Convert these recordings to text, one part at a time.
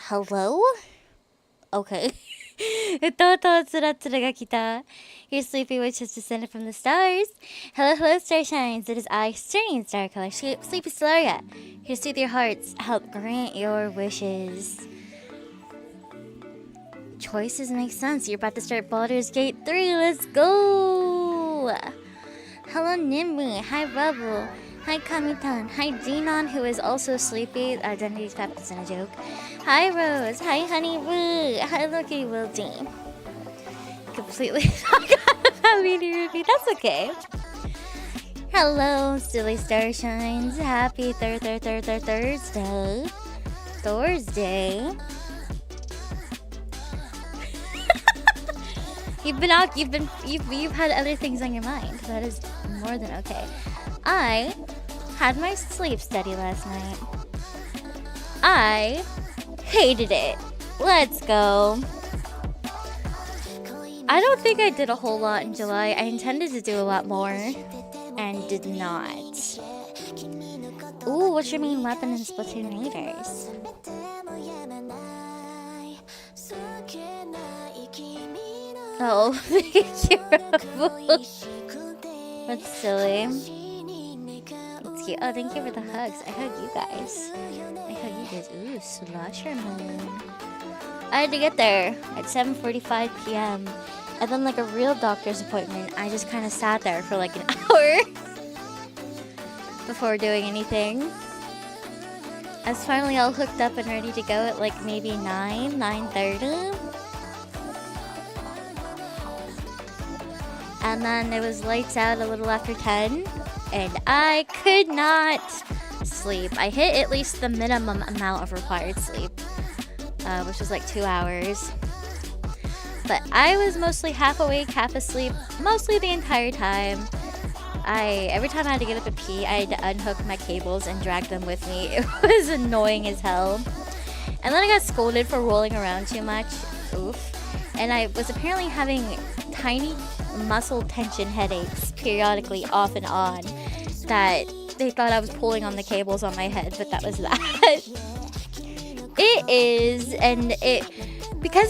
Hello? Okay. Ito, tsura ga kita. Your sleepy witch has descended from the stars. Hello, hello, starshines. It is I, Sturning Star Color, Sleepy Solaria. Here to soothe your hearts, help grant your wishes. Choices make sense. You're about to start Baldur's Gate 3. Let's go! Hello, Nimbu. Hi, Rebel. Hi, Kamitan. Hi, Jinon, who is also sleepy. Identity theft isn't a joke. Hi, Rose. Hi, Honey Boo. Hi, Loki Wilty. Completely forgot me to repeat. That's okay. Hello, silly starshines. Happy Thursday. Thursday. You've had other things on your mind. That is more than okay. I had my sleep study last night. I hated it. Let's go. I don't think I did a whole lot in July. I intended to do a lot more and did not. Ooh, what's your main weapon in Splatoon Raiders? Oh, thank you. That's silly. It's cute. Oh, thank you for the hugs. I hug you guys. Ooh, Slasher Moon. I had to get there at 7:45 p.m. And then, like a real doctor's appointment, I just kind of sat there for like an hour before doing anything. I was finally all hooked up and ready to go at like maybe 9:30. And then it was lights out a little after 10, and I could not sleep. I hit at least the minimum amount of required sleep, which was like 2 hours. But I was mostly half awake, half asleep, mostly the entire time. Every time I had to get up and pee, I had to unhook my cables and drag them with me. It was annoying as hell. And then I got scolded for rolling around too much. Oof. And I was apparently having tiny muscle tension headaches periodically off and on that they thought I was pulling on the cables on my head, but that was that. It is, and because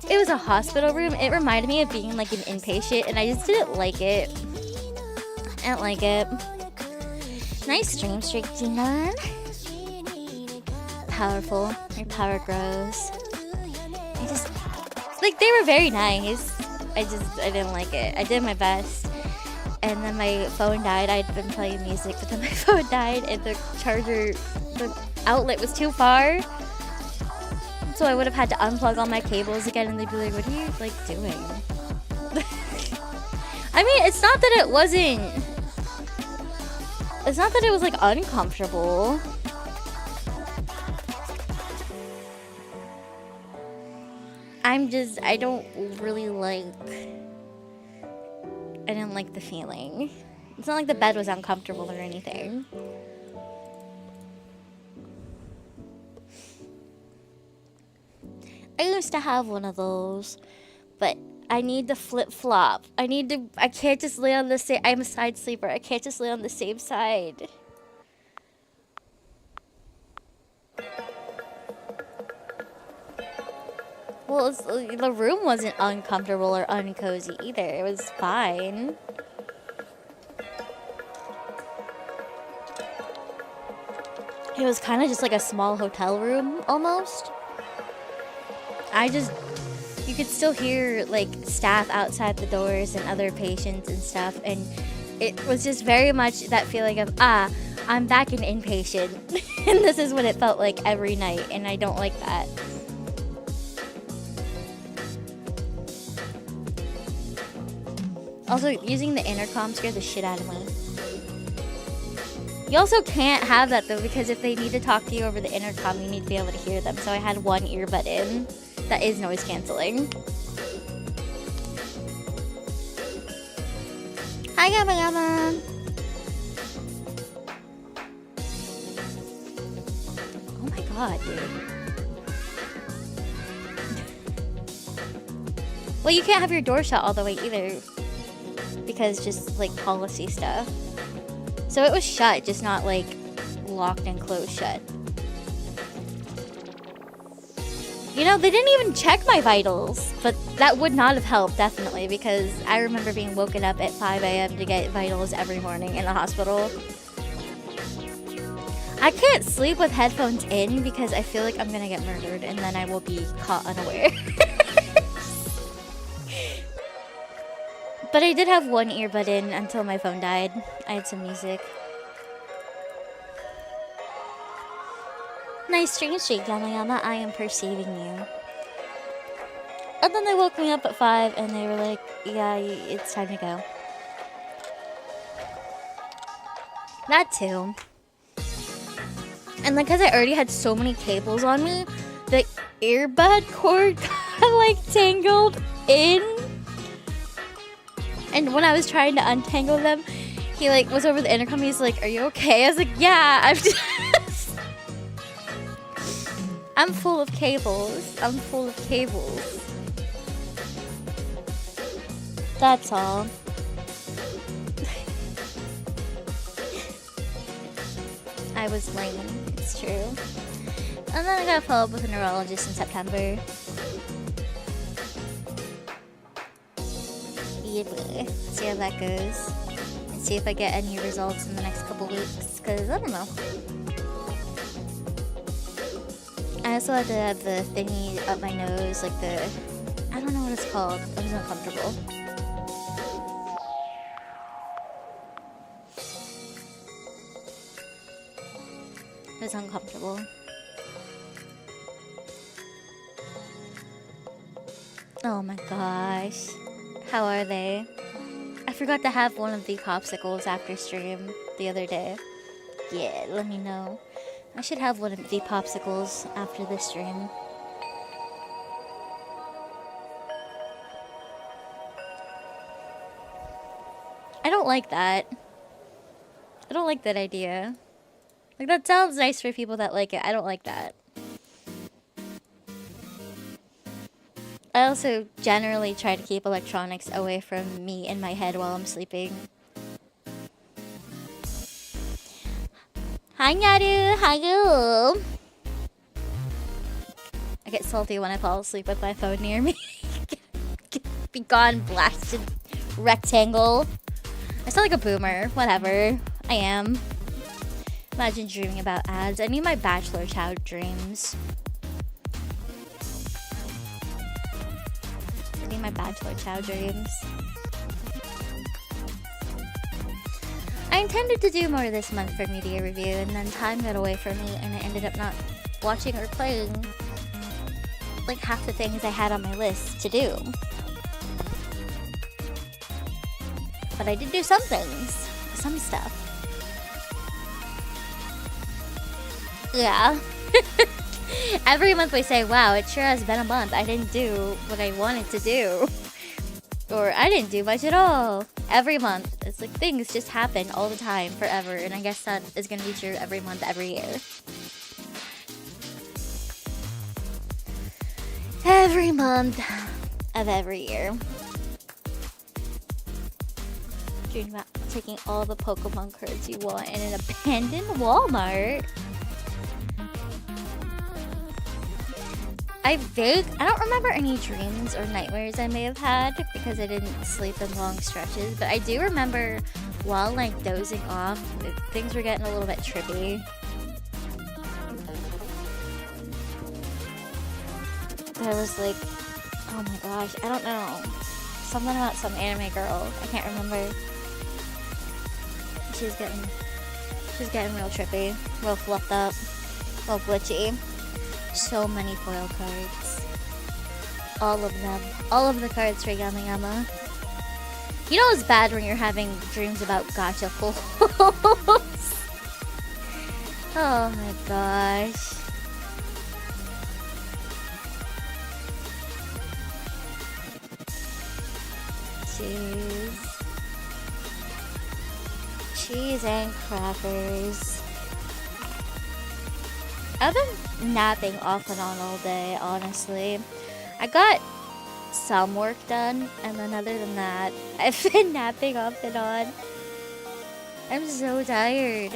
it was a hospital room, it reminded me of being like an inpatient, and I just didn't like it. I don't like it. Nice stream streak, Jinan. Powerful. Your power grows. They were very nice. I didn't like it. I did my best. And then my phone died. I'd been playing music, but then my phone died and the outlet was too far. So I would have had to unplug all my cables again, and they'd be like, what are you like doing? I mean, it's not that it was like uncomfortable. I didn't like the feeling. It's not like the bed was uncomfortable or anything. I used to have one of those, but I need to flip-flop. I can't just lay on the same, I'm a side sleeper. I can't just lay on the same side. Well, the room wasn't uncomfortable or uncozy either. It was fine. It was kind of just like a small hotel room, almost. You could still hear, like, staff outside the doors and other patients and stuff. And it was just very much that feeling of, I'm back in inpatient. And this is what it felt like every night. And I don't like that. Also, using the intercom scared the shit out of me. You also can't have that, though, because if they need to talk to you over the intercom, you need to be able to hear them. So I had one earbud in that is noise canceling. Hi, Gamma Gamma! Oh my god, dude. Well, you can't have your door shut all the way either, because just like policy stuff. So it was shut, just not like locked and closed shut. You know, they didn't even check my vitals, but that would not have helped, definitely, because I remember being woken up at 5 a.m. to get vitals every morning in the hospital. I can't sleep with headphones in because I feel like I'm gonna get murdered and then I will be caught unaware. But I did have one earbud in until my phone died. I had some music. Nice dream streak, Yama Yama. I am perceiving you. And then they woke me up at 5 and they were like, yeah, it's time to go. That too. And then because I already had so many cables on me, the earbud cord got like tangled in. And when I was trying to untangle them, he like was over the intercom. He's like, "Are you okay?" I was like, "Yeah, I'm just I'm full of cables. I'm full of cables. That's all." I was lame. It's true. And then I got followed up with a neurologist in September. Yeah, see how that goes. And see if I get any results in the next couple weeks. Because I don't know. I also had to have the thingy up my nose. Like the... I don't know what it's called. It was uncomfortable. It was uncomfortable. Oh my gosh. How are they? I forgot to have one of the popsicles after stream the other day. Yeah, let me know. I should have one of the popsicles after this stream. I don't like that. I don't like that idea. Like, that sounds nice for people that like it. I don't like that. I also generally try to keep electronics away from me in my head while I'm sleeping. Hi, Naru! Hi, you! I get salty when I fall asleep with my phone near me. Be gone, blasted rectangle. I sound like a boomer. Whatever. I am. Imagine dreaming about ads. I need my bachelor child dreams. I need my bachelor child dreams. I intended to do more this month for media review, and then time got away from me, and I ended up not watching or playing like half the things I had on my list to do. But I did do some things. Some stuff. Yeah. Every month we say, wow, it sure has been a month. I didn't do what I wanted to do. Or I didn't do much at all. Every month. It's like things just happen all the time, forever. And I guess that is going to be true every month, every year. Every month of every year. Dream about taking all the Pokemon cards you want in an abandoned Walmart. I don't remember any dreams or nightmares I may have had because I didn't sleep in long stretches, but I do remember while like dozing off, things were getting a little bit trippy. I was like, oh my gosh, I don't know. Something about some anime girl. I can't remember. She was getting real trippy, real fluffed up, real glitchy. So many foil cards. All of them. All of the cards for Yama Yama. You know it's bad when you're having dreams about gacha pulls. Oh my gosh. Cheese and crackers. I've been napping off and on all day, honestly. I got some work done, and then other than that, I've been napping off and on. I'm so tired.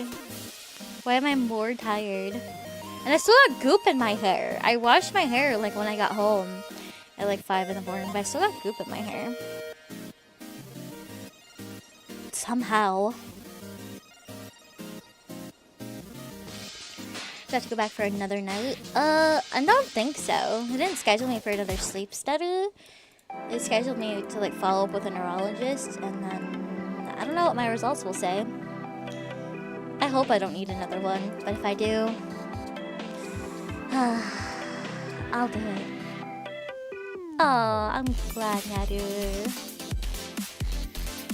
Why am I more tired? And I still got goop in my hair. I washed my hair like when I got home at like 5 in the morning, but I still got goop in my hair. Somehow. Do I have to go back for another night? I don't think so. They didn't schedule me for another sleep study. They scheduled me to like follow up with a neurologist, and then I don't know what my results will say. I hope I don't need another one, but if I do, I'll do it. Oh, I'm glad I do.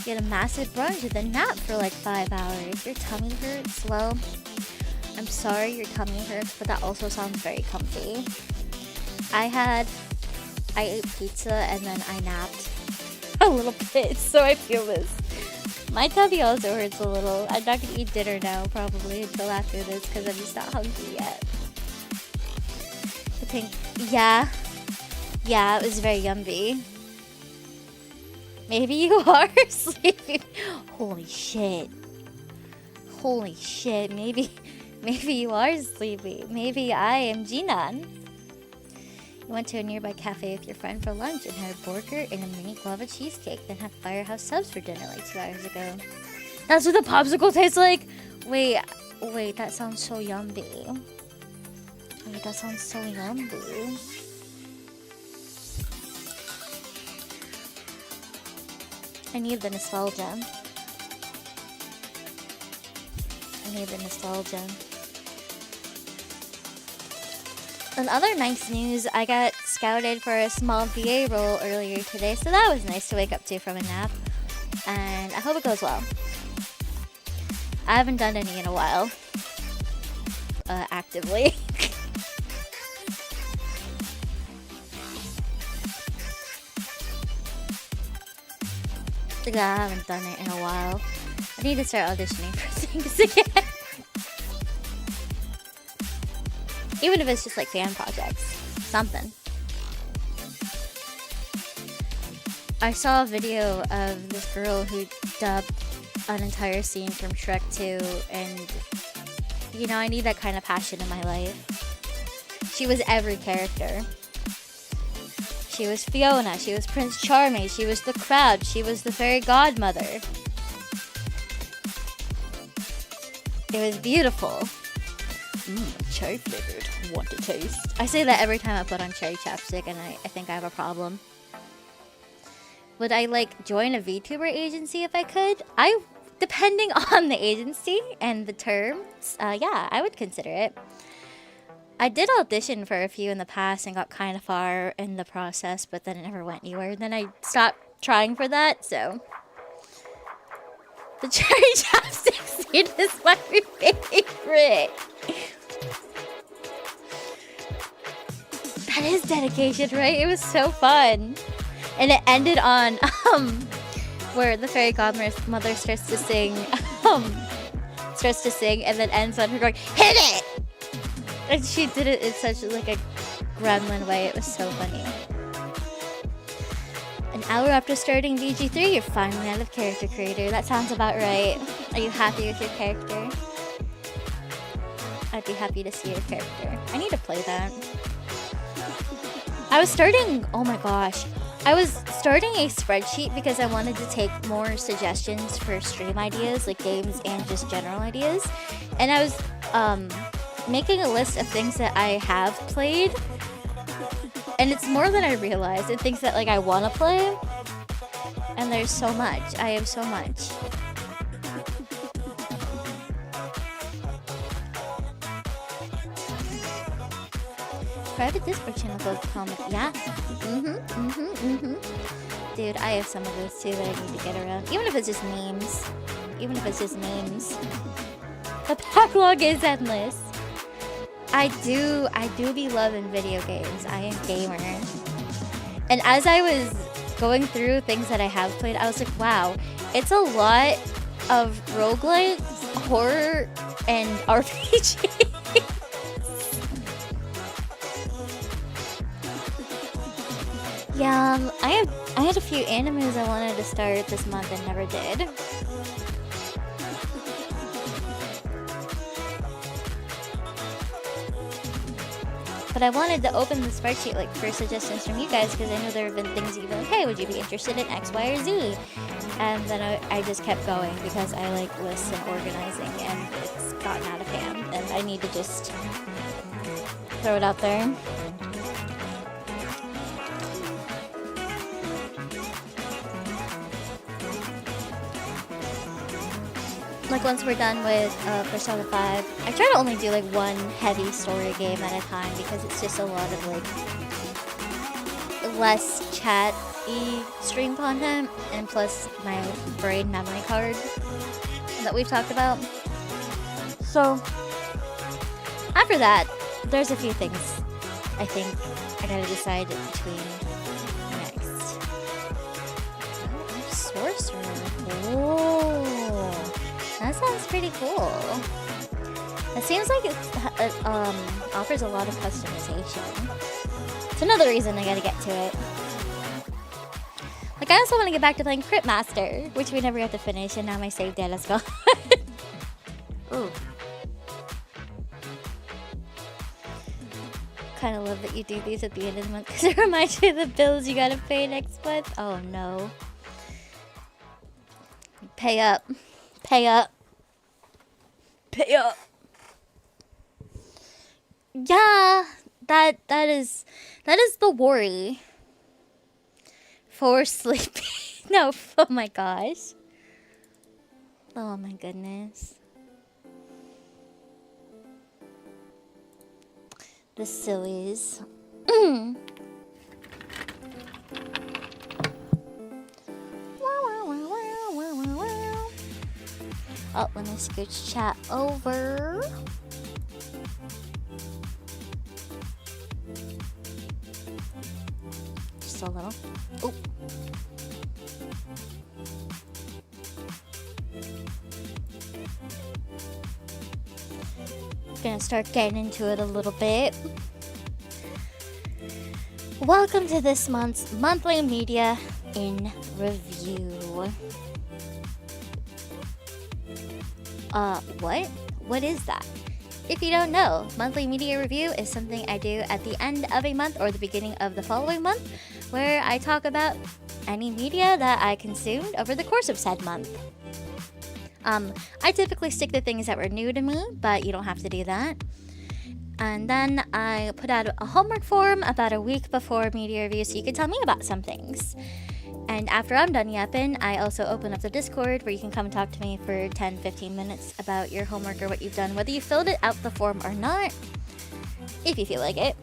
Get a massive brunch and then nap for like 5 hours. Your tummy hurts? Well, I'm sorry your tummy hurts, but that also sounds very comfy. I ate pizza and then I napped a little bit, so I feel this. My tummy also hurts a little. I'm not gonna eat dinner now, probably, until after this, because I'm just not hungry yet. I think, yeah, it was very yummy. Maybe you are sleepy. Holy shit. Maybe you are sleepy. Maybe I am Jinan. You went to a nearby cafe with your friend for lunch and had a burger and a mini guava cheesecake, then had Firehouse subs for dinner like 2 hours ago. That's what the popsicle tastes like? Wait, that sounds so yummy. I need the nostalgia. And other nice news, I got scouted for a small VA role earlier today, so that was nice to wake up to from a nap. And I hope it goes well. I haven't done any in a while. Actively. I haven't done it in a while. I need to start auditioning for things again. Even if it's just like fan projects. Something. I saw a video of this girl who dubbed an entire scene from Shrek 2, and you know, I need that kind of passion in my life. She was every character. She was Fiona, she was Prince Charming, she was the crowd, she was the fairy godmother. It was beautiful. Cherry flavored. Want to taste? I say that every time I put on cherry chapstick, and I think I have a problem. Would I like join a VTuber agency if I could? Depending on the agency and the terms, yeah, I would consider it. I did audition for a few in the past and got kind of far in the process, but then it never went anywhere. Then I stopped trying for that, so. The cherry chapstick scene is my favorite. That is dedication, right? It was so fun. And it ended on, where the fairy godmother starts to sing, and then ends on her going, hit it! And she did it in such like a gremlin way. It was so funny. An hour after starting VG3, you're finally out of character creator. That sounds about right. Are you happy with your character? I'd be happy to see your character. I need to play that. I was starting a spreadsheet because I wanted to take more suggestions for stream ideas, like games and just general ideas. And I was making a list of things that I have played. And it's more than I realized. It things that like I want to play. And there's so much. I have so much. Private Discord channel goes comic. Yeah. Dude, I have some of those too that I need to get around. Even if it's just memes. The backlog is endless. I do be loving video games. I am gamer. And as I was going through things that I have played, I was like, wow, it's a lot of roguelikes, horror, and RPG. Yeah, I had a few animes I wanted to start this month and never did. But I wanted to open the spreadsheet like for suggestions from you guys, because I know there have been things you've been like, hey, would you be interested in X, Y, or Z? And then I just kept going because I like lists and organizing, and it's gotten out of hand, and I need to just throw it out there. Like once we're done with Persona 5, I try to only do like one heavy story game at a time, because it's just a lot of like less chat-y stream content, and plus my brain memory card that we've talked about. So after that, there's a few things I think I gotta decide between next. Sorcerer. Oh, that sounds pretty cool. It seems like it offers a lot of customization. It's another reason I gotta get to it. Like, I also want to get back to playing Crypt Master, which we never got to finish, and now my save data's gone. Ooh. Kind of love that you do these at the end of the month, because it reminds you of the bills you gotta pay next month. Oh no. Pay up. Pay up. Pay up. Yeah, that is the worry for sleeping. No, oh my gosh. Oh my goodness. The sillies. Oh, let me scooch chat over. Just a little. Oh. Gonna start getting into it a little bit. Welcome to this month's monthly media in review. What is that? If you don't know, monthly media review is something I do at the end of a month or the beginning of the following month, where I talk about any media that I consumed over the course of said month. I typically stick to things that were new to me, but you don't have to do that. And then I put out a homework form about a week before media review, so you can tell me about some things. And after I'm done yapping, I also open up the Discord, where you can come and talk to me for 10-15 minutes about your homework or what you've done, whether you filled it out the form or not, if you feel like it.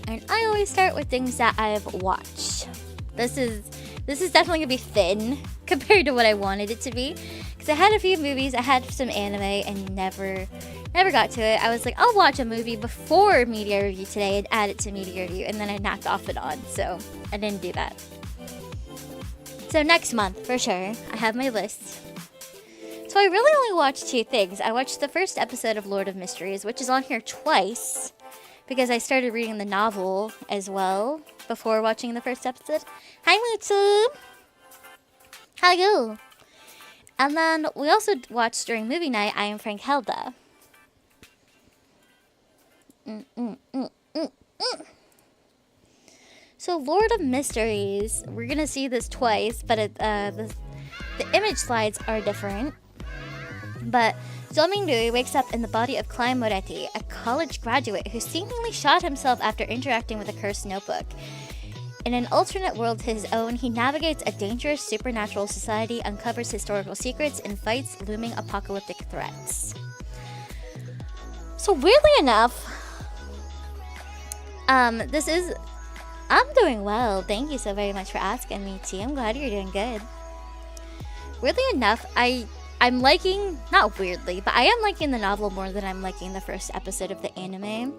And I always start with things that I've watched. This is definitely gonna be thin compared to what I wanted it to be, because I had a few movies, I had some anime, and never got to it. I was like, I'll watch a movie before media review today and add it to media review, and then I knocked off and on, so I didn't do that. So next month, for sure, I have my list. So I really only watched two things. I watched the first episode of Lord of Mysteries, which is on here twice, because I started reading the novel as well before watching the first episode. Hi, Mutsu! How are you? And then we also watched during movie night, I Am Frank Helda. So Lord of Mysteries, we're gonna see this twice, but the image slides are different. But Zomingdui wakes up in the body of Klein Moretti, a college graduate who seemingly shot himself after interacting with a cursed notebook. In an alternate world to his own, he navigates a dangerous supernatural society, uncovers historical secrets, and fights looming apocalyptic threats. So weirdly enough, I'm doing well. Thank you so very much for asking me, T. I'm glad you're doing good. Weirdly enough, I'm liking, not weirdly, but I am liking the novel more than I'm liking the first episode of the anime.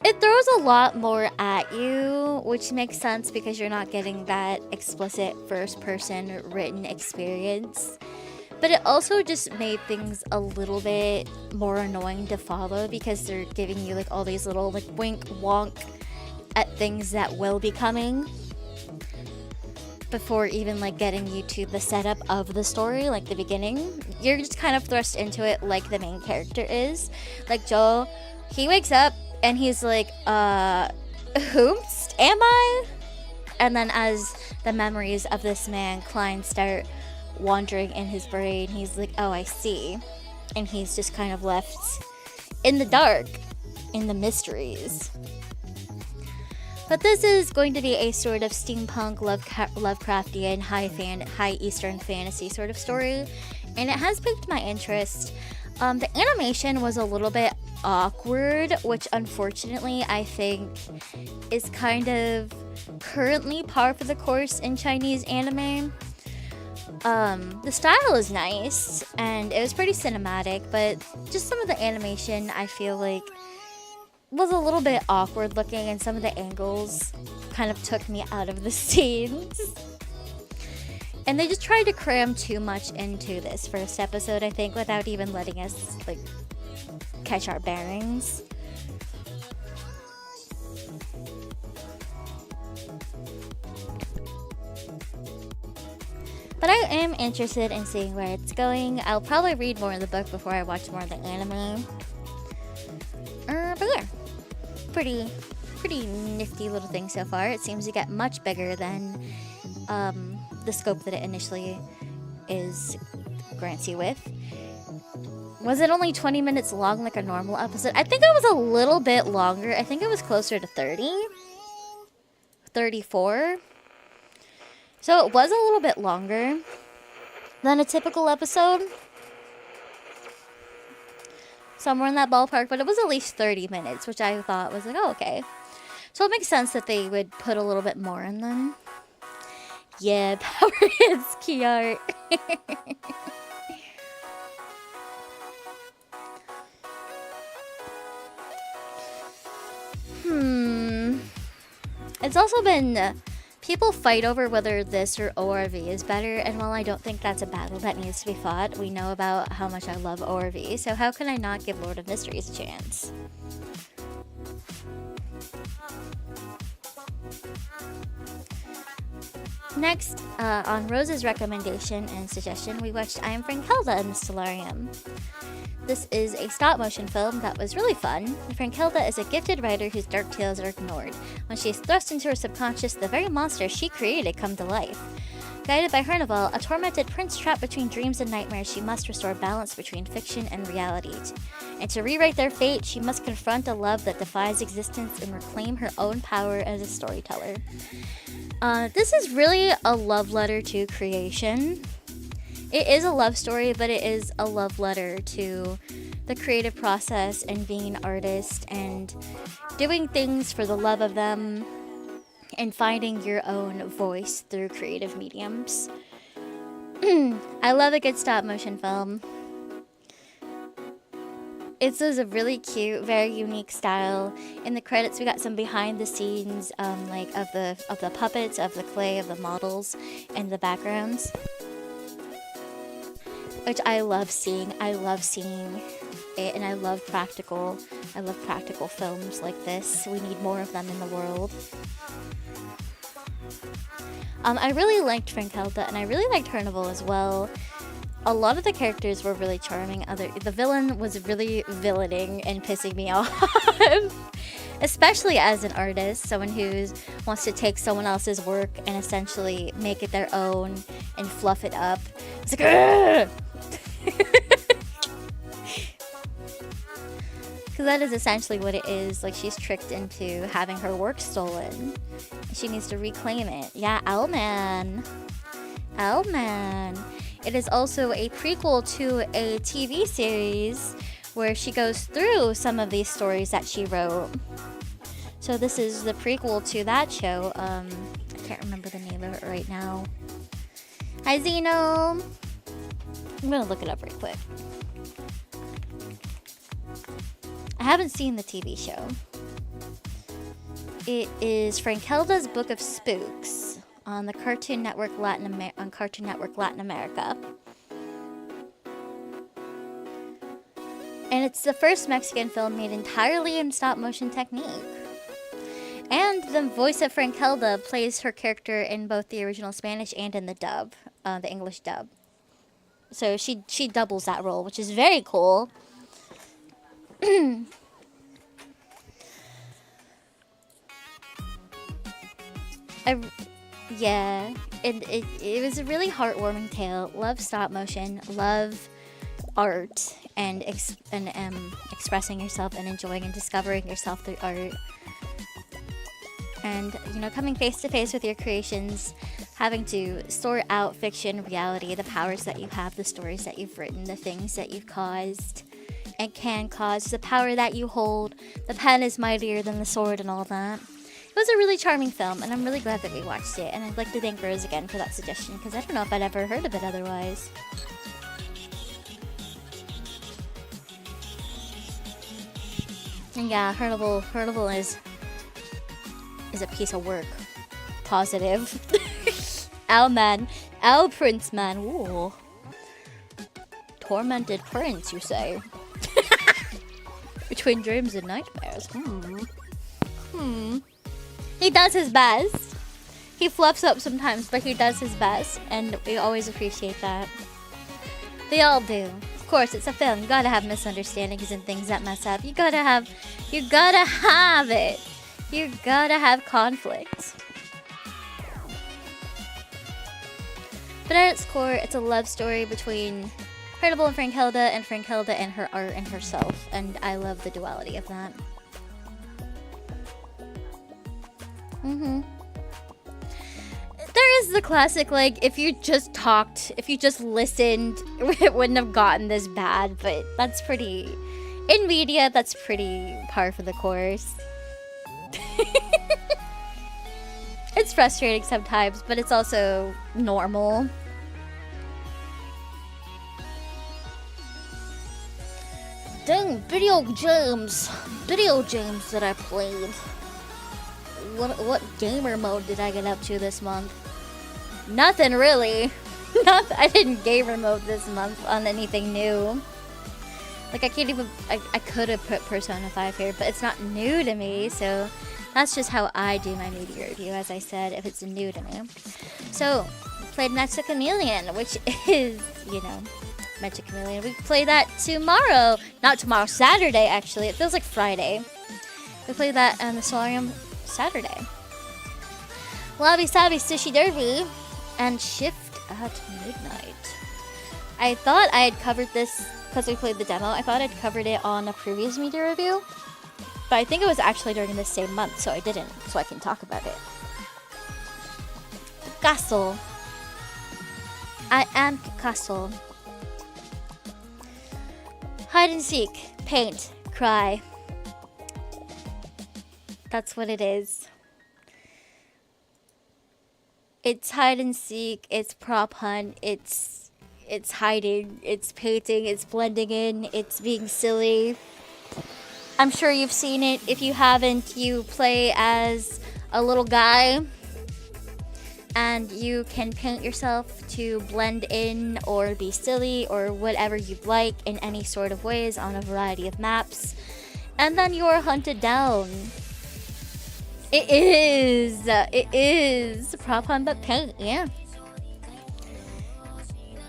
It throws a lot more at you, which makes sense because you're not getting that explicit first-person written experience. But it also just made things a little bit more annoying to follow, because they're giving you like all these little like wink wonk at things that will be coming. before even like getting you to the setup of the story, like the beginning. You're just kind of thrust into it like the main character is. Like Joel, he wakes up and he's like, whomst am I? And then as the memories of this man, Klein, start wandering in his brain, he's like, oh, I see. And he's just kind of left in the dark, in the mysteries. But this is going to be a sort of steampunk, Lovecraftian, high Eastern fantasy sort of story, and it has piqued my interest. The animation was a little bit awkward, which unfortunately I think is kind of currently par for the course in Chinese anime. The style is nice, and it was pretty cinematic, but just some of the animation I feel like was a little bit awkward looking, and some of the angles kind of took me out of the scenes. And they just tried to cram too much into this first episode, I think, without even letting us like catch our bearings. But I am interested in seeing where it's going. I'll probably read more of the book before I watch more of the anime. But yeah, pretty nifty little thing so far. It seems to get much bigger than the scope that it initially grants you with. Was it only 20 minutes long like a normal episode? I think it was a little bit longer. I think it was closer to 30, 34. So it was a little bit longer than a typical episode. Somewhere in that ballpark, but it was at least 30 minutes, which I thought was like, oh, okay. So it makes sense that they would put a little bit more in them. Yeah, power hits, key art. It's also been... people fight over whether this or ORV is better, and while I don't think that's a battle that needs to be fought, we know about how much I love ORV, so how can I not give Lord of Mysteries a chance? Next, on Rose's recommendation and suggestion, we watched I Am Frankelda in the Stellarium. This is a stop-motion film that was really fun. Frankelda is a gifted writer whose dark tales are ignored. When she is thrust into her subconscious, the very monsters she created come to life. Guided by Hernival, a tormented prince trapped between dreams and nightmares, she must restore balance between fiction and reality. And to rewrite their fate, she must confront a love that defies existence and reclaim her own power as a storyteller. This is really a love letter to creation. It is a love story, but it is a love letter to the creative process and being an artist and doing things for the love of them and finding your own voice through creative mediums. I love a good stop motion film. It's a really cute, very unique style. In the credits, we got some behind the scenes, like of the puppets, of the clay, of the models, and the backgrounds, which I love seeing. I love seeing it, and I love practical films like this. We need more of them in the world. I really liked Frankelda, and I really liked Hernival as well. A lot of the characters were really charming. The villain was really villaining and pissing me off. Especially as an artist, someone who wants to take someone else's work and essentially make it their own and fluff it up. It's like, ugh! Because that is essentially what it is. Like, she's tricked into having her work stolen. She needs to reclaim it. Yeah, Owlman. It is also a prequel to a TV series where she goes through some of these stories that she wrote. So this is the prequel to that show. I can't remember the name of it right now. Hi, Zeno. I'm gonna look it up right quick. I haven't seen the TV show. It is Frankelda's Book of Spooks on the Cartoon Network Latin America. And it's the first Mexican film made entirely in stop motion technique. And the voice of Frankelda plays her character in both the original Spanish and in the dub, the English dub. So she doubles that role, which is very cool. Yeah, it was a really heartwarming tale. Love stop motion, love art, and expressing yourself and enjoying and discovering yourself through art. And, you know, coming face to face with your creations, having to sort out fiction, reality, the powers that you have, the stories that you've written, the things that you've caused and can cause, the power that you hold. The pen is mightier than the sword and all that. It was a really charming film, and I'm really glad that we watched it. And I'd like to thank Rose again for that suggestion, because I don't know if I'd ever heard of it otherwise. And yeah, Hurtable is a piece of work. Positive. Owl Prince man. Ooh. Tormented prince, you say? Between dreams and nightmares. He does his best. He fluffs up sometimes, but he does his best, and we always appreciate that. They all do. Of course, it's a film. You gotta have misunderstandings and things that mess up. You gotta have it. You gotta have conflict. But at its core, it's a love story between Hurtable and Frankelda and her art and herself. And I love the duality of that. There is the classic, like, if you just talked, if you just listened, it wouldn't have gotten this bad. But that's pretty, in media, that's pretty par for the course. It's frustrating sometimes, but it's also normal. Dang, video games that I played. What gamer mode did I get up to this month? Nothing really. I didn't gamer mode this month on anything new. Like, I can't even, I could have put Persona 5 here, but it's not new to me, so that's just how I do my media review, as I said, if it's new to me. So, played Magic Chameleon, which is, you know, Magic Chameleon. We play that tomorrow. Not tomorrow, Saturday, actually. It feels like Friday. We played that on the Solarium Saturday. Wabi Sabi Sushi Derby and Shift at Midnight. I thought I had covered this because we played the demo. I thought I'd covered it on a previous media review, but I think it was actually during the same month, so I didn't, so I can talk about it. Picasso. I am Picasso. Hide and seek, paint, cry. That's what it is. It's hide and seek, it's prop hunt, it's hiding, it's painting, it's blending in, it's being silly. I'm sure you've seen it. If you haven't, you play as a little guy and you can paint yourself to blend in or be silly or whatever you'd like in any sort of ways on a variety of maps. And then you're hunted down. It is prop hunt but paint, yeah.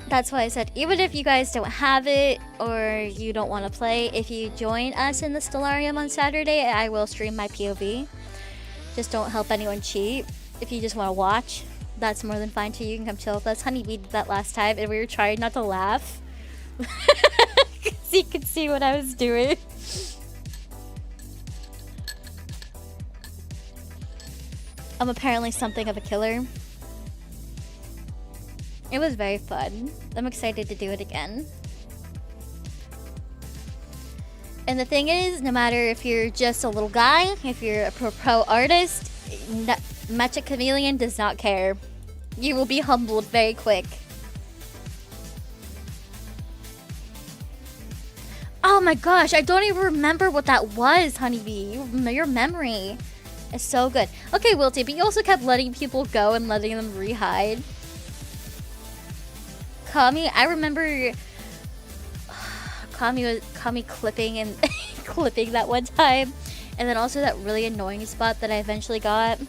That's why I said, even if you guys don't have it or you don't want to play, if you join us in the Stellarium on Saturday, I will stream my POV. Just don't help anyone cheat. If you just want to watch, that's more than fine too. You can come chill with us. Honeybee did that last time and we were trying not to laugh. Because you could see what I was doing. I'm apparently something of a killer. It was very fun. I'm excited to do it again. And the thing is, no matter if you're just a little guy, if you're a pro artist, Magic Chameleon does not care. You will be humbled very quick. Oh my gosh, I don't even remember what that was, Honeybee. Your memory is so good. Okay, Wilty, but you also kept letting people go and letting them re-hide. Kami, I remember caught me clipping and clipping that one time. And then also that really annoying spot that I eventually got.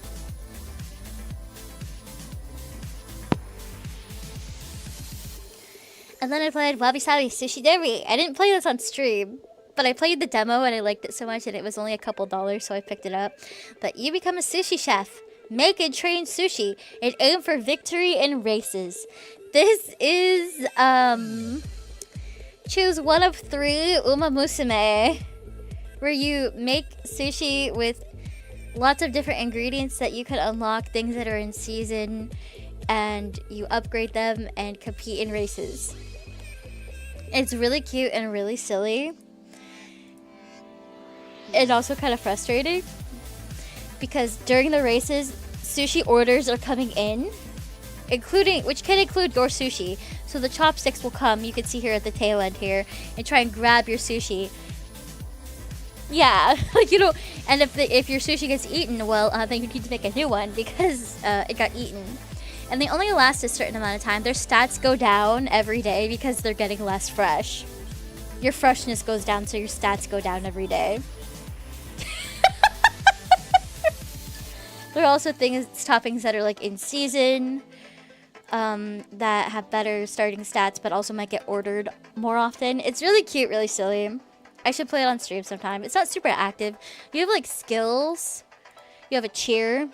And then I played Wabi Sabi Sushi Derby. I didn't play this on stream, but I played the demo and I liked it so much and it was only a couple dollars, so I picked it up. But you become a sushi chef, make and train sushi, and aim for victory in races. This is, choose one of 3 Uma Musume, where you make sushi with lots of different ingredients that you can unlock, things that are in season, and you upgrade them and compete in races. It's really cute and really silly. And also kind of frustrating because during the races, sushi orders are coming in, which can include your sushi. So the chopsticks will come, you can see here at the tail end here, and try and grab your sushi. Yeah, like, you know, and if your sushi gets eaten, well, then you need to make a new one because it got eaten. And they only last a certain amount of time. Their stats go down every day because they're getting less fresh. Your freshness goes down, so your stats go down every day. There are also toppings that are like in season, that have better starting stats, but also might get ordered more often. It's really cute, really silly. I should play it on stream sometime. It's not super active. You have like skills. You have a cheer,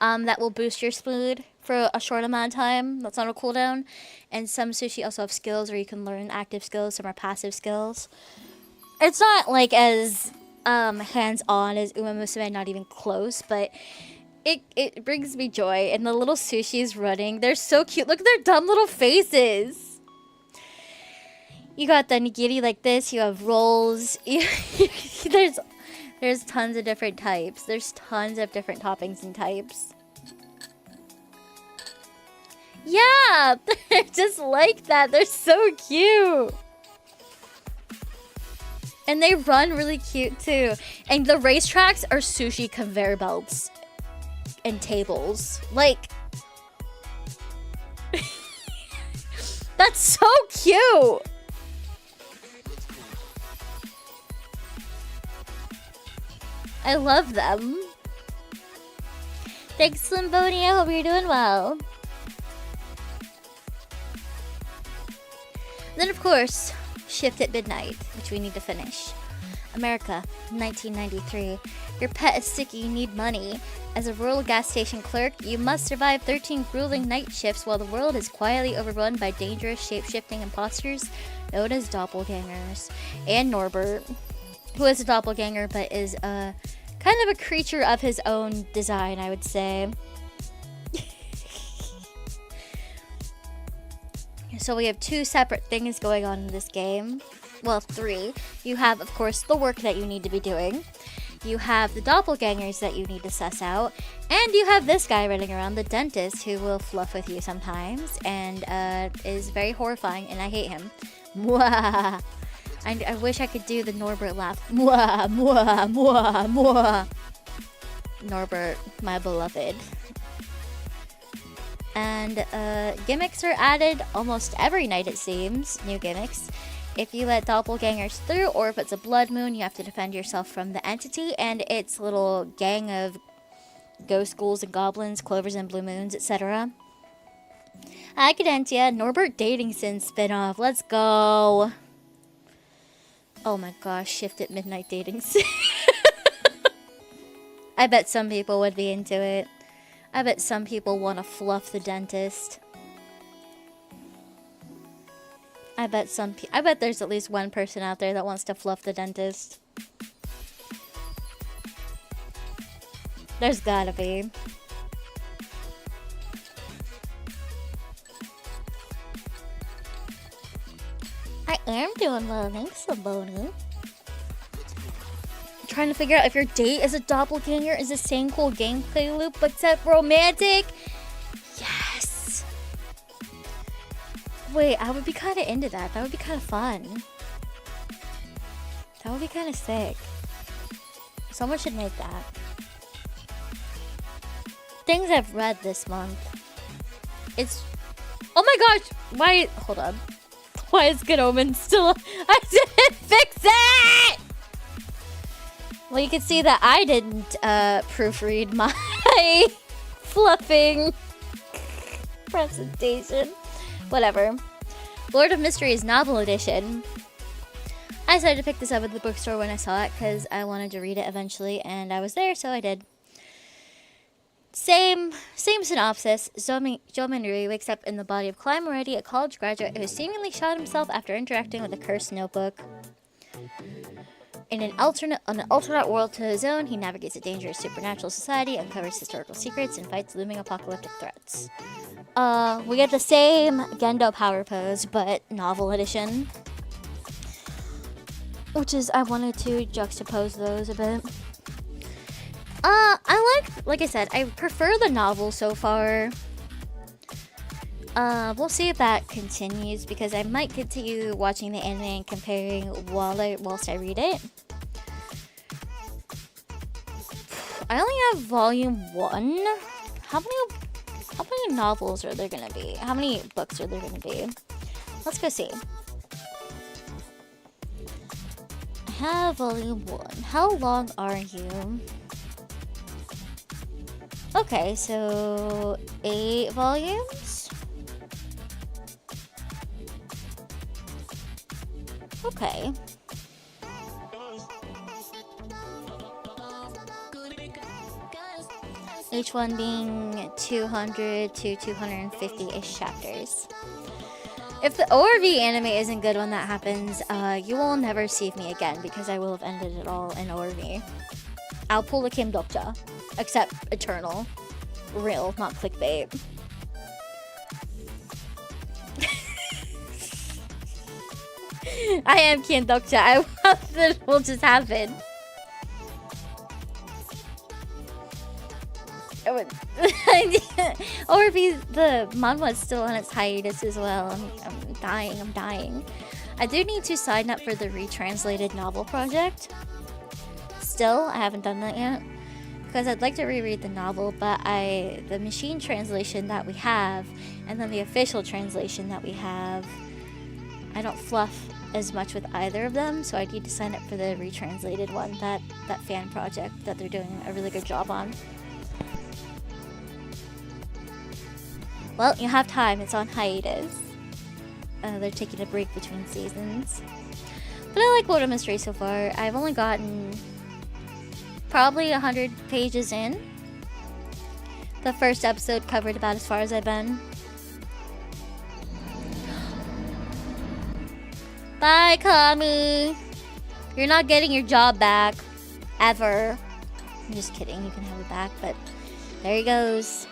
that will boost your speed for a short amount of time. That's on a cooldown. And some sushi also have skills where you can learn active skills. Some are passive skills. It's not like as hands-on as Uma Musume, not even close, but it brings me joy. And the little sushis running, they're so cute. Look at their dumb little faces. You got the nigiri like this. You have rolls. There's tons of different types. There's tons of different toppings and types. Yeah, they're just like that. They're so cute. And they run really cute too. And the racetracks are sushi conveyor belts and tables. Like, that's so cute. I love them. Thanks, Limboni. I hope you're doing well. Then, of course, Shift at Midnight, which we need to finish. America, 1993. Your pet is sick, you need money. As a rural gas station clerk, you must survive 13 grueling night shifts while the world is quietly overrun by dangerous shape-shifting imposters known as doppelgangers. And Norbert, who is a doppelganger but is kind of a creature of his own design, I would say. So we have 2 separate things going on in this game. Well, 3. You have, of course, the work that you need to be doing. You have the doppelgangers that you need to suss out. And you have this guy running around, the dentist, who will fluff with you sometimes. And is very horrifying, and I hate him. Mwah! I wish I could do the Norbert laugh. Mwah, mwah, mwah, mwah. Norbert, my beloved. And gimmicks are added almost every night, it seems. New gimmicks. If you let doppelgangers through, or if it's a blood moon, you have to defend yourself from the entity and its little gang of ghost ghouls and goblins, clovers and blue moons, etc. Hi, Cadentia. Norbert Dating Sim spinoff. Let's go. Oh my gosh, Shift at Midnight Dating Sim. I bet some people would be into it. I bet some people want to fluff the dentist. I bet there's at least one person out there that wants to fluff the dentist. There's gotta be. I am doing well, thanks, Saboni. Trying to figure out if your date is a doppelganger is the same cool gameplay loop except romantic. Yes. Wait, I would be kind of into that. That would be kind of fun. That would be kind of sick. Someone should make that. Things I've read this month. It's... Oh my gosh! Why... Hold on. Why is Good Omens still? I didn't fix it! Well, you can see that I didn't proofread my fluffing presentation. Whatever. Lord of Mysteries Novel Edition. I decided to pick this up at the bookstore when I saw it because I wanted to read it eventually, and I was there, so I did. Same synopsis. Joe Manrui wakes up in the body of Clyde Moretti, a college graduate who seemingly shot himself after interacting with a cursed notebook. In an alternate world to his own, he navigates a dangerous supernatural society, uncovers historical secrets, and fights looming apocalyptic threats. We get the same Gendo power pose, but novel edition. Which is, I wanted to juxtapose those a bit. Like I said, I prefer the novel so far. We'll see if that continues, because I might continue watching the anime and comparing whilst I read it. I only have volume 1. How many novels are there gonna be? How many books are there gonna be? Let's go see. I have volume 1. How long are you? Okay, so 8 volumes? Okay. Each one being 200 to 250-ish chapters. If the ORV anime isn't good when that happens, you will never see me again, because I will have ended it all in ORV. I'll pull the Kim Dokja, except Eternal. Real, not clickbait. I am Kim Dokja. I hope that will just happen. Or if the manhwa is still on its hiatus as well. I'm dying. I do need to sign up for the retranslated novel project. Still, I haven't done that yet. Because I'd like to reread the novel, but the machine translation that we have, and then the official translation that we have, I don't fluff as much with either of them, so I need to sign up for the retranslated one, that fan project that they're doing a really good job on. Well, you have time. It's on hiatus. They're taking a break between seasons. But I like Lord of Mystery so far. I've only gotten probably 100 pages in. The first episode covered about as far as I've been. Bye, Kami. You're not getting your job back. Ever. I'm just kidding. You can have it back, but there he goes.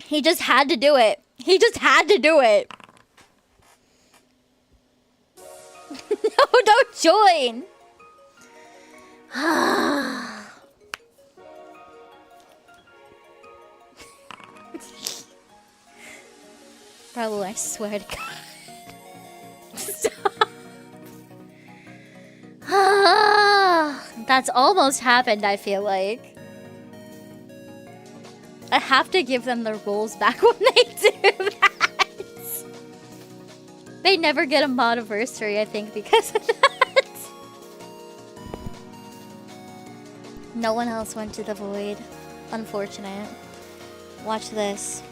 He just had to do it. He just had to do it. No, don't join. Probably, I swear to God. Stop. That's almost happened, I feel like. I have to give them their roles back when they do that. They never get a modiversary, I think, because of that. No one else went to the void. Unfortunate. Watch this.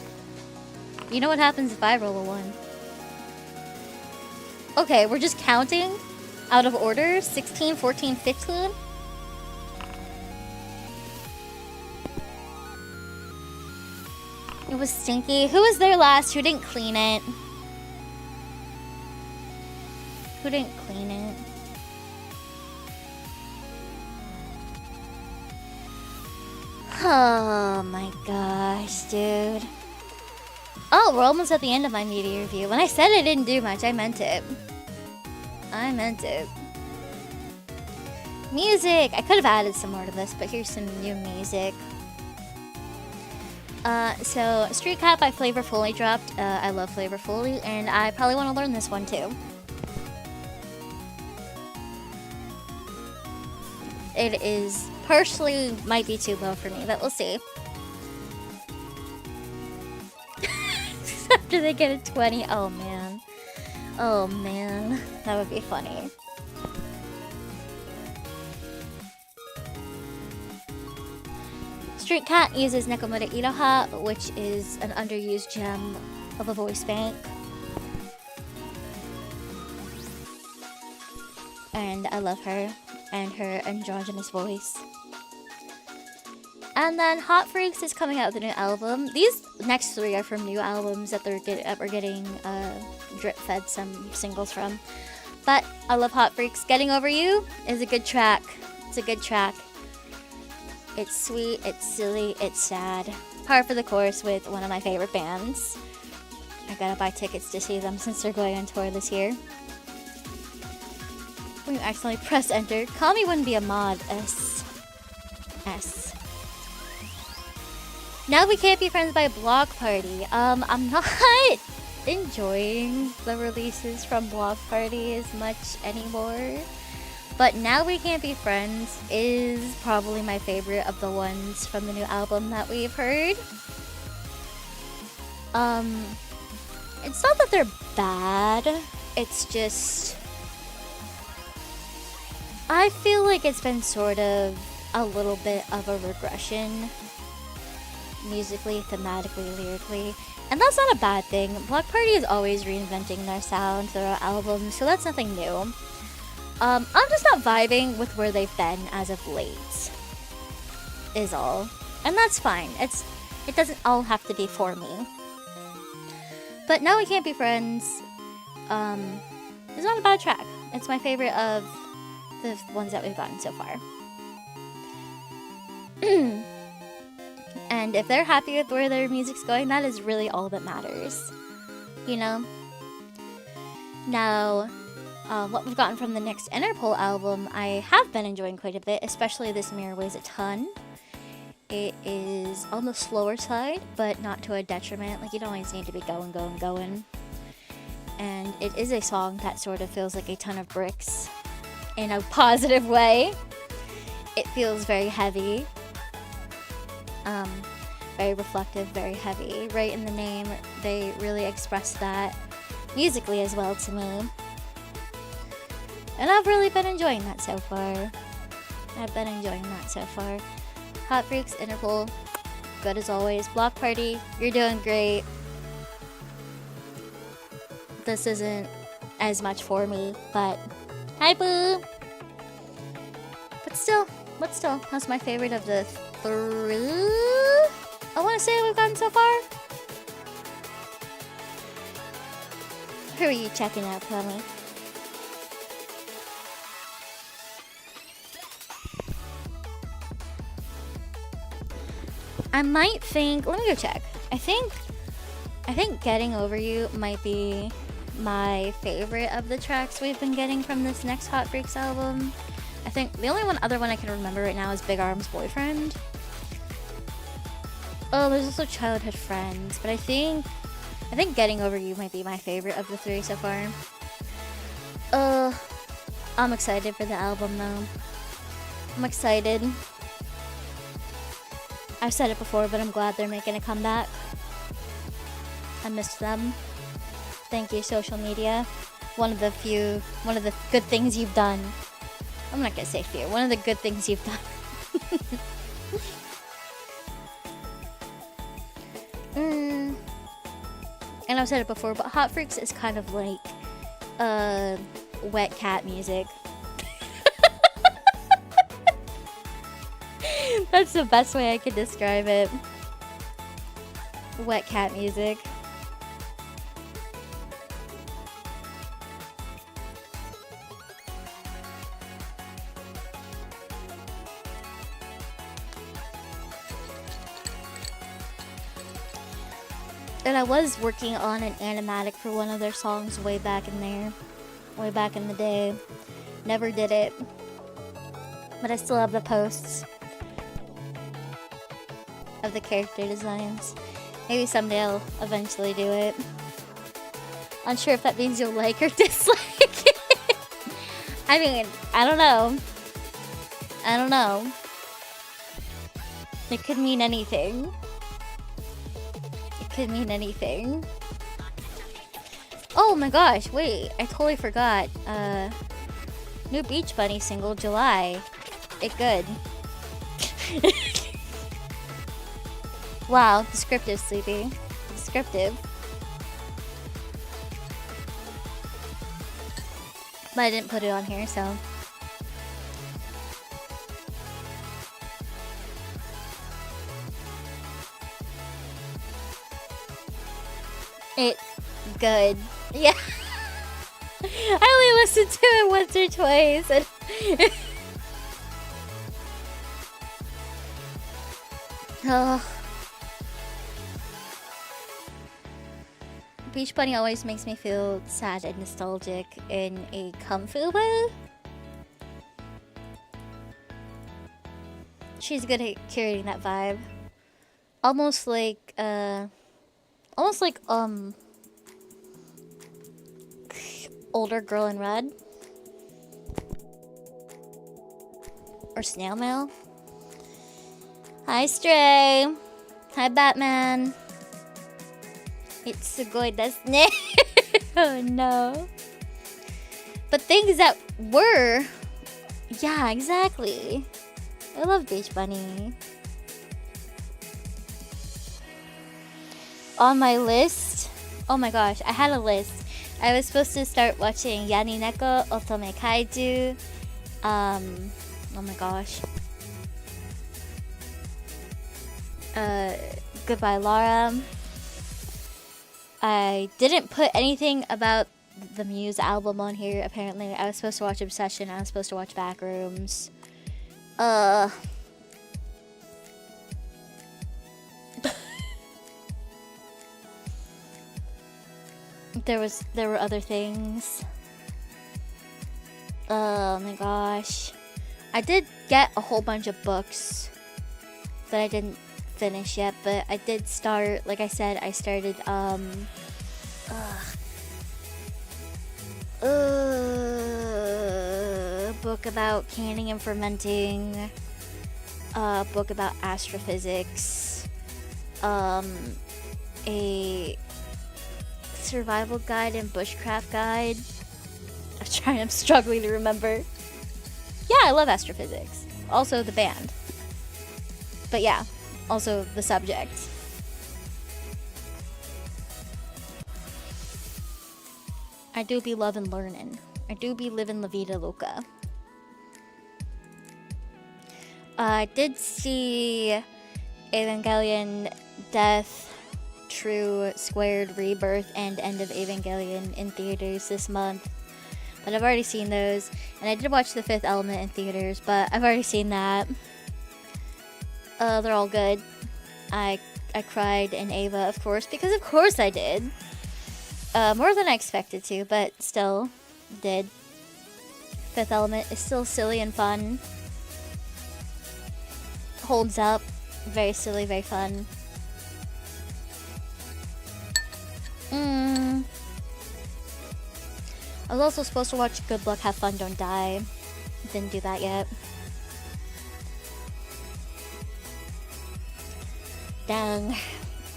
You know what happens if I roll a 1? Okay, we're just counting out of order. 16, 14, 15. It was stinky. Who was there last? Who didn't clean it? Who didn't clean it? Oh my gosh, dude. Oh, we're almost at the end of my media review. When I said I didn't do much, I meant it. I meant it. Music! I could have added some more to this, but here's some new music. So Street Cat by Flavor Fully dropped. I love Flavor Fully, and I probably want to learn this one too. It is partially might be too low for me, but we'll see. after they get a 20. Oh man. Oh man. That would be funny. Street Cat uses Nekomura Iroha, which is an underused gem of a voice bank. And I love her and her androgynous voice. And then Hot Freaks is coming out with a new album. These next three are from new albums that we're getting drip fed some singles from. But I love Hot Freaks. Getting Over You is a good track. It's a good track. It's sweet, it's silly, it's sad. Par for the course with one of my favorite bands. I gotta buy tickets to see them since they're going on tour this year. When you accidentally press enter, Kami wouldn't be a mod. S. Now we can't be friends by Block Party. I'm not enjoying the releases from Block Party as much anymore. But Now We Can't Be Friends is probably my favorite of the ones from the new album that we've heard. It's not that they're bad, it's just I feel like it's been sort of a little bit of a regression musically, thematically, lyrically, and that's not a bad thing. Block Party is always reinventing their sound, their albums, so that's nothing new. I'm just not vibing with where they've been as of late, is all. And that's fine. It doesn't all have to be for me. But Now We Can't Be Friends, is not a bad track. It's my favorite of the ones that we've gotten so far. And if they're happy with where their music's going, that is really all that matters. You know? Now, what we've gotten from the next Interpol album, I have been enjoying quite a bit, especially this Mirror Weighs a Ton. It is on the slower side, but not to a detriment. Like, you don't always need to be going. And it is a song that sort of feels like a ton of bricks in a positive way. It feels very heavy. Very reflective, very heavy. Right in the name, they really express that musically as well to me. And I've really been enjoying that so far. Hot Freaks, Interpol, good as always. Block Party, you're doing great. This isn't as much for me, but hi boo! But still, that's my favorite of the three I want to say we've gotten so far. Who are you checking out, Tommy? I might think, let me go check. I think Getting Over You might be my favorite of the tracks we've been getting from this next Hot Freaks album. I think the only other one I can remember right now is Big Arm's Boyfriend. Oh, there's also Childhood Friends, but I think Getting Over You might be my favorite of the three so far. I'm excited for the album though. I'm excited. I've said it before, but I'm glad they're making a comeback. I missed them. Thank you, social media. One of the good things you've done. I'm not gonna say few. One of the good things you've done. And I've said it before, but Hot Freaks is kind of like wet cat music. That's the best way I could describe it. Wet cat music. And I was working on an animatic for one of their songs way back in the day. Never did it. But I still have the posts of the character designs. Maybe someday I'll eventually do it. Unsure if that means you'll like or dislike it. I mean, I don't know. It could mean anything. Oh my gosh, wait, I totally forgot. New Beach Bunny single, July. It good. Wow, descriptive, Sleepy. Descriptive. But I didn't put it on here, so. It good. Yeah. I only listened to it once or twice. And oh. Beach Bunny always makes me feel sad and nostalgic in a comfy way. She's good at curating that vibe. Almost like older girl in red. Or snail mail. Hi Stray. Hi Batman. It's sugoi desu ne. Oh no. But things that were. Yeah, exactly. I love Beach Bunny. On my list. Oh my gosh, I had a list. I was supposed to start watching Yanineko Otome Kaiju. Oh my gosh. Goodbye Laura. I didn't put anything about the Muse album on here, apparently. I was supposed to watch Obsession, I was supposed to watch Backrooms. There were other things. Oh my gosh. I did get a whole bunch of books that I didn't finish yet, but I did start, like I said, I started a book about canning and fermenting, a book about astrophysics, a survival guide and bushcraft guide. I'm struggling to remember. Yeah, I love astrophysics. Also the band. But yeah, also the subject. I do be loving learning. I do be living la vida loca. I did see Evangelion Death, True, Squared, Rebirth, and End of Evangelion in theaters this month. But I've already seen those. And I did watch The Fifth Element in theaters, but I've already seen that. They're all good. I cried in Ava, of course, because of course I did. More than I expected to, but still did. Fifth Element is still silly and fun. Holds up. Very silly, very fun. I was also supposed to watch Good Luck, Have Fun, Don't Die. Didn't do that yet. Dang.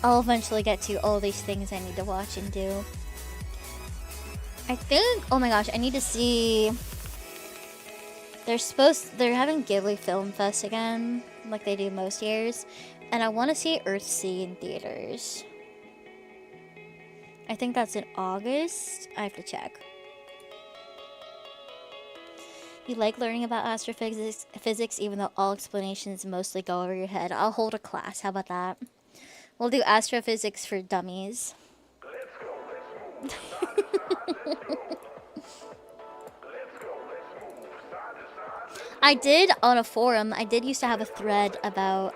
I'll eventually get to all these things I need to watch and do. I think, oh my gosh, I need to see. They're having Ghibli Film Fest again, like they do most years. And I want to see Earthsea in theaters. I think that's in August. I have to check. You like learning about astrophysics, even though all explanations mostly go over your head. I'll hold a class. How about that? We'll do astrophysics for dummies. I did on a forum. I did used to have a thread about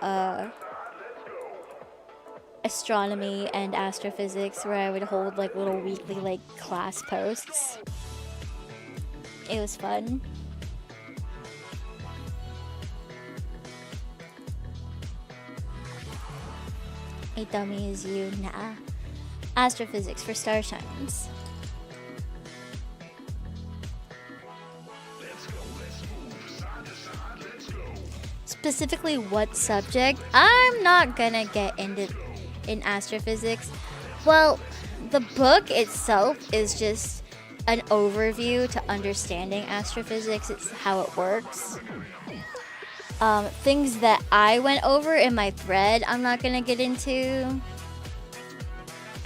astronomy and astrophysics where I would hold like little weekly like class posts. It was fun. A dummy is you, nah. Astrophysics for starshines. Specifically what subject? I'm not gonna get into in astrophysics. Well, the book itself is just an overview to understanding astrophysics. It's how it works. Things that I went over in my thread, I'm not gonna get into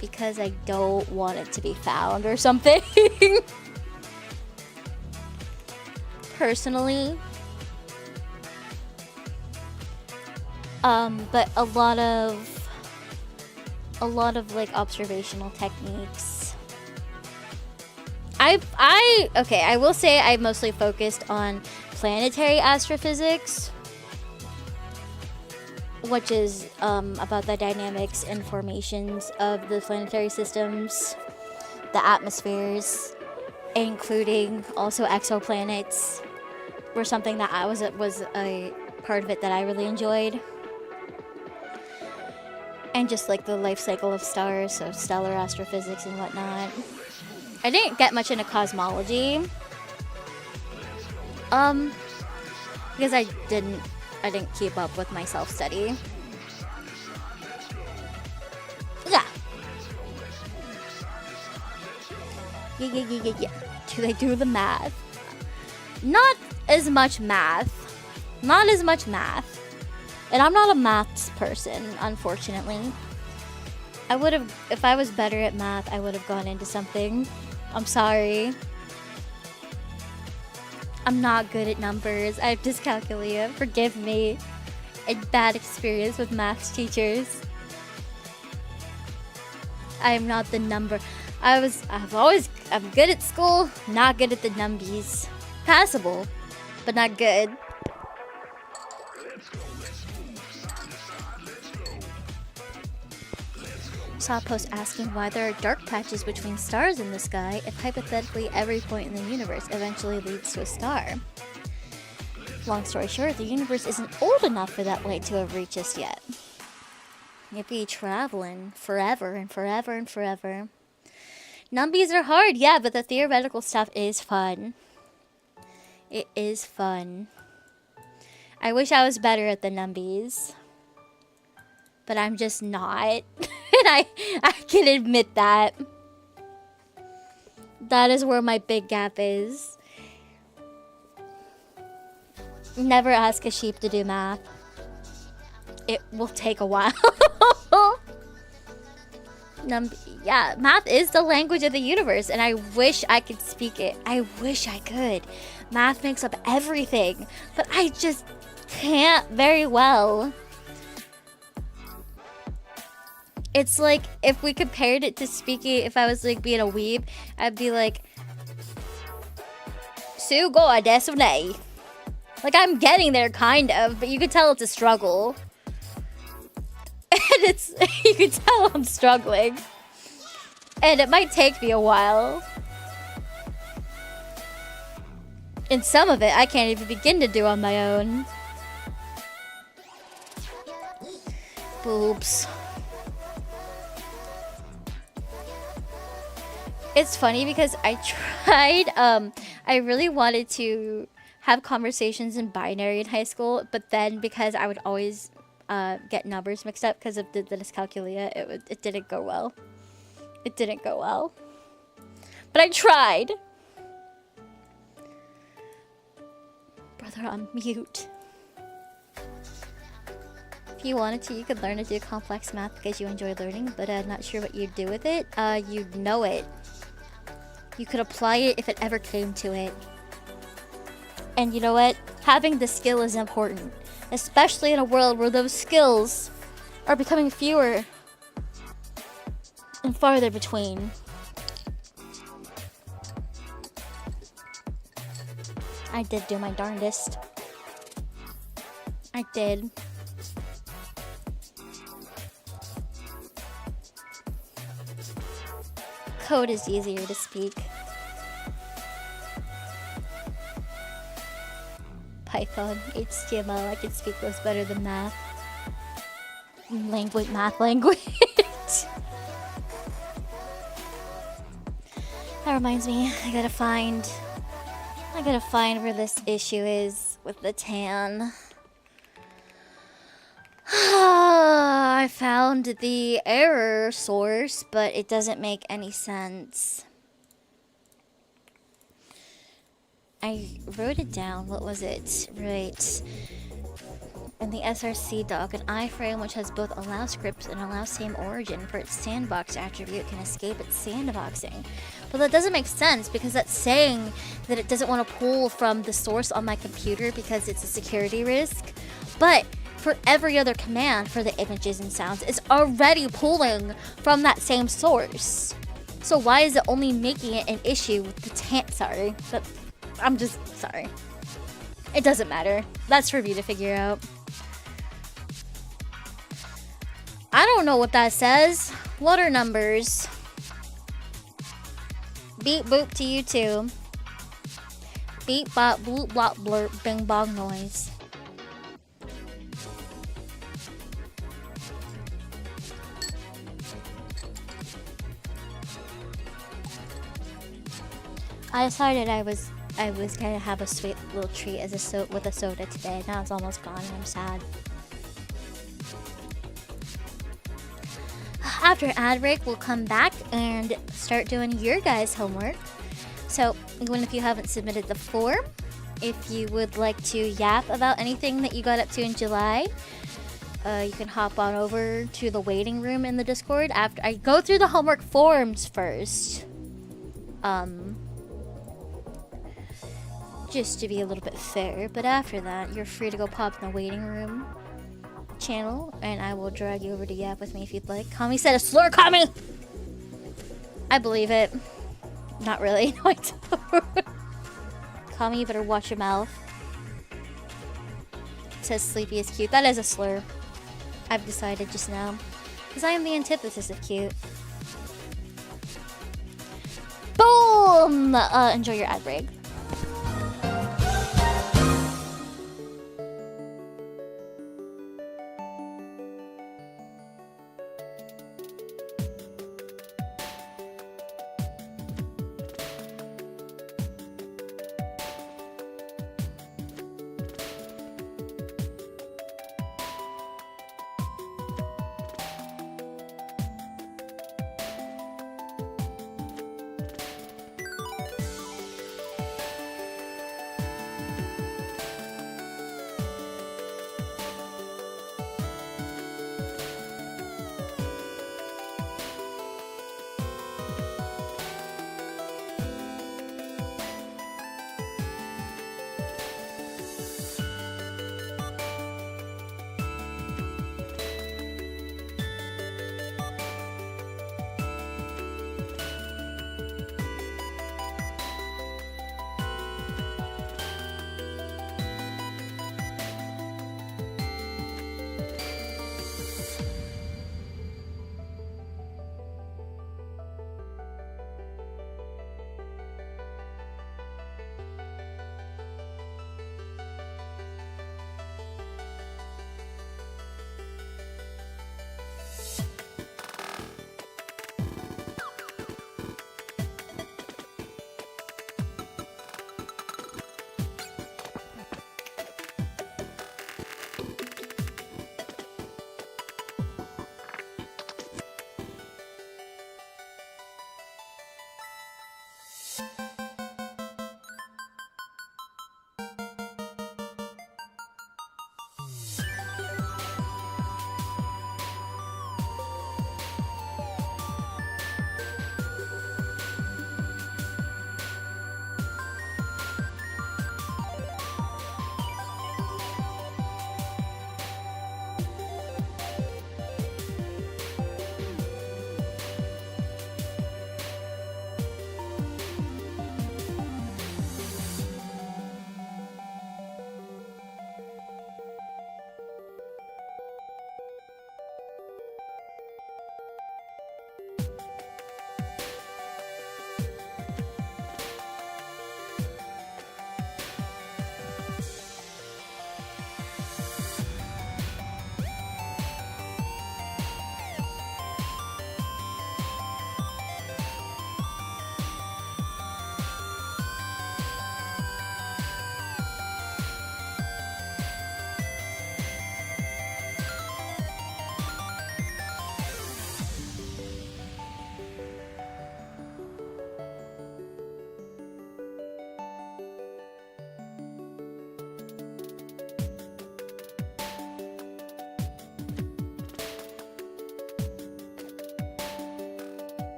because I don't want it to be found or something. Personally. But a lot of like observational techniques. I will say I mostly focused on planetary astrophysics, which is about the dynamics and formations of the planetary systems, the atmospheres, including also exoplanets, were something that was a part of it that I really enjoyed. And just like the life cycle of stars, so stellar astrophysics and whatnot. I didn't get much into cosmology, because I didn't keep up with my self-study. Yeah. Yeah. Do they do the math? Not as much math. And I'm not a maths person, unfortunately. I would have, if I was better at math, I would have gone into something. I'm sorry. I'm not good at numbers. I have dyscalculia. Forgive me. A bad experience with maths teachers. I am not the number. I'm good at school, not good at the numbies. Passable, but not good. Saw a post asking why there are dark patches between stars in the sky if hypothetically every point in the universe eventually leads to a star. Long story short, the universe isn't old enough for that light to have reached us yet. You'd be traveling forever and forever and forever. Numbies are hard, yeah, but the theoretical stuff is fun. It is fun. I wish I was better at the numbies. But I'm just not. And I can admit that. That is where my big gap is. Never ask a sheep to do math. It will take a while. Yeah, math is the language of the universe, and I wish I could speak it. I wish I could. Math makes up everything, but I just can't very well. It's like if we compared it to speaking, if I was like being a weeb, I'd be like, Sugo desu ne. Like I'm getting there kind of, but you could tell it's a struggle. And you could tell I'm struggling. And it might take me a while. And some of it I can't even begin to do on my own. Boobs. It's funny because I tried, I really wanted to have conversations in binary in high school, but then because I would always get numbers mixed up because of the dyscalculia, it didn't go well. It didn't go well. But I tried. Brother on mute. If you wanted to, you could learn to do complex math because you enjoy learning, but I'm not sure what you'd do with it. You'd know it. You could apply it if it ever came to it. And you know what? Having the skill is important, especially in a world where those skills are becoming fewer and farther between. I did do my darndest. I did. Code is easier to speak. Python, HTML, I can speak those better than math. Math language. That reminds me, I gotta find where this issue is with the tan. I found the error source, but it doesn't make any sense. I wrote it down. What was it? Right. In the SRC doc, an iframe which has both allow scripts and allow same origin for its sandbox attribute can escape its sandboxing. But that doesn't make sense because that's saying that it doesn't want to pull from the source on my computer because it's a security risk. But for every other command for the images and sounds, it's already pulling from that same source. So why is it only making it an issue with the sorry. I'm just sorry. It doesn't matter. That's for you to figure out. I don't know what that says. What are numbers? Beep boop to you too. Beep bop bloop blop blurp bing bong noise. I decided I was gonna have a sweet little treat as with a soda today. Now it's almost gone and I'm sad. After ad break, we'll come back and start doing your guys' homework. So, even if you haven't submitted the form, if you would like to yap about anything that you got up to in July, you can hop on over to the waiting room in the Discord. After I go through the homework forms first. Just to be a little bit fair, but after that, you're free to go pop in the waiting room channel, and I will drag you over to yap with me if you'd like. Kami said a slur, Kami! I believe it. Not really. No, I don't. Kami, you better watch your mouth. It says sleepy is cute. That is a slur. I've decided just now. Because I am the antithesis of cute. Boom! Enjoy your ad break.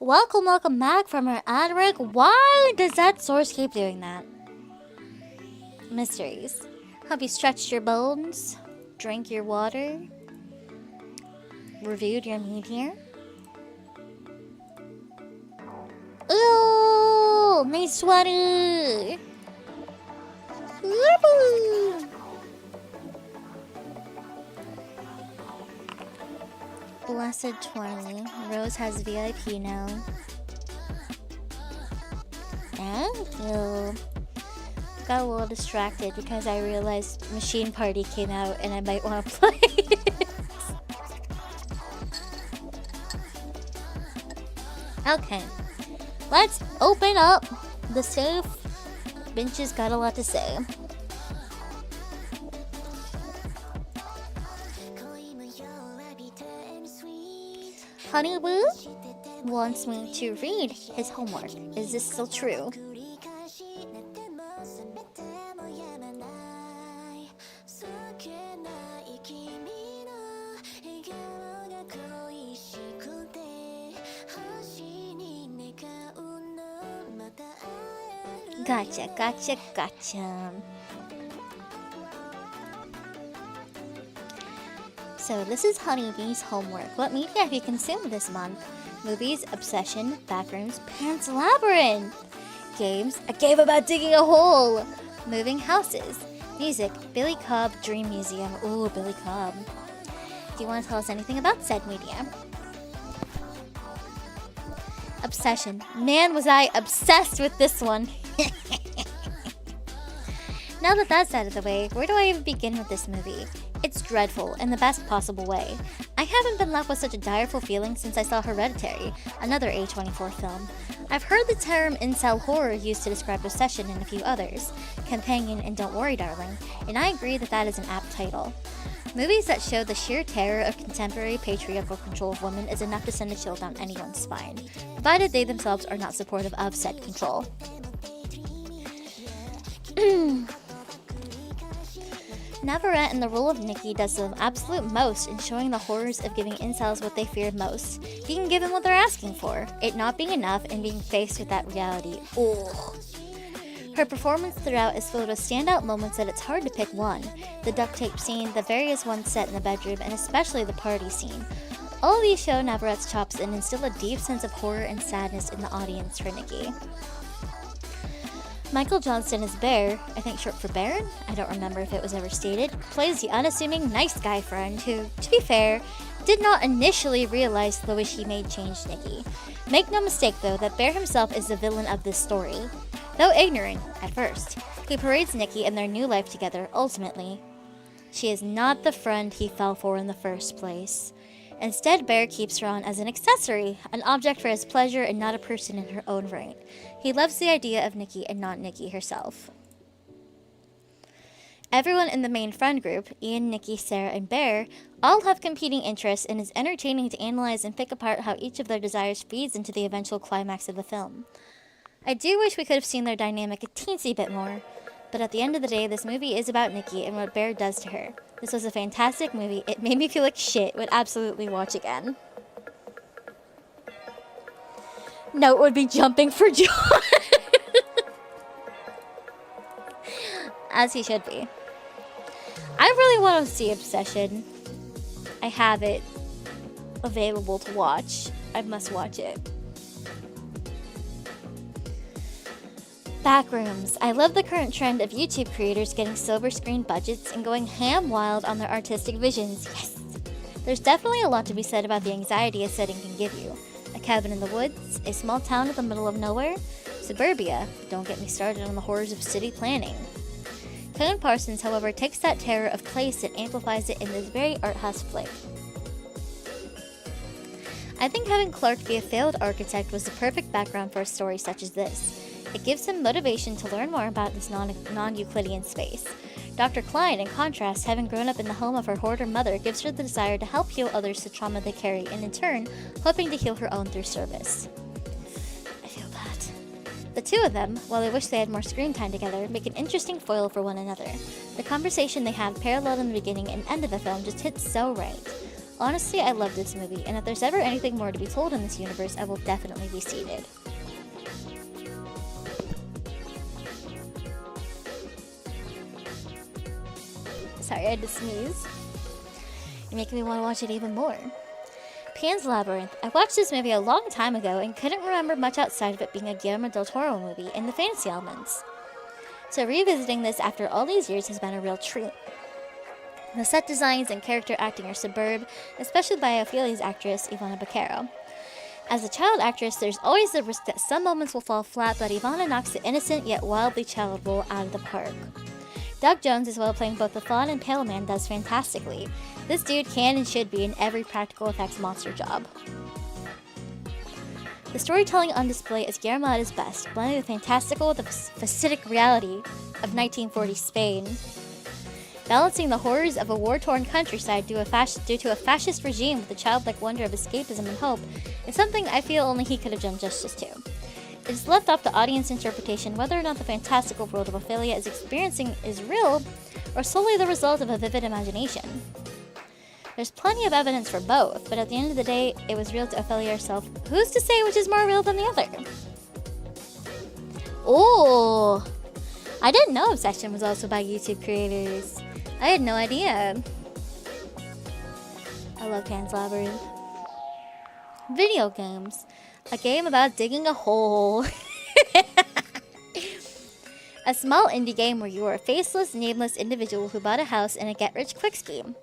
Welcome back from our ad break. Why does that source keep doing that? Mysteries. Hope you stretched your bones, drank your water, reviewed your media. Ooh, my sweater! Whoopoo! Blessed 20. Rose has VIP now. Thank you. Got a little distracted because I realized Machine Party came out and I might want to play it. Okay. Let's open up the safe. Bench's got a lot to say. Honeyboo wants me to read his homework. Is this still true? Gotcha. So this is Honeybee's homework. What media have you consumed this month? Movies, Obsession, Backrooms, Pan's Labyrinth. Games, a game about digging a hole. Moving houses. Music, Billy Cobb Dream Museum. Ooh, Billy Cobb. Do you want to tell us anything about said media? Obsession. Man, was I obsessed with this one. Now that that's out of the way, where do I even begin with this movie? It's dreadful in the best possible way. I haven't been left with such a direful feeling since I saw Hereditary, another A24 film. I've heard the term incel horror used to describe Obsession and a few others, Companion and Don't Worry Darling, and I agree that that is an apt title. Movies that show the sheer terror of contemporary patriarchal control of women is enough to send a chill down anyone's spine, provided they themselves are not supportive of said control. Navarette in the role of Nikki does the absolute most in showing the horrors of giving incels what they feared most. You can give them what they're asking for, it not being enough and being faced with that reality. Ugh. Her performance throughout is filled with standout moments that it's hard to pick one. The duct tape scene, the various ones set in the bedroom, and especially the party scene. All of these show Navarette's chops and instill a deep sense of horror and sadness in the audience for Nikki. Michael Johnston is Bear, I think short for Baron, I don't remember if it was ever stated, plays the unassuming nice guy friend who, to be fair, did not initially realize the wish he made changed Nikki. Make no mistake though that Bear himself is the villain of this story. Though ignorant, at first, he parades Nikki and their new life together ultimately. She is not the friend he fell for in the first place. Instead, Bear keeps her on as an accessory, an object for his pleasure and not a person in her own right. He loves the idea of Nikki and not Nikki herself. Everyone in the main friend group, Ian, Nikki, Sarah, and Bear, all have competing interests and it's entertaining to analyze and pick apart how each of their desires feeds into the eventual climax of the film. I do wish we could have seen their dynamic a teensy bit more, but at the end of the day, this movie is about Nikki and what Bear does to her. This was a fantastic movie. It made me feel like shit. Would absolutely watch again. Note would be jumping for joy. As he should be. I really want to see Obsession. I have it available to watch. I must watch it. Backrooms. I love the current trend of YouTube creators getting silver screen budgets and going ham wild on their artistic visions. Yes! There's definitely a lot to be said about the anxiety a setting can give you. A cabin in the woods, a small town in the middle of nowhere, suburbia. Don't get me started on the horrors of city planning. Cohen Parsons, however, takes that terror of place and amplifies it in this very art house flick. I think having Clark be a failed architect was the perfect background for a story such as this. It gives him motivation to learn more about this non-Euclidean space. Dr. Klein, in contrast, having grown up in the home of her hoarder mother, gives her the desire to help heal others the trauma they carry, and in turn, hoping to heal her own through service. I feel that. The two of them, while they wish they had more screen time together, make an interesting foil for one another. The conversation they have paralleled in the beginning and end of the film just hits so right. Honestly, I love this movie, and if there's ever anything more to be told in this universe, I will definitely be seated. Sorry, I had to sneeze. You're making me want to watch it even more. Pan's Labyrinth. I watched this movie a long time ago and couldn't remember much outside of it being a Guillermo del Toro movie and the fantasy elements. So revisiting this after all these years has been a real treat. The set designs and character acting are superb, especially by Ophelia's actress, Ivana Baquero. As a child actress, there's always the risk that some moments will fall flat, but Ivana knocks the innocent yet wildly child role out of the park. Doug Jones, as well playing both the Fawn and Pale Man, does fantastically. This dude can and should be in every practical effects monster job. The storytelling on display is Guillermo at his best, blending the fantastical with the fascistic reality of 1940s Spain. Balancing the horrors of a war-torn countryside due to a fascist regime with the childlike wonder of escapism and hope is something I feel only he could have done justice to. It is left up to audience interpretation whether or not the fantastical world of Ophelia is experiencing is real or solely the result of a vivid imagination. There's plenty of evidence for both, but at the end of the day, it was real to Ophelia herself. Who's to say which is more real than the other? Oh, I didn't know Obsession was also by YouTube creators. I had no idea. I love Pan's Labyrinth. Video games. A game about digging a hole. A small indie game where you are a faceless, nameless individual who bought a house in a get-rich-quick scheme.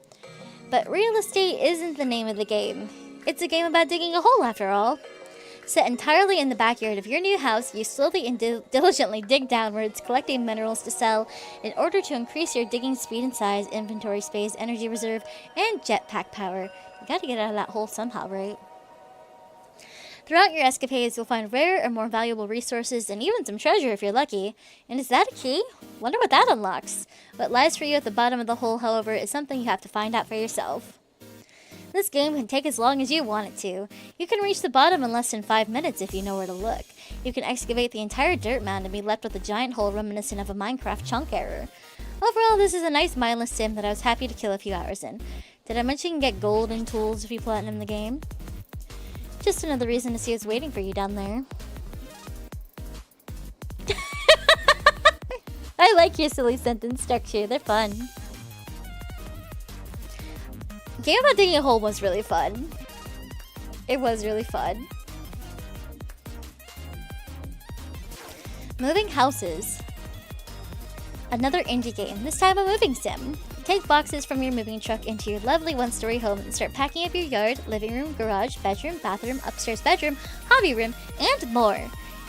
But real estate isn't the name of the game. It's a game about digging a hole, after all. Set entirely in the backyard of your new house, you slowly and diligently dig downwards, collecting minerals to sell in order to increase your digging speed and size, inventory space, energy reserve, and jetpack power. You gotta get out of that hole somehow, right? Throughout your escapades, you'll find rare or more valuable resources and even some treasure if you're lucky. And is that a key? Wonder what that unlocks. What lies for you at the bottom of the hole, however, is something you have to find out for yourself. This game can take as long as you want it to. You can reach the bottom in less than 5 minutes if you know where to look. You can excavate the entire dirt mound and be left with a giant hole reminiscent of a Minecraft chunk error. Overall, this is a nice mindless sim that I was happy to kill a few hours in. Did I mention you can get gold and tools if you platinum the game? Just another reason to see what's waiting for you down there. I like your silly sentence structure, they're fun. Game about digging a hole was really fun. It was really fun. Moving houses. Another indie game, this time a moving sim. Take boxes from your moving truck into your lovely one-story home and start packing up your yard, living room, garage, bedroom, bathroom, upstairs bedroom, hobby room, and more.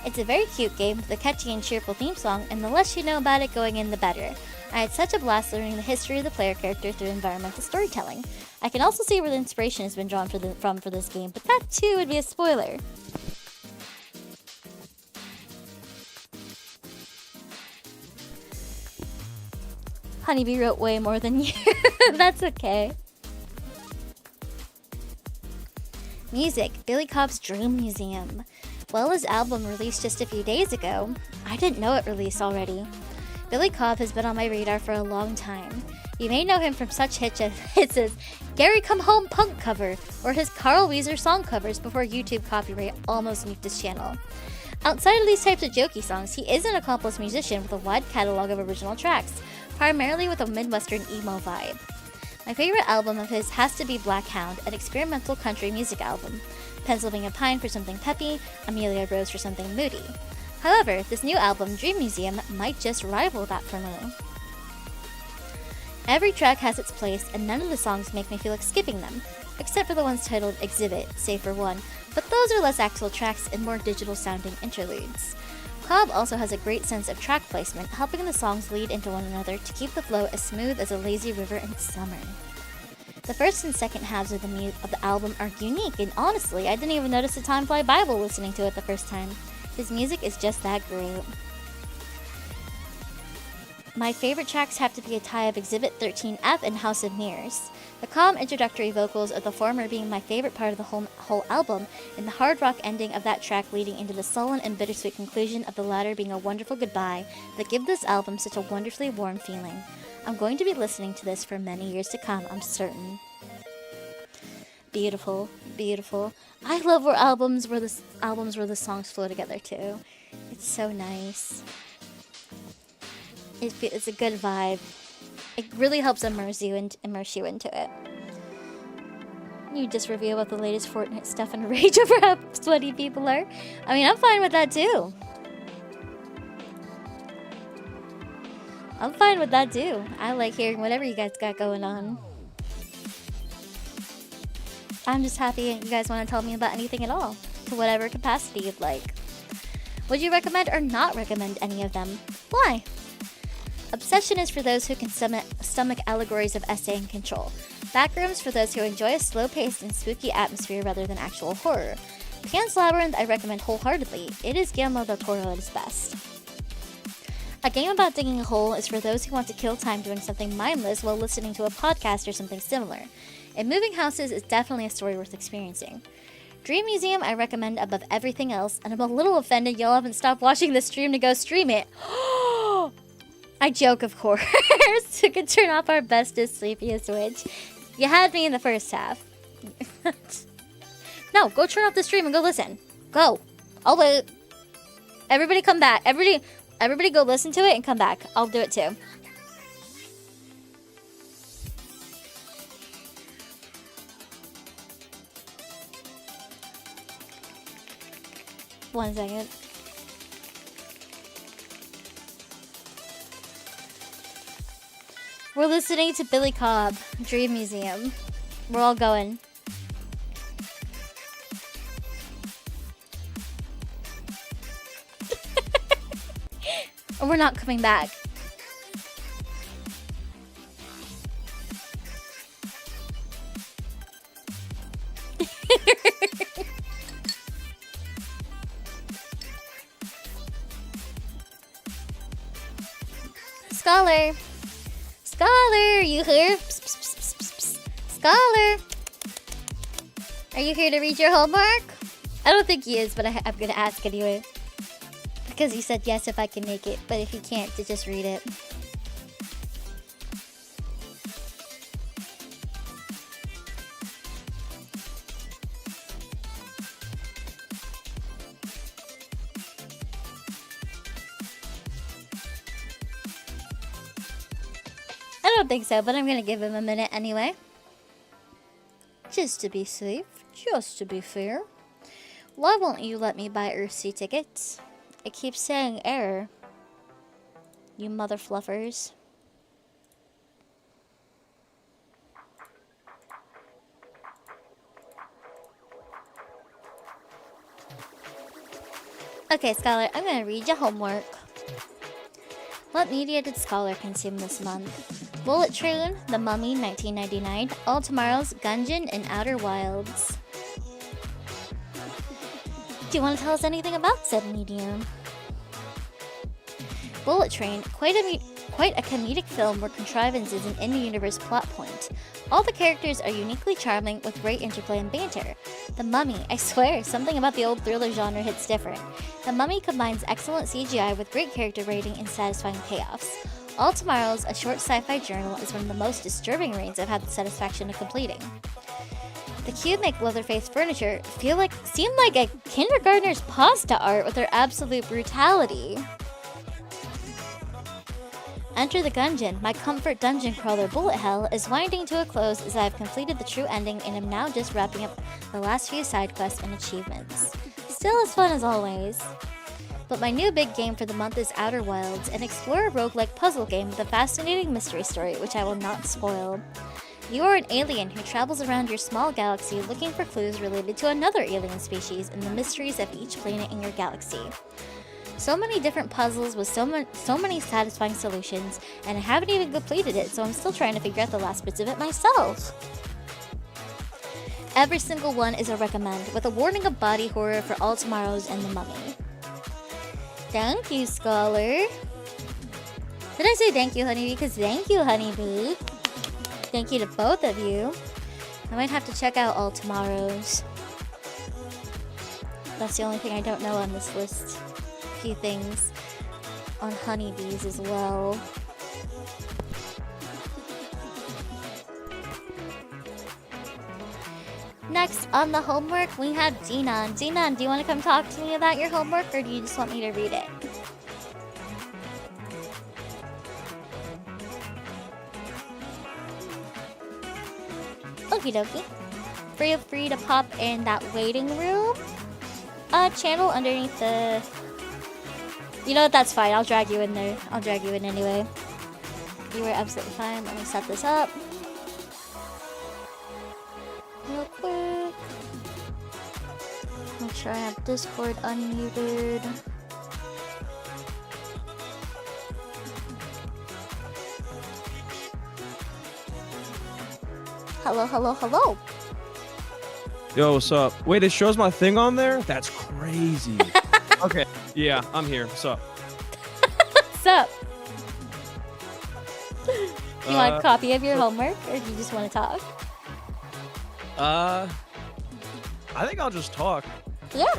It's a very cute game with a catchy and cheerful theme song, and the less you know about it going in, the better. I had such a blast learning the history of the player character through environmental storytelling. I can also see where the inspiration has been drawn from for this game, but that too would be a spoiler. Honeybee wrote way more than you. That's okay. Music. Billy Cobb's Dream Museum. Well, his album released just a few days ago. I didn't know it released already. Billy Cobb has been on my radar for a long time. You may know him from such hits as Gary Come Home Punk cover or his Carl Weezer song covers before YouTube copyright almost nuked his channel. Outside of these types of jokey songs, he is an accomplished musician with a wide catalog of original tracks, primarily with a Midwestern emo vibe. My favorite album of his has to be Black Hound, an experimental country music album. Pennsylvania Pine for something peppy, Amelia Rose for something moody. However, this new album, Dream Museum, might just rival that for me. Every track has its place, and none of the songs make me feel like skipping them, except for the ones titled Exhibit, save for one, but those are less actual tracks and more digital-sounding interludes. Cobb also has a great sense of track placement, helping the songs lead into one another to keep the flow as smooth as a lazy river in summer. The first and second halves of the album are unique, and honestly, I didn't even notice the time fly by while listening to it the first time. His music is just that great. My favorite tracks have to be a tie of Exhibit 13F and House of Mirrors. The calm introductory vocals of the former being my favorite part of the whole album, and the hard rock ending of that track leading into the sullen and bittersweet conclusion of the latter being a wonderful goodbye that give this album such a wonderfully warm feeling. I'm going to be listening to this for many years to come, I'm certain. Beautiful, beautiful. I love where albums where the songs flow together too. It's so nice. It's a good vibe. It really helps immerse you into it. You just review about the latest Fortnite stuff and rage over how sweaty people are. I mean, I'm fine with that too. I'm fine with that too. I like hearing whatever you guys got going on. I'm just happy you guys want to tell me about anything at all, to whatever capacity you'd like. Would you recommend or not recommend any of them? Why? Obsession is for those who can stomach allegories of essay and control. Backrooms for those who enjoy a slow-paced and spooky atmosphere rather than actual horror. Pan's Labyrinth I recommend wholeheartedly. It is Guillermo del Toro at his best. A game about digging a hole is for those who want to kill time doing something mindless while listening to a podcast or something similar. And Moving Houses is definitely a story worth experiencing. Dream Museum I recommend above everything else, and I'm a little offended y'all haven't stopped watching the stream to go stream it. I joke, of course. You can turn off our bestest, sleepiest witch. You had me in the first half. No, go turn off the stream and go listen. Go. I'll wait. Everybody come back. Everybody go listen to it and come back. I'll do it too. One second. We're listening to Billy Cobb, Dream Museum. We're all going. Or we're not coming back. Scholar! Scholar, you here? Psst, psst, psst, psst, psst, psst. Scholar! Are you here to read your homework? I don't think he is, but I'm gonna ask anyway. Because he said yes if I can make it, but if he can't, to just read it. I don't think so, but I'm gonna give him a minute anyway. Just to be safe, just to be fair. Why won't you let me buy Earthsea tickets? It keeps saying error. You mother fluffers. Okay, Scholar, I'm gonna read your homework. What media did Scholar consume this month? Bullet Train, The Mummy, 1999, All Tomorrow's, Gungeon, and Outer Wilds. Do you want to tell us anything about said medium? Bullet Train, quite a comedic film where contrivance is an in-universe plot point. All the characters are uniquely charming with great interplay and banter. The Mummy, I swear, something about the old thriller genre hits different. The Mummy combines excellent CGI with great character writing and satisfying payoffs. All Tomorrow's, a short sci-fi journal, is one of the most disturbing reads I've had the satisfaction of completing. The cube make Leatherface furniture seem like a kindergartner's pasta art with their absolute brutality. Enter the Gungeon. My comfort dungeon crawler bullet hell is winding to a close as I have completed the true ending and am now just wrapping up the last few side quests and achievements. Still as fun as always. But my new big game for the month is Outer Wilds, an explorer roguelike puzzle game with a fascinating mystery story which I will not spoil. You are an alien who travels around your small galaxy looking for clues related to another alien species and the mysteries of each planet in your galaxy. So many different puzzles with so many satisfying solutions, and I haven't even completed it, so I'm still trying to figure out the last bits of it myself. Every single one is a recommend, with a warning of body horror for All Tomorrows and The Mummy. Thank you, Scholar. Did I say thank you, Honeybee? Because thank you, Honeybee. Thank you to both of you. I might have to check out All Tomorrows. That's the only thing I don't know on this list. A few things on Honeybees as well. Next on the homework, we have Jinan. Jinan, do you want to come talk to me about your homework, or do you just want me to read it? Okie dokie. Feel free to pop in that waiting room channel underneath the... You know what, that's fine. I'll drag you in there. I'll drag you in anyway. You were absolutely fine. Let me set this up real quick. Make sure I have Discord unmuted. Hello, hello, hello. Yo, what's up? Wait, it shows my thing on there? That's crazy. Okay, yeah, I'm here. What's up? What's up? You want a copy of your homework, or do you just want to talk? I think I'll just talk. Yeah.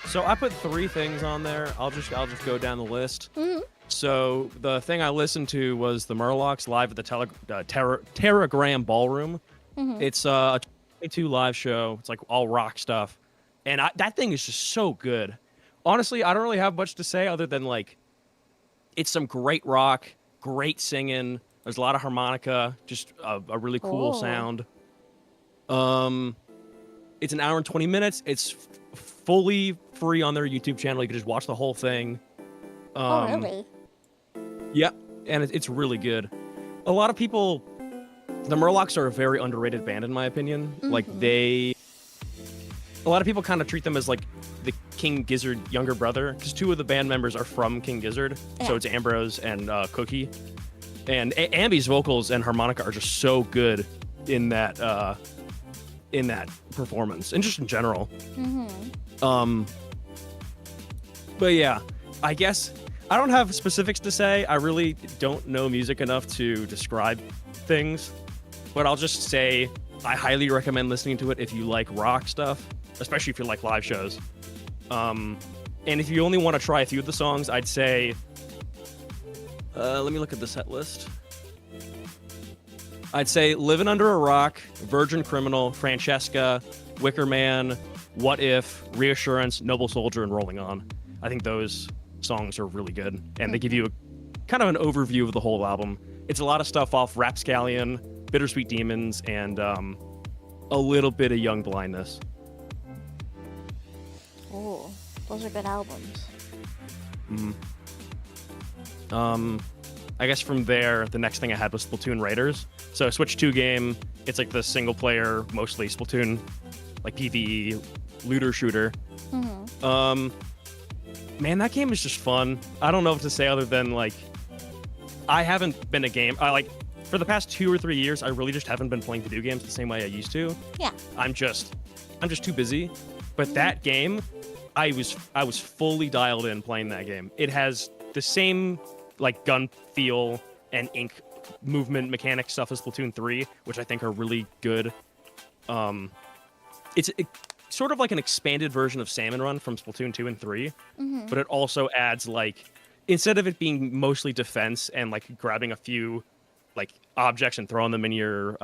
So I put 3 things on there. I'll just go down the list. Mm-hmm. So the thing I listened to was the Murlocs live at the Terragram Ballroom. Mm-hmm. It's a 22 live show. It's like all rock stuff, and that thing is just so good. Honestly, I don't really have much to say other than like, it's some great rock, great singing. There's a lot of harmonica, just a really cool sound. It's an hour and 20 minutes. It's fully free on their YouTube channel. You can just watch the whole thing. Oh, really? Yeah, and it's really good. A lot of people, the Murlocs are a very underrated band in my opinion. Mm-hmm. Like a lot of people kind of treat them as like the King Gizzard younger brother, because 2 of the band members are from King Gizzard. Yeah. So it's Ambrose and Cookie. And Ambi's vocals and harmonica are just so good in that performance, and just in general. Mm-hmm. But yeah, I guess I don't have specifics to say. I really don't know music enough to describe things, but I'll just say I highly recommend listening to it if you like rock stuff, especially if you like live shows. And if you only want to try a few of the songs, I'd say, let me look at the set list. I'd say Living Under a Rock, Virgin Criminal, Francesca, Wicker Man, What If, Reassurance, Noble Soldier, and Rolling On. I think those songs are really good, and they give you kind of an overview of the whole album. It's a lot of stuff off Rapscallion, Bittersweet Demons, and a little bit of Young Blindness. Oh, those are good albums. I guess from there, the next thing I had was Splatoon Raiders. So Switch 2 game, it's like the single player, mostly Splatoon, like PvE looter shooter. Mm-hmm. Man, that game is just fun. I don't know what to say other than like, I haven't been for the past 2 or 3 years, I really just haven't been playing video games the same way I used to. Yeah. I'm just too busy. But that game, I was fully dialed in playing that game. It has the same like gun feel and ink movement mechanic stuff as Splatoon 3, which I think are really good. It's sort of like an expanded version of Salmon Run from Splatoon 2 and 3, but it also adds like, instead of it being mostly defense and like grabbing a few like objects and throwing them in your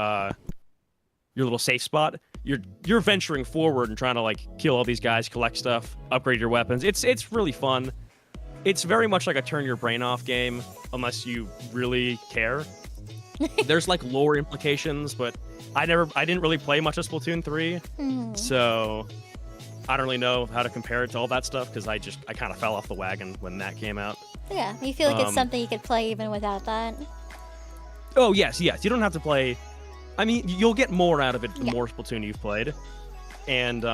little safe spot, you're venturing forward and trying to like kill all these guys, collect stuff, upgrade your weapons. It's really fun. It's very much like a turn your brain off game, unless you really care. There's like lore implications, but I didn't really play much of Splatoon 3, so I don't really know how to compare it to all that stuff, because I kind of fell off the wagon when that came out. Yeah, you feel like it's something you could play even without that. Oh yes, you don't have to play. I mean, you'll get more out of it the more Splatoon you've played, and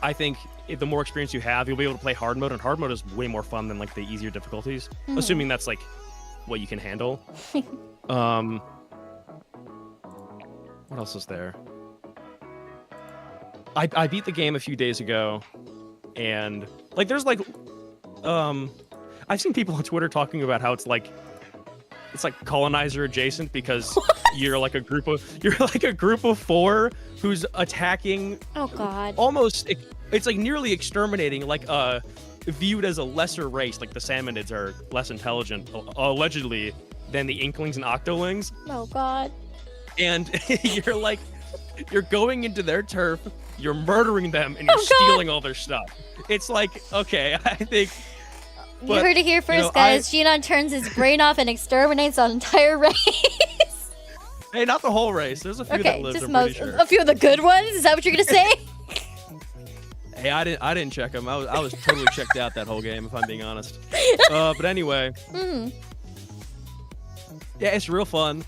I think the more experience you have, you'll be able to play hard mode, and hard mode is way more fun than like the easier difficulties, assuming that's like what you can handle. What else is there? I beat the game a few days ago, and like there's like I've seen people on Twitter talking about how it's like colonizer adjacent, because you're like a group of 4 who's attacking. Oh god. Almost, it's like nearly exterminating, like viewed as a lesser race, like the Salmonids are less intelligent allegedly than the Inklings and Octolings. Oh god. And you're like You're going into their turf, you're murdering them, and you're stealing all their stuff. It's like, okay, I think... You heard it here first, guys. Xenon turns his brain off and exterminates an entire race. Hey, not the whole race. There's a few that lived, I'm pretty sure. A few of the good ones? Is that what you're going to say? Hey, I didn't check them. I was totally checked out that whole game, if I'm being honest. But anyway. Yeah, it's real fun.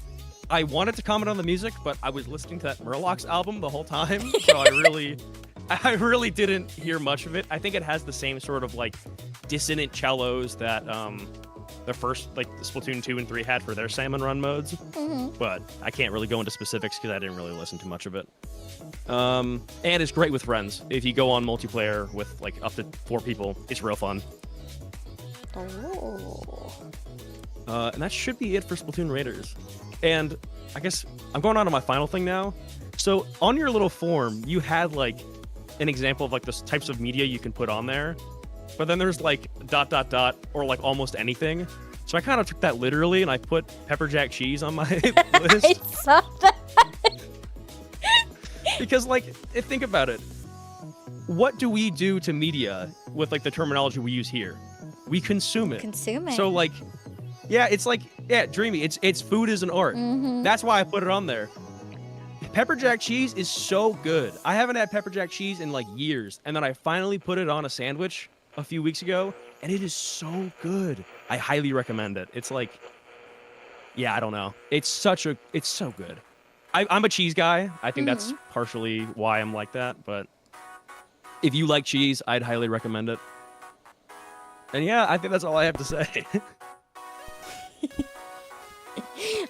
I wanted to comment on the music, but I was listening to that Murlocs album the whole time, so I really didn't hear much of it. I think it has the same sort of like dissonant cellos that the first like Splatoon 2 and 3 had for their Salmon Run modes. But I can't really go into specifics because I didn't really listen to much of it. And it's great with friends. If you go on multiplayer with like up to 4 people, it's real fun. And that should be it for Splatoon Raiders. And I guess I'm going on to my final thing now. So on your little form, you had like an example of like the types of media you can put on there. But then there's like ... or like almost anything. So I kind of took that literally and I put pepper jack cheese on my list. I saw that. Because like, think about it. What do we do to media with like the terminology we use here? We consume it. Consume it. So like, yeah, it's like, yeah, dreamy. It's food is an art. That's why I put it on there. Pepper jack cheese is so good. I haven't had pepper jack cheese in like years. And then I finally put it on a sandwich a few weeks ago. And it is so good. I highly recommend it. It's like, yeah, I don't know. It's so good. I'm a cheese guy. I think that's partially why I'm like that. But if you like cheese, I'd highly recommend it. And yeah, I think that's all I have to say.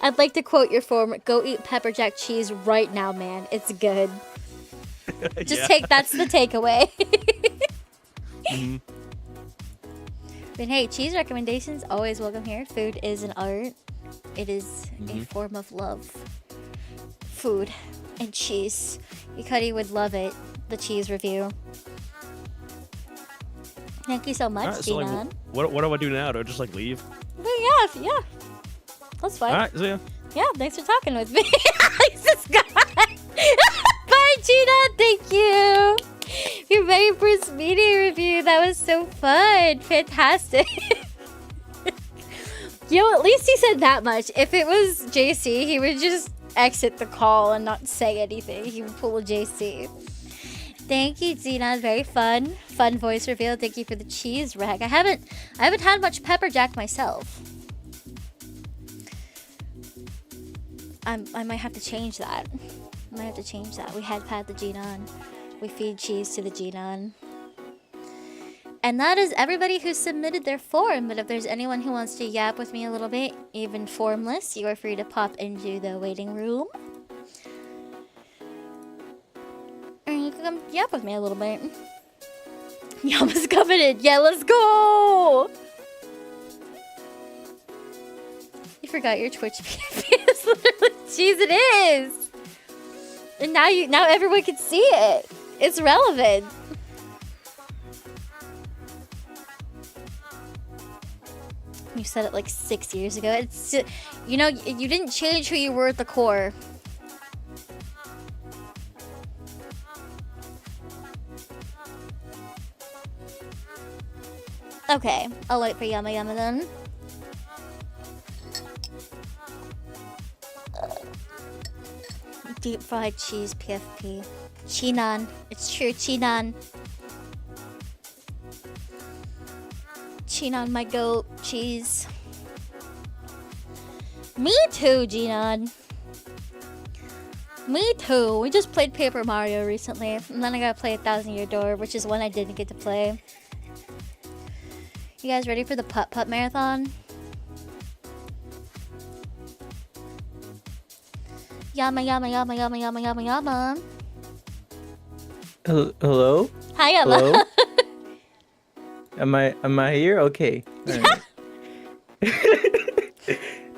I'd like to quote your form, go eat pepper jack cheese right now, man. It's good. Just that's the takeaway. But hey, cheese recommendations, always welcome here. Food is an art. It is a form of love. Food and cheese. Cuddy would love it, the cheese review. Thank you so much, right, so like, what do I do now? Do I just like leave? Yeah. That's fine. All right, see ya. Yeah, thanks for talking with me. This guy. Bye, Gina. Thank you. Your very first media review. That was so fun. Fantastic. Yo, at least he said that much. If it was JC, he would just exit the call and not say anything. He would pull a JC. Thank you, Xenon. Very fun. Fun voice reveal. Thank you for the cheese rag. I haven't had much pepper jack myself. I might have to change that. We had the Xenon. We feed cheese to the Xenon. And that is everybody who submitted their form. But if there's anyone who wants to yap with me a little bit, even formless, you are free to pop into the waiting room. And you can come yap with me a little bit. Yama's coming in. Yeah, let's go! You forgot your Twitch PFP is literally... Jeez, it is! And now everyone can see it. It's relevant. You said it like 6 years ago. It's, you know, you didn't change who you were at the core. Okay, I'll wait for Yama Yama then. Deep fried cheese PFP. Chinan. It's true, Chinan. Chinan, my goat. Cheese. Me too, Jinan. Me too. We just played Paper Mario recently. And then I gotta play 1,000 Year Door, which is one I didn't get to play. You guys ready for the putt-putt marathon? Yama, yama, yama, yama, yama, yama, yama. Hello? Hi, Yama. Hello? Am I here? Okay. All right.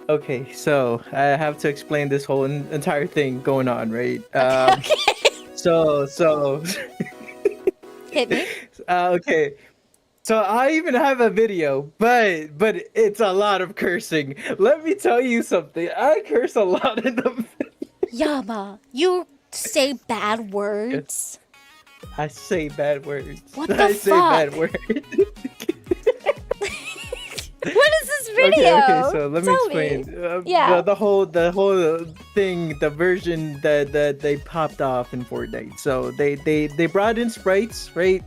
Okay, so I have to explain this whole entire thing going on, right? Okay. So Hit me. Okay. So I even have a video, but it's a lot of cursing. Let me tell you something. I curse a lot in the video. Yama, you say bad words? I say bad words. What the I say fuck? bad words. What is this video? Okay, so let me Tell explain. Yeah. The whole thing, the version that they popped off in Fortnite. So they brought in sprites, right?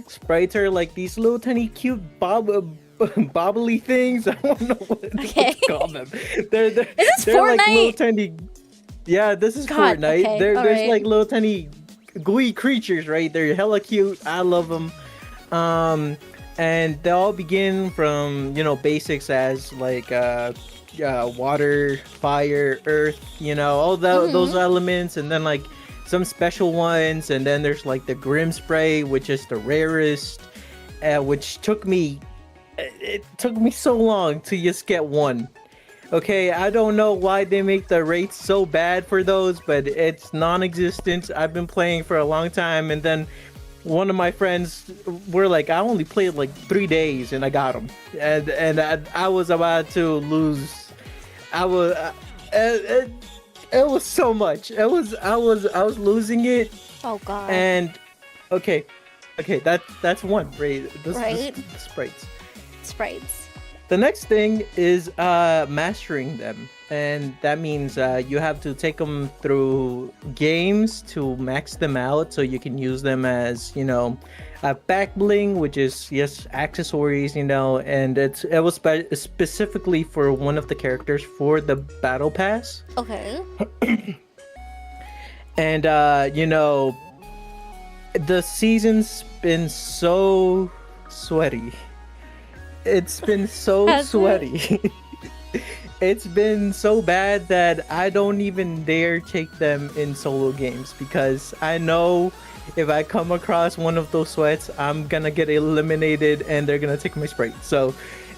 Sprites are like these little tiny cute bobbly things. I don't know what to call them. They're this they're like Fortnite? little tiny. Yeah, this is God, Fortnite. okay, There's alright. like little tiny gooey creatures, right? They're hella cute. I love them. And they all begin from, you know, basics as like water, fire, earth, you know, all those elements, and then like some special ones, and then there's like the Grim Spray, which is the rarest, which took me so long to just get one. Okay, I don't know why they make the rates so bad for those, but it's non-existent. I've been playing for a long time, and then one of my friends were like, I only played like 3 days and I got him, and I was about to lose. I was it was so much. I was losing it. Oh god. And okay, that's one, right? Right. The sprites. Sprites. The next thing is mastering them, and that means you have to take them through games to max them out, so you can use them as, you know, back bling, which is accessories, you know, and it was specifically for one of the characters for the battle pass. Okay. And you know, the season's been so sweaty. It's been so Has sweaty. It's been so bad that I don't even dare take them in solo games, because I know if I come across one of those sweats, I'm gonna get eliminated and they're gonna take my sprite. So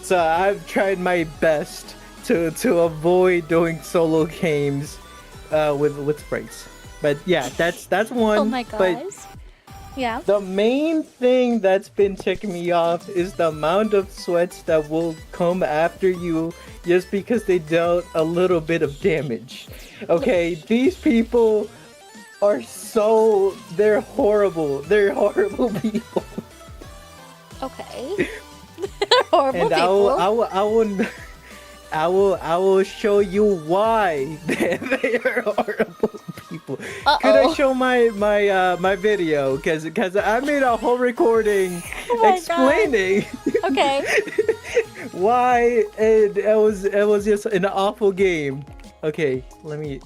I've tried my best to avoid doing solo games with sprites. But yeah, that's one. Oh my But gosh. Yeah. the main thing that's been ticking me off is the amount of sweats that will come after you just because they dealt a little bit of damage. Okay, these people are they're horrible. They're horrible people. Okay. Horrible And people. I will show you why they are horrible people. Could I show my video? Because I made a whole recording my explaining Okay. why it was just an awful game. Okay, let me.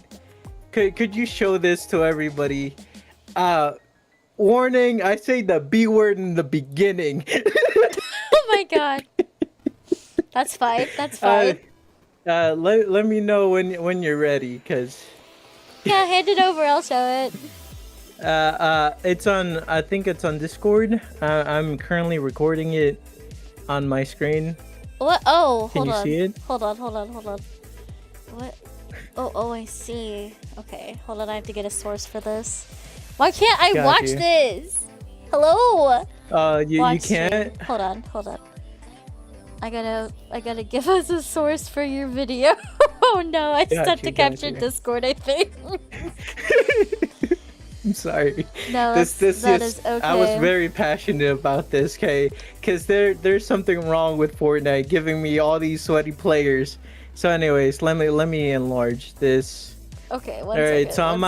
Could you show this to everybody? Warning: I say the B word in the beginning. Oh my god. That's fine. That's fine. Let me know when you're ready, cause Yeah, hand it over. I'll show it. it's on. I think it's on Discord. I'm currently recording it on my screen. What? Oh, Can hold you on. see it? Hold on. What? Oh, I see. Okay, hold on. I have to get a source for this. Why can't I Got watch you. this? Hello. You Watch can't. stream. Hold on. I gotta give us a source for your video. Oh no, I just have to capture Discord, I think. I'm sorry. No, that is okay. I was very passionate about this, okay? Because there's something wrong with Fortnite giving me all these sweaty players. So, anyways, let me enlarge this. Okay, All right, so I'm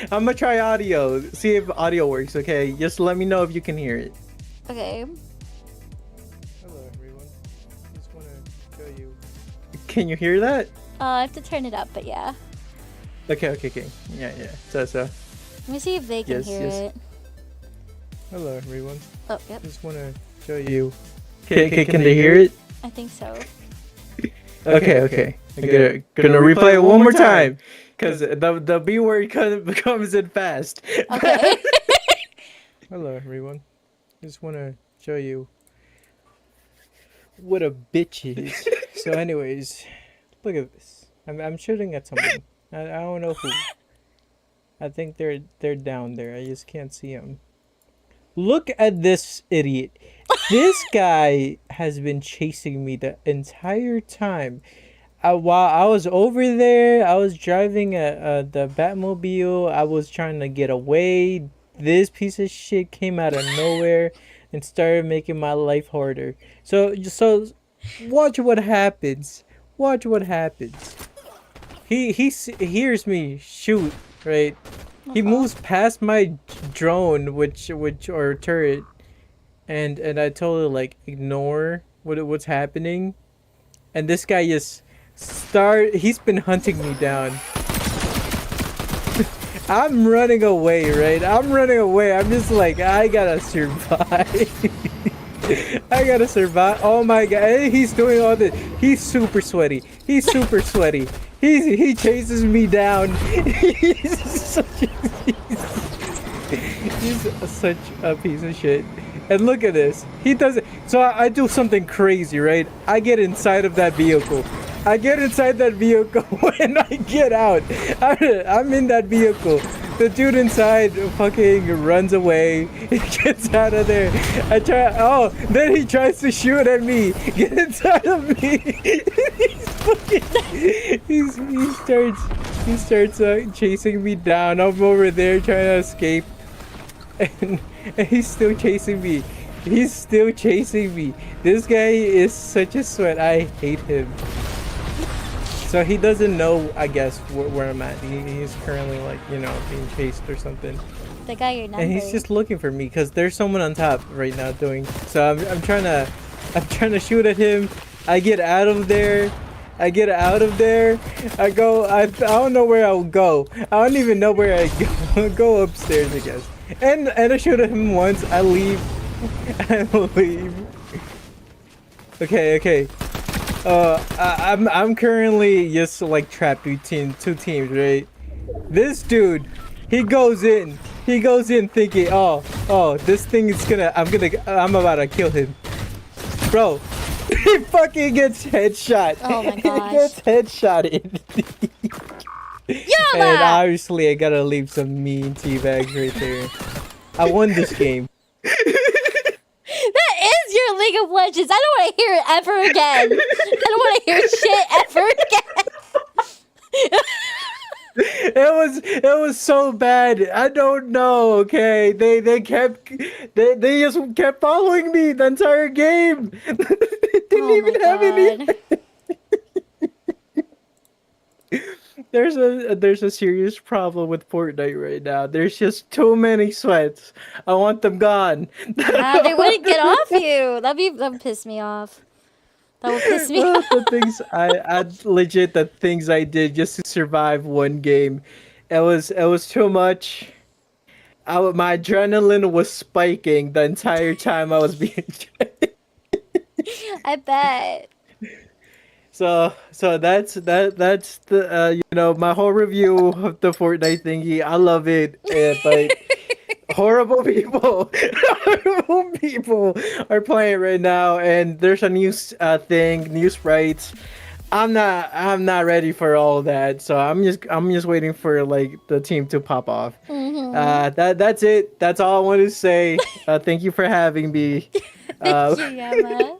gonna try audio. See if audio works. Okay, just let me know if you can hear it. Okay. Hello, everyone. Just want to show you. Can you hear that? I have to turn it up, but yeah. Okay. Yeah. So. Let me see if they can hear it. Hello, everyone. Oh, yep. Just want to show you. Okay, can they hear it? I think so. Okay. I'm gonna replay it one more time, because the B word comes in fast. Okay. Hello, everyone. Just want to show you what a bitch is. So, anyways, look at this. I'm shooting at someone. I don't know who. I think they're down there. I just can't see them. Look at this idiot. This guy has been chasing me the entire time. while I was over there, I was driving the Batmobile. I was trying to get away. This piece of shit came out of nowhere and started making my life harder. So watch what happens. Watch what happens. He hears me shoot, right? He moves past my drone, which or turret, and I totally like ignore what's happening, and this guy just he's been hunting me down. I'm running away, right? I'm running away. I'm just like, I gotta survive. I gotta survive. Oh my god, he's doing all this. He's super sweaty. He chases me down. He's such a piece of shit. And look at this. He does it. So I do something crazy, right? I get inside of that vehicle. When I get out, I'm in that vehicle. The dude inside fucking runs away. He gets out of there. Then he tries to shoot at me. Get inside of me. He starts chasing me down. I'm over there trying to escape. And he's still chasing me. This guy is such a sweat. I hate him. So he doesn't know, I guess, where I'm at. He's currently like, being chased or something. They got your number. And he's just looking for me because there's someone on top right now doing. So I'm trying to shoot at him. I get out of there. I go. I don't know where I'll go. I don't even know where I go. Go upstairs, I guess. And I shoot at him once. I leave. Okay. I'm currently just like trapped between two teams, right? This dude, he goes in thinking, this thing is I'm about to kill him. Bro, he fucking gets headshot. Oh my gosh. He gets headshotted. Yeah, and obviously I gotta leave some mean teabags right there. I won this game. That is your League of Legends. I don't want to hear it ever again. I don't want to hear shit ever again. It was so bad. I don't know. Okay, they just kept following me the entire game. They didn't even have any. There's a serious problem with Fortnite right now. There's just too many sweats. I want them gone. They wouldn't get off you. That would piss me off. That would piss me off. The things the things I did just to survive one game. It was too much. My adrenaline was spiking the entire time I was being. I bet. So that's the my whole review of the Fortnite thingy. I love it, but horrible people are playing right now, and there's a new thing, new sprites. I'm not ready for all that, so I'm just waiting for like the team to pop off. Mm-hmm. That's it. That's all I wanted to say. Thank you for having me. Thank you, Yama.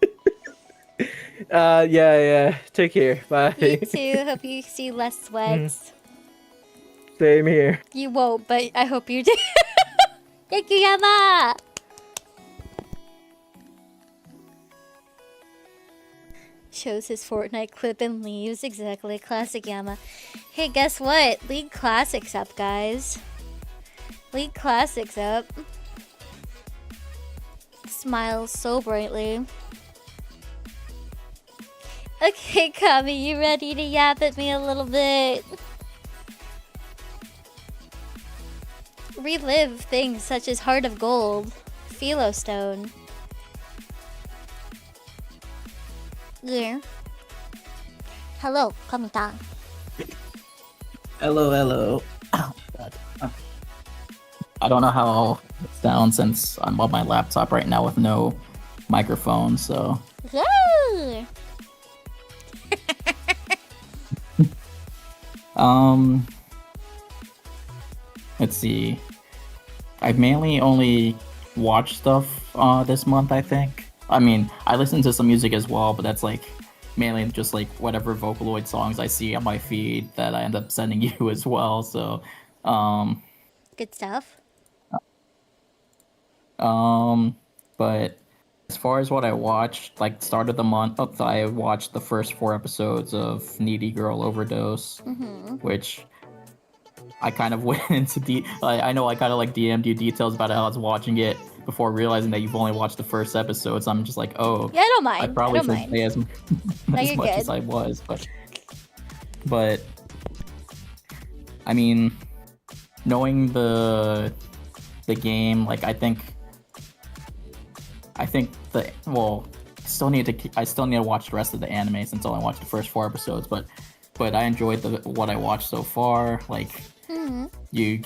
Yeah. Take care. Bye. You too. Hope you see less sweats. Same here. You won't, but I hope you do. Thank you, Yama. Shows his Fortnite clip and leaves. Exactly. Classic Yama. Hey, guess what? League Classics up, guys. League Classics up. Smiles so brightly. Okay, Kami, you ready to yap at me a little bit? Relive things such as Heart of Gold, Philo Stone. Yeah. Hello, Kami-tan. Hello. Oh, God. I don't know how it sounds since I'm on my laptop right now with no microphone, so... Yeah. Let's see. I've mainly only watched stuff this month, I think. I mean, I listen to some music as well, but that's like mainly just like whatever Vocaloid songs I see on my feed that I end up sending you as well. So, Good stuff. but as far as what I watched, like start of the month, I watched the first 4 episodes of Needy Girl Overdose, which I kind of went into I know I kind of like DM'd you details about how I was watching it before realizing that you've only watched the first episode. So I'm just like, oh, Yeah, I don't mind. I probably don't should mind. say as No, as you're much good. as I was, but I mean, knowing the game, like I think I still need to watch the rest of the anime since I only watched the first 4 episodes, but I enjoyed what I watched so far. Like you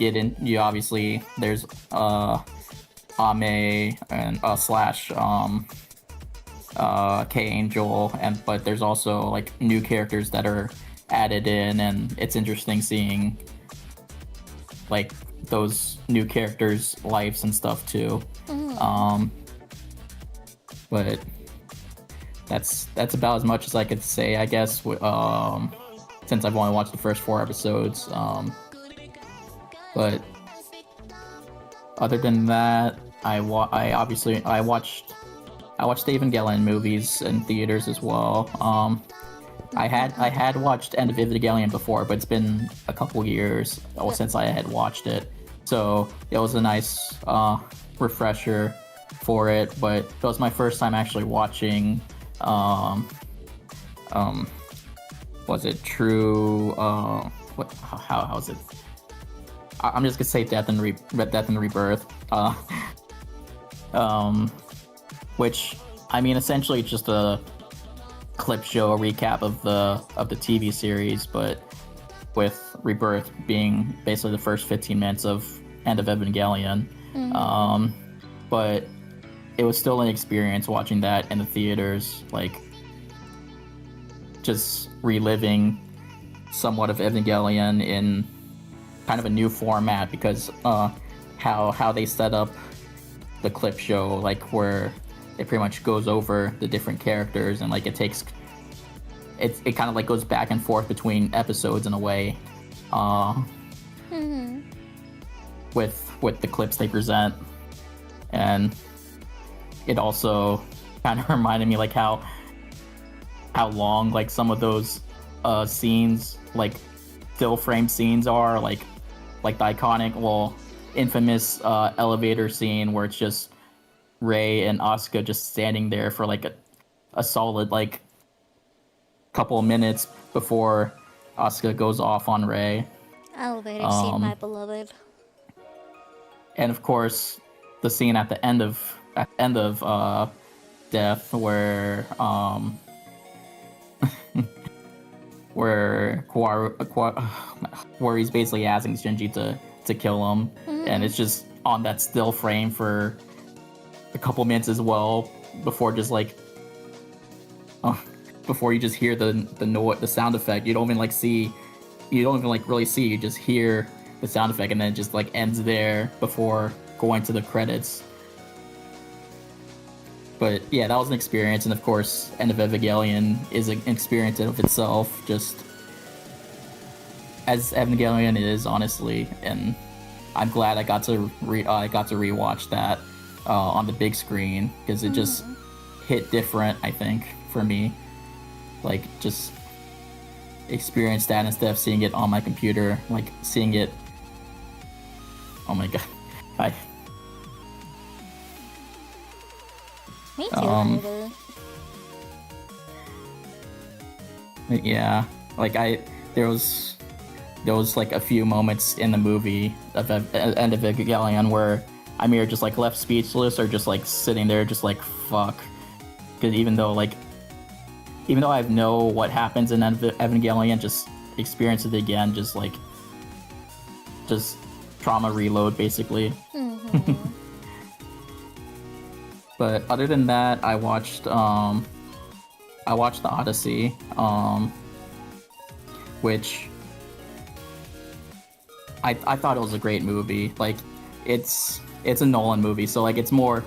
obviously there's Ame and slash K Angel, but there's also like new characters that are added in, and it's interesting seeing like those new characters' lives and stuff too. But that's about as much as I could say, I guess. Since I've only watched the first 4 episodes. But other than that, I watched the Evangelion movies in theaters as well. I had watched End of Evangelion before, but it's been a couple years since I had watched it, so it was a nice refresher for it. But it was my first time actually watching. Was it True? How is it? I'm just gonna say Death and Rebirth. Which I mean, essentially, it's just a clip show, a recap of the TV series, but with Rebirth being basically the first 15 minutes of End of Evangelion. But it was still an experience watching that in the theaters, like just reliving somewhat of Evangelion in kind of a new format, because how they set up the clip show, like where it pretty much goes over the different characters, and like it kind of like goes back and forth between episodes in a way, with the clips they present. And it also kind of reminded me like how long like some of those scenes, like still frame scenes are, like the iconic, infamous elevator scene where it's just Rei and Asuka just standing there for like a solid like couple of minutes before Asuka goes off on Rei. Elevator scene, my beloved. And of course, the scene at the end of Death, where where he's basically asking Shinji to kill him, and it's just on that still frame for a couple minutes as well, before just like before you just hear the sound effect. You don't even really see, you just hear the sound effect, and then it just like ends there before going to the credits. But yeah, that was an experience, and of course, End of Evangelion is an experience in of itself, just as Evangelion is, honestly. And I'm glad I got to rewatch that on the big screen, because it just hit different, I think, for me. Like, just experience that instead of seeing it on my computer, like seeing it. Oh my god, Me too. Yeah, like there was like a few moments in the movie of End of Evangelion where I'm either just like left speechless or just like sitting there just like fuck, because even though I know what happens in End of Evangelion, just experience it again, just trauma reload basically. But other than that, I watched the Odyssey, which I thought it was a great movie. Like, it's a Nolan movie, so like it's more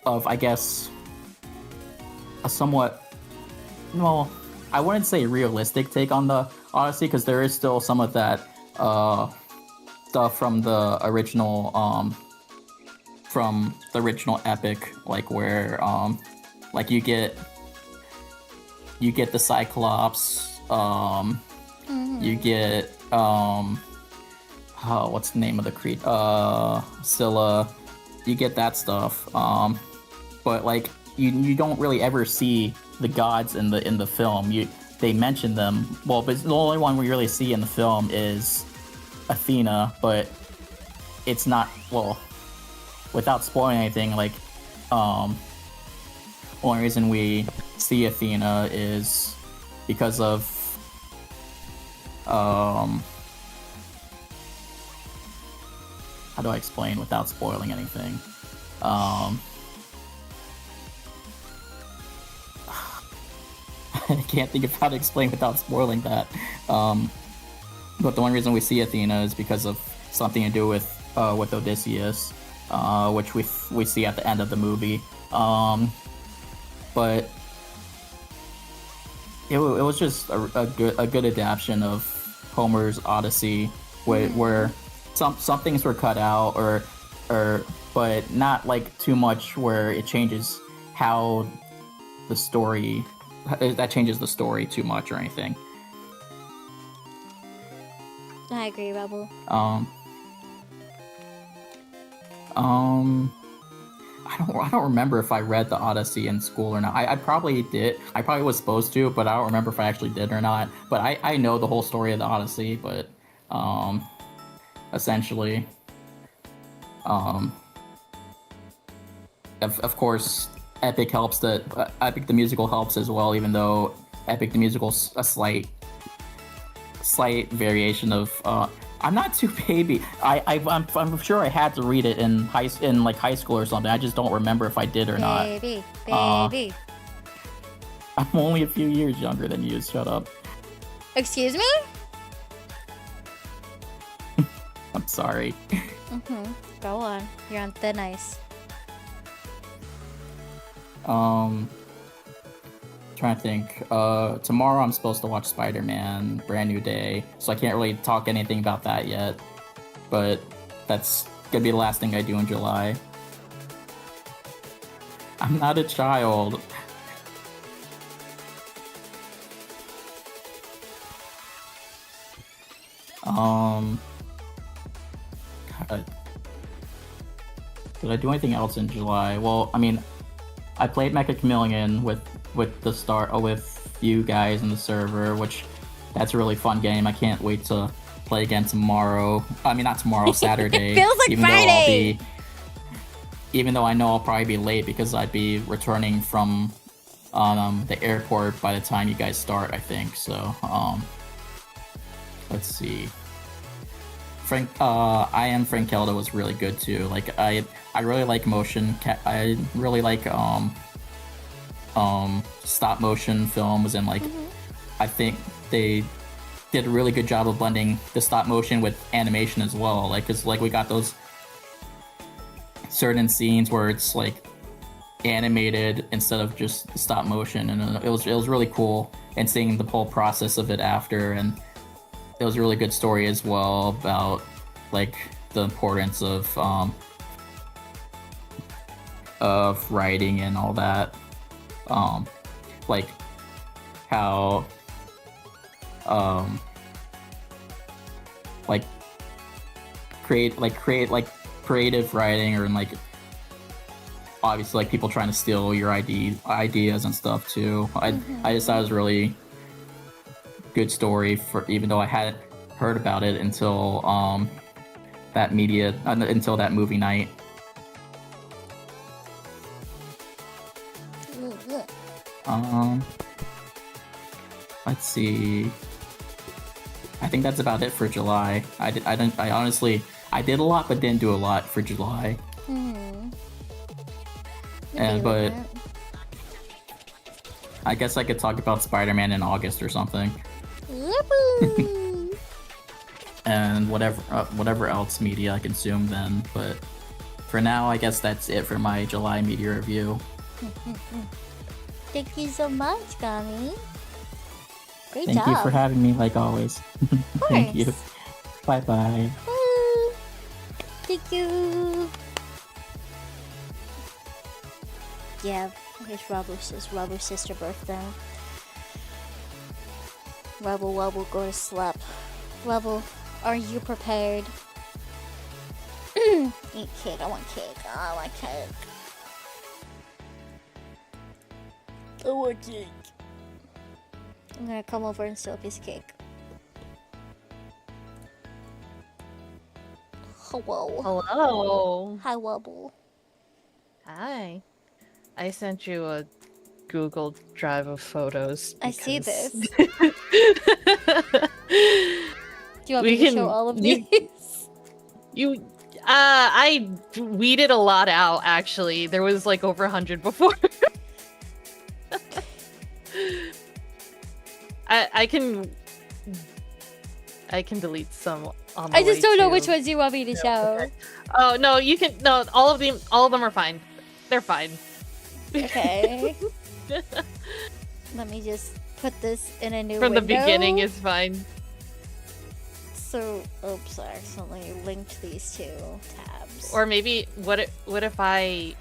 of, I guess, a somewhat well, I wouldn't say realistic take on the Odyssey, because there is still some of that stuff from the original epic, like where like you get the Cyclops, you get what's the name of the Scylla, you get that stuff, but like you don't really ever see the gods in the film. They mention them, well, but the only one we really see in the film is Athena, but it's not, well, without spoiling anything, like only reason we see Athena is because of how do I explain without spoiling anything? I can't think of how to explain without spoiling that. But the only reason we see Athena is because of something to do with Odysseus, which we see at the end of the movie. But it was just a good adaptation of Homer's Odyssey, where some things were cut out, or but not like too much where it changes how the story changes the story too much or anything. I agree, Rebel. I don't remember if I read the Odyssey in school or not. I probably did. I probably was supposed to, but I don't remember if I actually did or not. But I know the whole story of the Odyssey, but essentially, of course, Epic the musical helps as well, even though Epic the musical's a slight variation of I'm not too baby. I'm sure I had to read it in high school or something. I just don't remember if I did or not. Baby. I'm only a few years younger than you. Shut up. Excuse me? I'm sorry. Go on. You're on thin ice. Trying to think. Tomorrow I'm supposed to watch Spider-Man Brand New Day, so I can't really talk anything about that yet. But that's gonna be the last thing I do in July. I'm not a child. God. Did I do anything else in July? Well, I mean, I played Mecha Chameleon with you guys in the server, which that's a really fun game. I can't wait to play again tomorrow. I mean, not tomorrow, Saturday. It feels like Friday! Even though I know I'll probably be late because I'd be returning from the airport by the time you guys start, I think. So, let's see. I Am Frank Kelda was really good too. Like I really like motion. I really like stop motion films, and like I think they did a really good job of blending the stop motion with animation as well. Like, cause like we got those certain scenes where it's like animated instead of just stop motion, and it was really cool. And seeing the whole process of it after, and it was a really good story as well about like the importance of writing and all that. Like how create creative writing, or like obviously like people trying to steal your ideas and stuff too. I just thought it was a really good story, for even though I hadn't heard about it until that movie night. Let's see. I think that's about it for July. I did a lot, but didn't do a lot for July. But I guess I could talk about Spider-Man in August or something. And whatever else media I consume then. But for now, I guess that's it for my July media review. Thank you so much, Gami. Great Thank job. you for having me, like always. Thank you. course. Bye-bye. Woo. Thank you. Yeah, it's Robo's sister birthday. Robo Wobble, go to sleep. Robo, are you prepared? Eat cake. I want cake. I want cake. I want cake. I'm gonna come over and steal a piece of cake. Hello. Hello. Hi, Wobble. Hi. I sent you a Google Drive of photos. I see because- this. Do you want me to show all of these? I weeded a lot out, actually. There was like over 100 before. I can delete some on the I just way don't know too. which ones you want me to show. Okay. Oh no, you can all of them are fine. They're fine. Okay. Let me just put this in a new From the window. beginning is fine. So, oops, I accidentally linked these two tabs. Or maybe what if I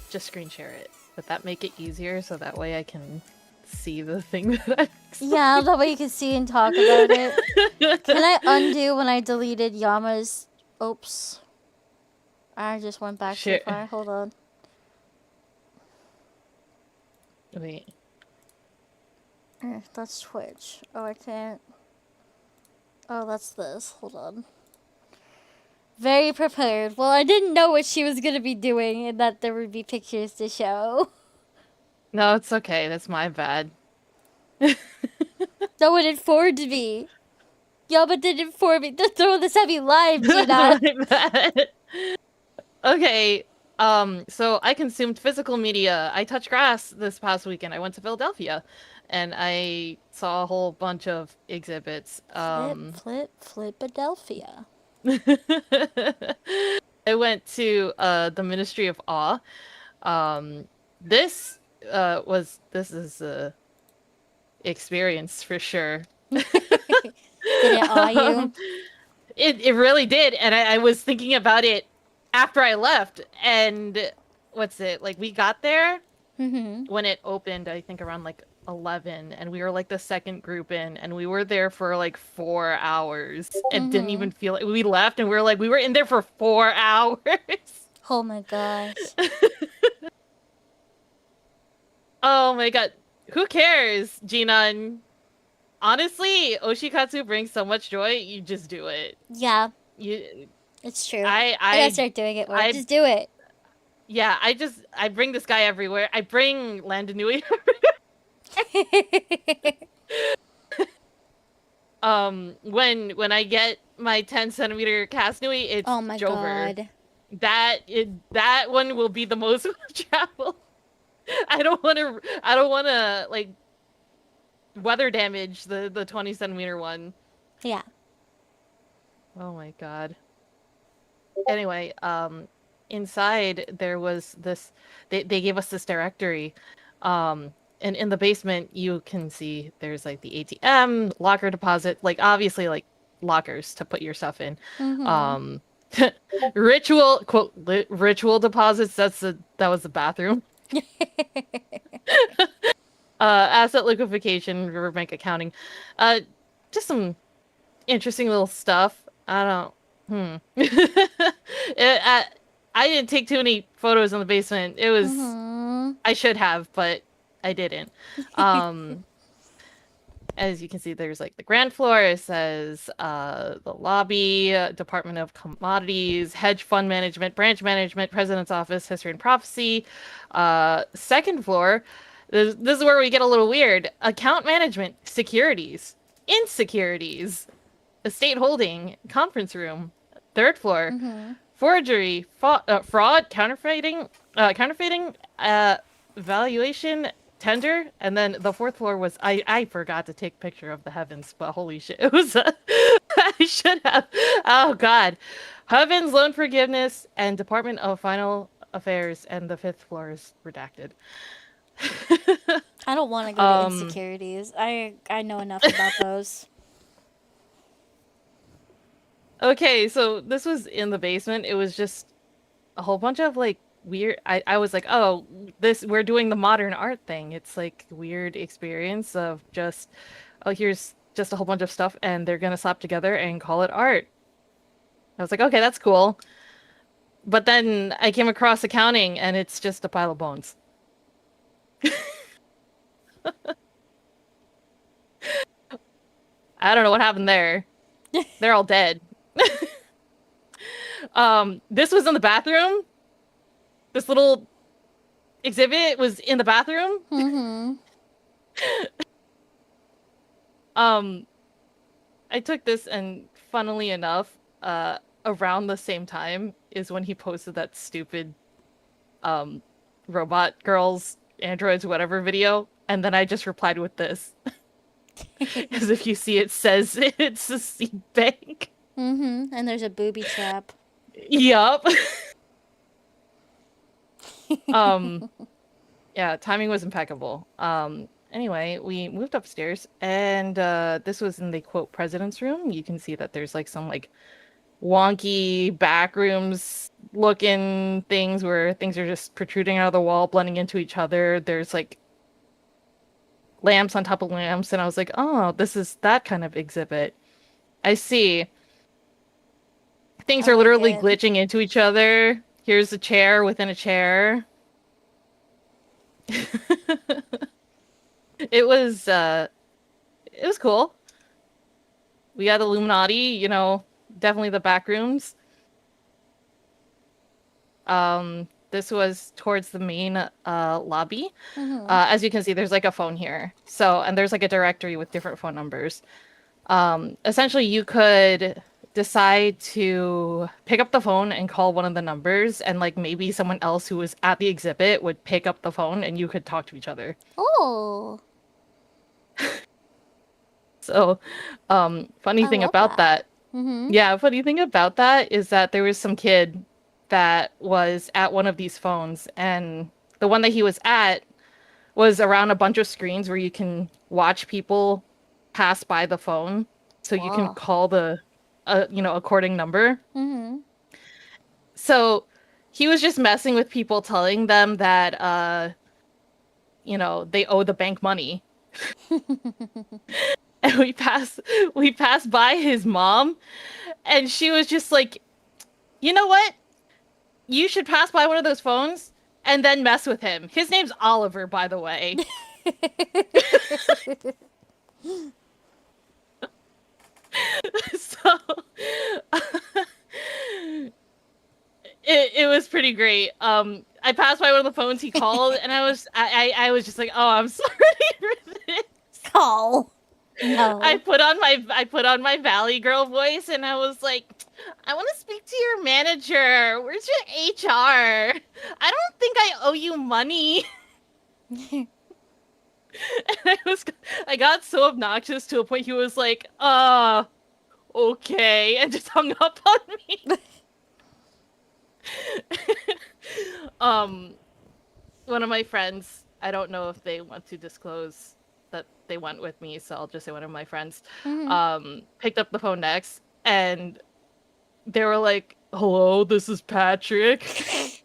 just screen share it? Would that make it easier so that way I can see the thing that I Yeah, that way you can see and talk about it. Can I undo when I deleted Yama's? Oops. I just went back too Sure. far. Hold on. Wait. That's Twitch. Oh, I can't. Oh, that's this. Hold on. Very prepared. Well, I didn't know what she was going to be doing and that there would be pictures to show. No, it's okay. That's my bad. No one informed me. Yama didn't inform me. Don't throw this at me live, Gina. That's my bad. Okay. So I consumed physical media. I touched grass this past weekend. I went to Philadelphia, and I saw a whole bunch of exhibits. Philadelphia. I went to the Ministry of Awe. This is a experience for sure. Did it awe you? It really did, and I was thinking about it after I left. And what's it like? We got there when it opened, I think around like 11, and we were like the second group in, and we were there for like 4 hours and didn't even feel it. We left, and we were in there for 4 hours. Oh my gosh. Oh my god. Who cares, Gina? Honestly, Oshikatsu brings so much joy, you just do it. Yeah, You it's true. I gotta start doing it more. I- Just do it. yeah, I bring this guy everywhere. I bring Landinui. When I get my 10-centimeter cast nui, it's Oh my Jover. god. That one will be the most travel. I don't want to like weather damage the 20-centimeter one. Yeah. Oh my god. Anyway, inside there was this. They gave us this directory, and in the basement you can see there's like the ATM, locker deposit, like obviously like lockers to put your stuff in. Ritual ritual deposits. That was the bathroom. Asset liquefaction, Riverbank accounting, just some interesting little stuff. I didn't take too many photos in the basement. It was I should have, but I didn't. As you can see, there's like the ground floor. It says the lobby, Department of Commodities, hedge fund management, branch management, president's office, history and prophecy. Second floor, this is where we get a little weird. Account management, securities, insecurities, estate holding, conference room. Third floor, forgery, fraud, counterfeiting, valuation, tender. And then the fourth floor was I forgot to take a picture of the heavens, but holy shit, it was I should have. Oh god. Heavens, loan forgiveness, and Department of Final Affairs, and the fifth floor is redacted. I don't want to go to insecurities. I know enough about those. Okay, so this was in the basement. It was just a whole bunch of like weird. I was like, oh, we're doing the modern art thing. It's like weird experience of just, oh, here's just a whole bunch of stuff, and they're gonna slap together and call it art. I was like, okay, that's cool. But then I came across accounting, and it's just a pile of bones. I don't know what happened there. They're all dead. This was in the bathroom. This little exhibit was in the bathroom. Mm-hmm. I took this, and funnily enough, around the same time is when he posted that stupid robot girls, androids, whatever video, and then I just replied with this. Because if you see, it says it's a seed bank. Mm-hmm. And there's a booby trap. Yup. Yeah, timing was impeccable. Anyway, we moved upstairs, and this was in the quote president's room. You can see that there's like some like wonky back rooms looking things where things are just protruding out of the wall, blending into each other. There's like lamps on top of lamps, and I was like, oh, this is that kind of exhibit. I see. Things are literally glitching into each other. Here's a chair within a chair. It was cool. We got Illuminati, you know, definitely the back rooms. This was towards the main lobby. Mm-hmm. As you can see, there's like a phone here. So, and there's like a directory with different phone numbers. Essentially, you could decide to pick up the phone and call one of the numbers, and like maybe someone else who was at the exhibit would pick up the phone and you could talk to each other. Oh. So, funny thing about that. Mm-hmm. Yeah, funny thing about that is that there was some kid that was at one of these phones, and the one that he was at was around a bunch of screens where you can watch people pass by the phone, so you can call the according number. Mm-hmm. So he was just messing with people, telling them that they owe the bank money. And we passed by his mom, and she was just like, you know what? You should pass by one of those phones and then mess with him. His name's Oliver, by the way. So it was pretty great. I passed by one of the phones he called, and I was just like, oh, I'm sorry for this. Oh. No. I put on my Valley Girl voice, and I was like, I want to speak to your manager. Where's your HR? I don't think I owe you money. And I got so obnoxious to a point he was like, okay, and just hung up on me. One of my friends, I don't know if they want to disclose that they went with me, so I'll just say one of my friends, picked up the phone next, and they were like, hello, this is Patrick.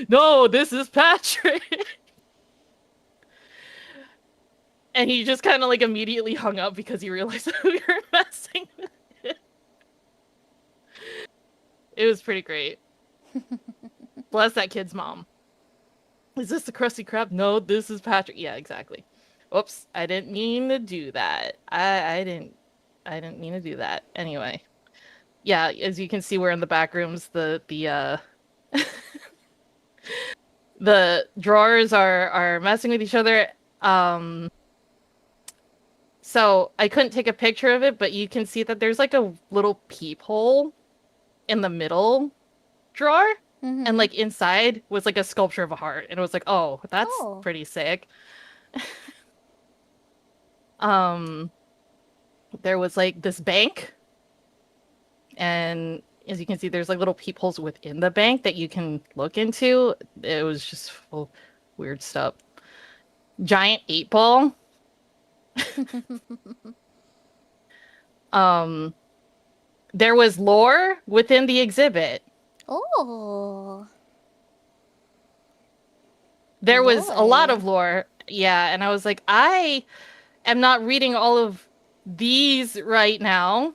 No, this is Patrick. And he just kind of like immediately hung up because he realized that we were messing with it. It was pretty great. Bless that kid's mom. Is this the Krusty Krab? No, this is Patrick. Yeah, exactly. Whoops, I didn't mean to do that. I didn't mean to do that. Anyway. Yeah, as you can see, we're in the back rooms. The the drawers are messing with each other. So I couldn't take a picture of it, but you can see that there's like a little peephole in the middle drawer. Mm-hmm. And like inside was like a sculpture of a heart, and it was like, oh, that's pretty sick. There was like this bank, and as you can see, there's like little peepholes within the bank that you can look into. It was just full weird stuff. Giant 8-ball. There was lore within the exhibit. Oh. There was a lot Lore. of lore. Yeah, and I was like, I am not reading all of these right now.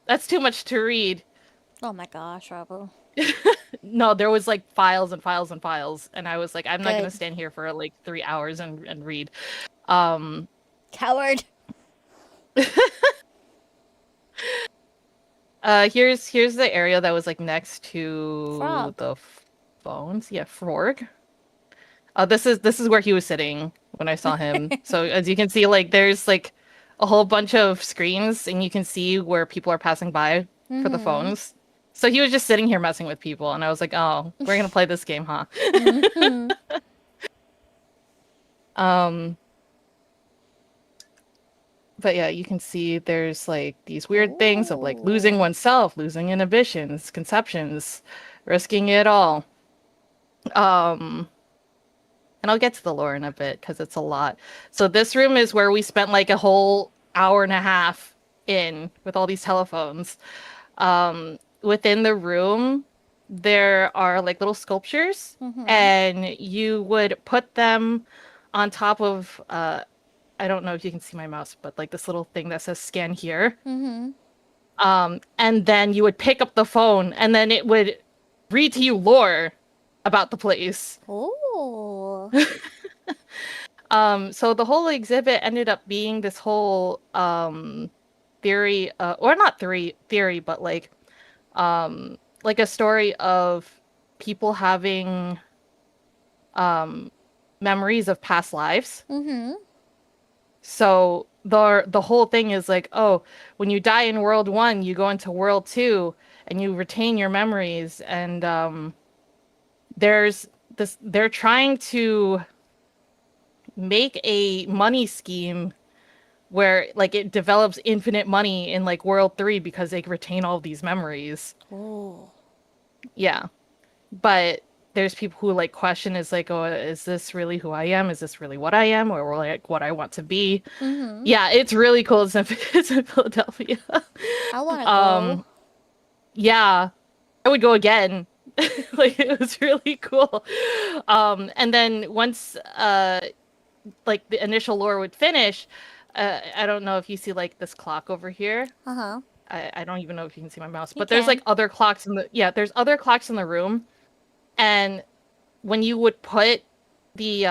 That's too much to read. Oh my gosh, Rabo. No, there was like files and files and files, and I was like, I'm not gonna Good. stand here for like 3 hours and read. Coward. Here's the area that was like next to Frog. the phones. Yeah, Frog. This is where he was sitting when I saw him. So as you can see, like there's like a whole bunch of screens, and you can see where people are passing by for the phones. So he was just sitting here messing with people, and I was like, oh, we're gonna play this game, huh? But yeah, you can see there's like these weird things of like losing oneself, losing inhibitions, conceptions, risking it all. And I'll get to the lore in a bit because it's a lot. So this room is where we spent like a whole hour and a half in with all these telephones. Within the room, there are like little sculptures, and you would put them on top of I don't know if you can see my mouse, but like this little thing that says scan here. And then you would pick up the phone, and then it would read to you lore about the place. Oh. So the whole exhibit ended up being this whole theory, or not theory, but like a story of people having memories of past lives. So the whole thing is like, oh, when you die in World 1, you go into World 2 and you retain your memories, and there's this, they're trying to make a money scheme where like it develops infinite money in like World 3 because they retain all of these memories. Oh. Yeah. But there's people who like question is like, oh, is this really who I am? Is this really what I am? Or like what I want to be? Yeah, it's really cool. It's in Philadelphia. I want to go. Yeah, I would go again. Like it was really cool. And then once like the initial lore would finish, I don't know if you see like this clock over here. I don't even know if you can see my mouse, but there's like other clocks in the there's other clocks in the room. And when you would put the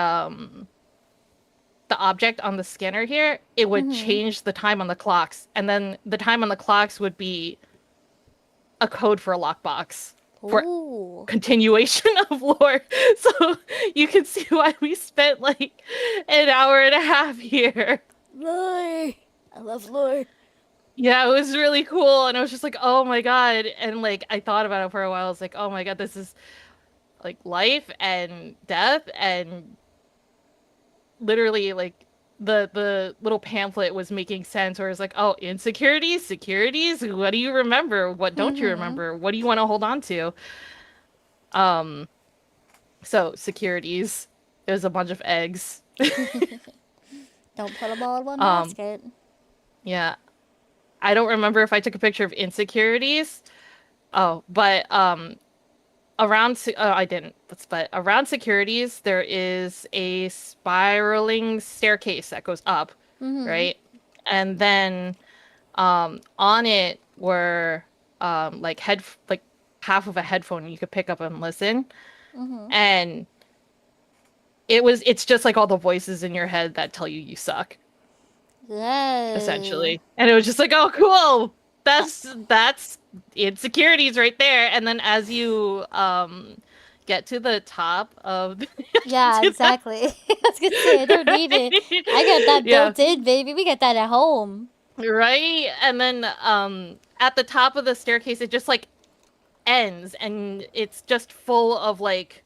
object on the scanner here, it would change the time on the clocks, and then the time on the clocks would be a code for a lockbox for continuation of lore. So you can see why we spent like an hour and a half here. Lore. I love lore. Yeah, it was really cool, and I was just like, oh my god. And like I thought about it for a while. I was like, oh my god, this is like life and death, and literally like the little pamphlet was making sense, where it's like, oh, insecurities, securities, what do you remember, what don't you remember, what do you want to hold on to? So securities, there's a bunch of eggs. Don't put them all in one basket. Yeah, I don't remember if I took a picture of insecurities. Oh, but I didn't. But around securities, there is a spiraling staircase that goes up, right? And then on it were like half of a headphone you could pick up and listen, and it's just like all the voices in your head that tell you suck, essentially. And it was just like, oh, cool. That's insecurities right there. And then as you get to the top of yeah, exactly. I was gonna say, I don't need it. I got that built in, baby. We got that at home. Right? And then at the top of the staircase, it just like ends, and it's just full of like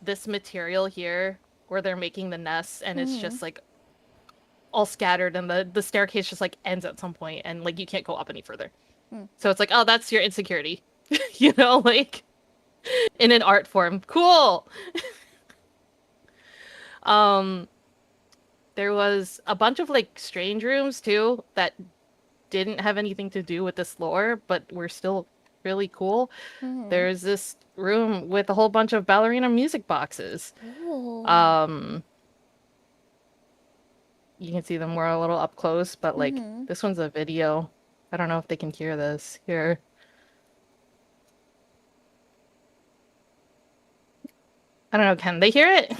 this material here where they're making the nests, and it's just like all scattered, and the staircase just like ends at some point, and like you can't go up any further. So it's like, oh, that's your insecurity. You know, like in an art form. Cool. There was a bunch of like strange rooms too that didn't have anything to do with this lore, but were still really cool. There's this room with a whole bunch of ballerina music boxes. Ooh. You can see them more a little up close, but like this one's a video. I don't know if they can hear this here. I don't know, can they hear it?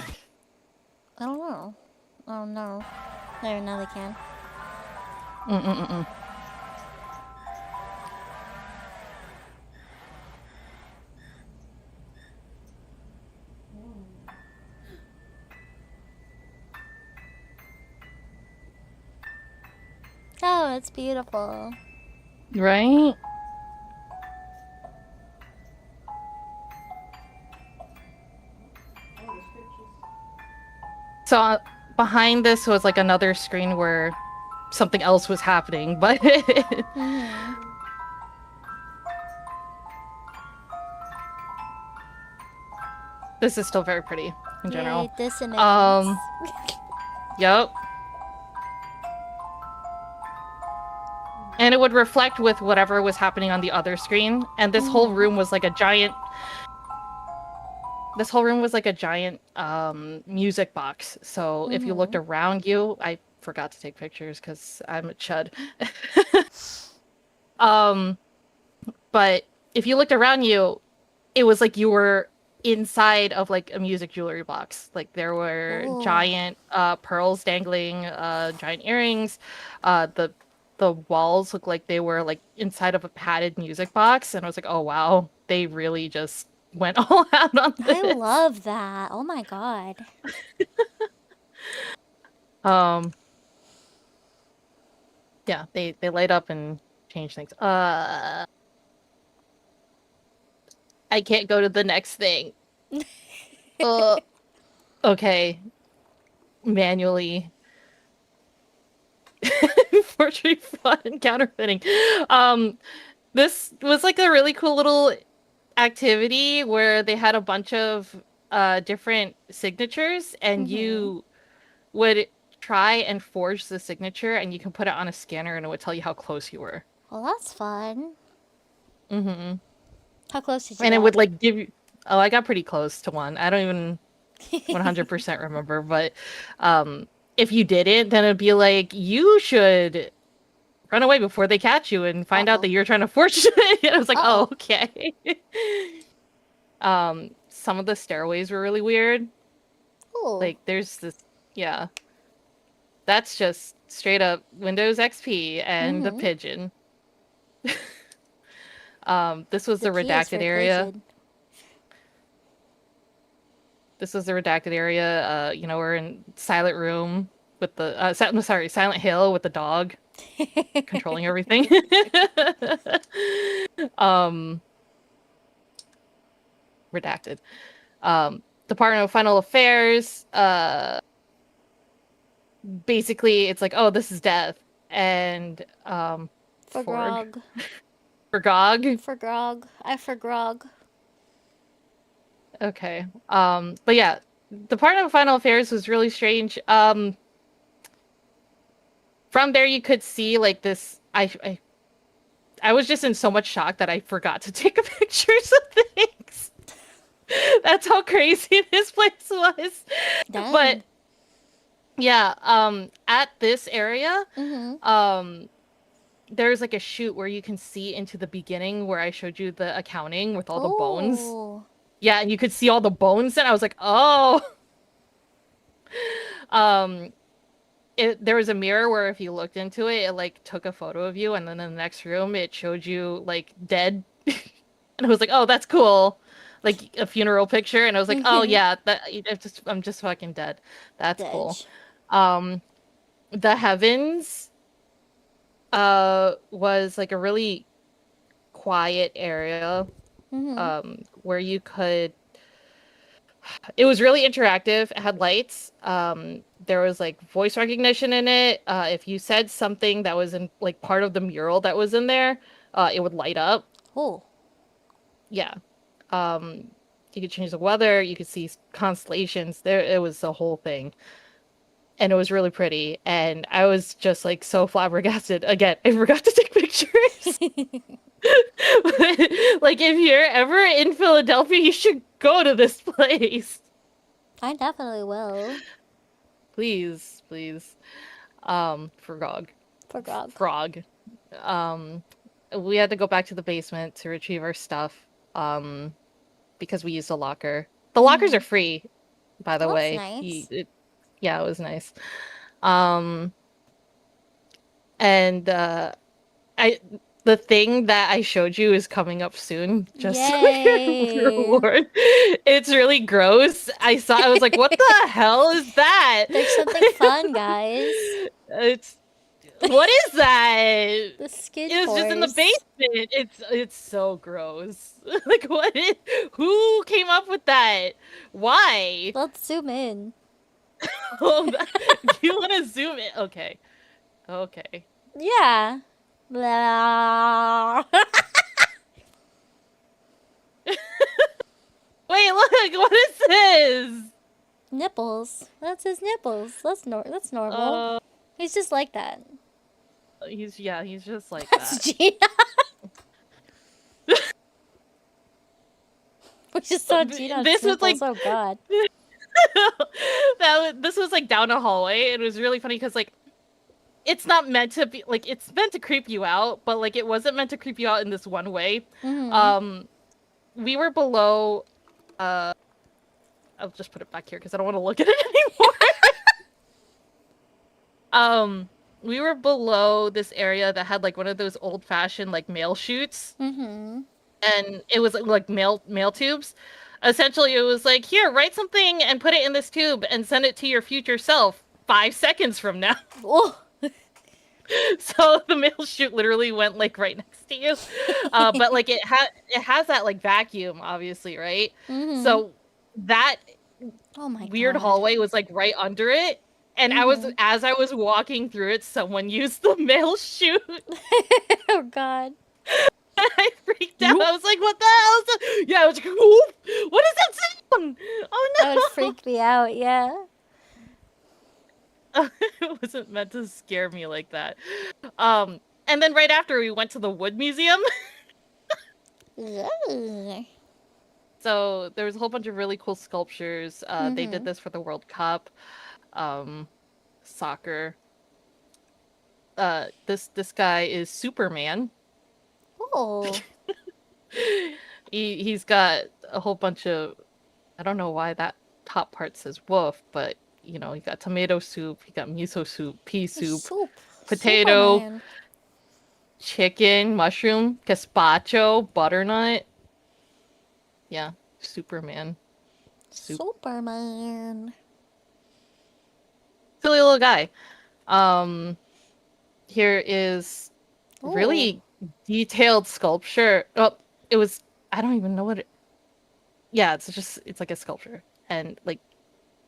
I don't know. Oh no. There, now they can. Oh, it's beautiful. Right? So behind this was like another screen where something else was happening, but this is still very pretty in general. Yay, dissonance. Yep. And it would reflect with whatever was happening on the other screen. And this whole room was like a giant... This whole room was like a giant music box. So if you looked around you... I forgot to take pictures because I'm a chud. But if you looked around you, it was like you were inside of like a music jewelry box. Like there were giant pearls dangling, giant earrings. The walls looked like they were like inside of a padded music box, and I was like, oh wow, they really just went all out on this. I love that. Oh my god. Yeah, they light up and change things. I can't go to the next thing. Okay. Manually. Forgery, fraud, and counterfeiting. This was like a really cool little activity where they had a bunch of different signatures, and you would try and forge the signature, and you can put it on a scanner, and it would tell you how close you were. Well, that's fun. How close did you And get? it would like give you... Oh, I got pretty close to one. I don't even 100% remember, but if you didn't, then it'd be like, you should run away before they catch you and find out that you're trying to forge it. And I was like, oh, okay. Some of the stairways were really weird. Ooh. Like, there's this, yeah. That's just straight up Windows XP and a pigeon. This was the P is redacted for area. pigeon. This was the redacted area. You know, we're in Silent Room with the Silent Hill with the dog controlling everything. Redacted. Department of Final Affairs. Basically, it's like, oh, this is death, and For Grog. For Gog. For Grog. For Grog. Okay. But yeah, Department of Final Affairs was really strange. From there you could see like this. I was just in so much shock that I forgot to take pictures of things. That's how crazy this place was. Dang. But yeah, at this area, there's like a chute where you can see into the beginning where I showed you the accounting with all the bones. Yeah, and you could see all the bones, and I was like, oh. There was a mirror where if you looked into it, it like took a photo of you, and then in the next room, it showed you like dead. And I was like, oh, that's cool. Like a funeral picture, and I was like, oh yeah, I'm just fucking dead. That's cool. The heavens was like a really quiet area. Where you could... It was really interactive. It had lights. There was like voice recognition in it. If you said something that was in like part of the mural that was in there, it would light up. Oh. Yeah. You could change the weather. You could see constellations. There, it was the whole thing, and it was really pretty. And I was just like so flabbergasted. Again, I forgot to take pictures. Like, if you're ever in Philadelphia, you should go to this place. I definitely will. Please, please. Frog. For Grog. Frog. We had to go back to the basement to retrieve our stuff. Because we used a locker. The lockers are free, by the Oh, way. that's nice. Yeah, it was nice. And the thing that I showed you is coming up soon. Just Yay. reward. It's really gross. I was like, what the hell is that? There's something fun, guys. What is that? The skid It was just in the force. basement. It's so gross. Like, who came up with that? Why? Let's zoom in. Do you want to zoom in? Okay. Yeah. Blah. Wait, look, what is this? Nipples. That's his nipples. That's normal. He's just like that. He's just like That's that. Gina. We just saw Gina's This was, nipples. like- Oh god. This was like down a hallway. It was really funny because like it's not meant to be like it's meant to creep you out, but like it wasn't meant to creep you out in this one way. Mhm. We were below. I'll just put it back here because I don't want to look at it anymore. We were below this area that had like one of those old-fashioned like mail chutes, Mhm. and it was like mail tubes. Essentially, it was like, here, write something and put it in this tube and send it to your future self 5 seconds from now. Oh. So the mail chute literally went like right next to you. But like it has that like vacuum, obviously, right? Mhm. So that Oh my weird god. hallway was like right under it. And Mhm. as I was walking through it, someone used the mail chute. Oh god. I freaked out. I was like, what the hell is that? Yeah, I was like, whoop! What is that sound? Oh no! That would freak me out, yeah. It wasn't meant to scare me like that. And then right after we went to the wood museum. Ugh. So there was a whole bunch of really cool sculptures. They Mhm. did this for the World Cup, soccer. This guy is Superman. Oh. He's got a whole bunch of, I don't know why that top part says wolf, but you know, he got tomato soup, he got miso soup, pea soup, potato, Superman. chicken, mushroom, gazpacho, butternut. Yeah, Superman. Soup. Superman. Silly little guy. Here is Ooh. really detailed sculpture. Oh, it was, I don't even know what it, yeah, it's like a sculpture. And like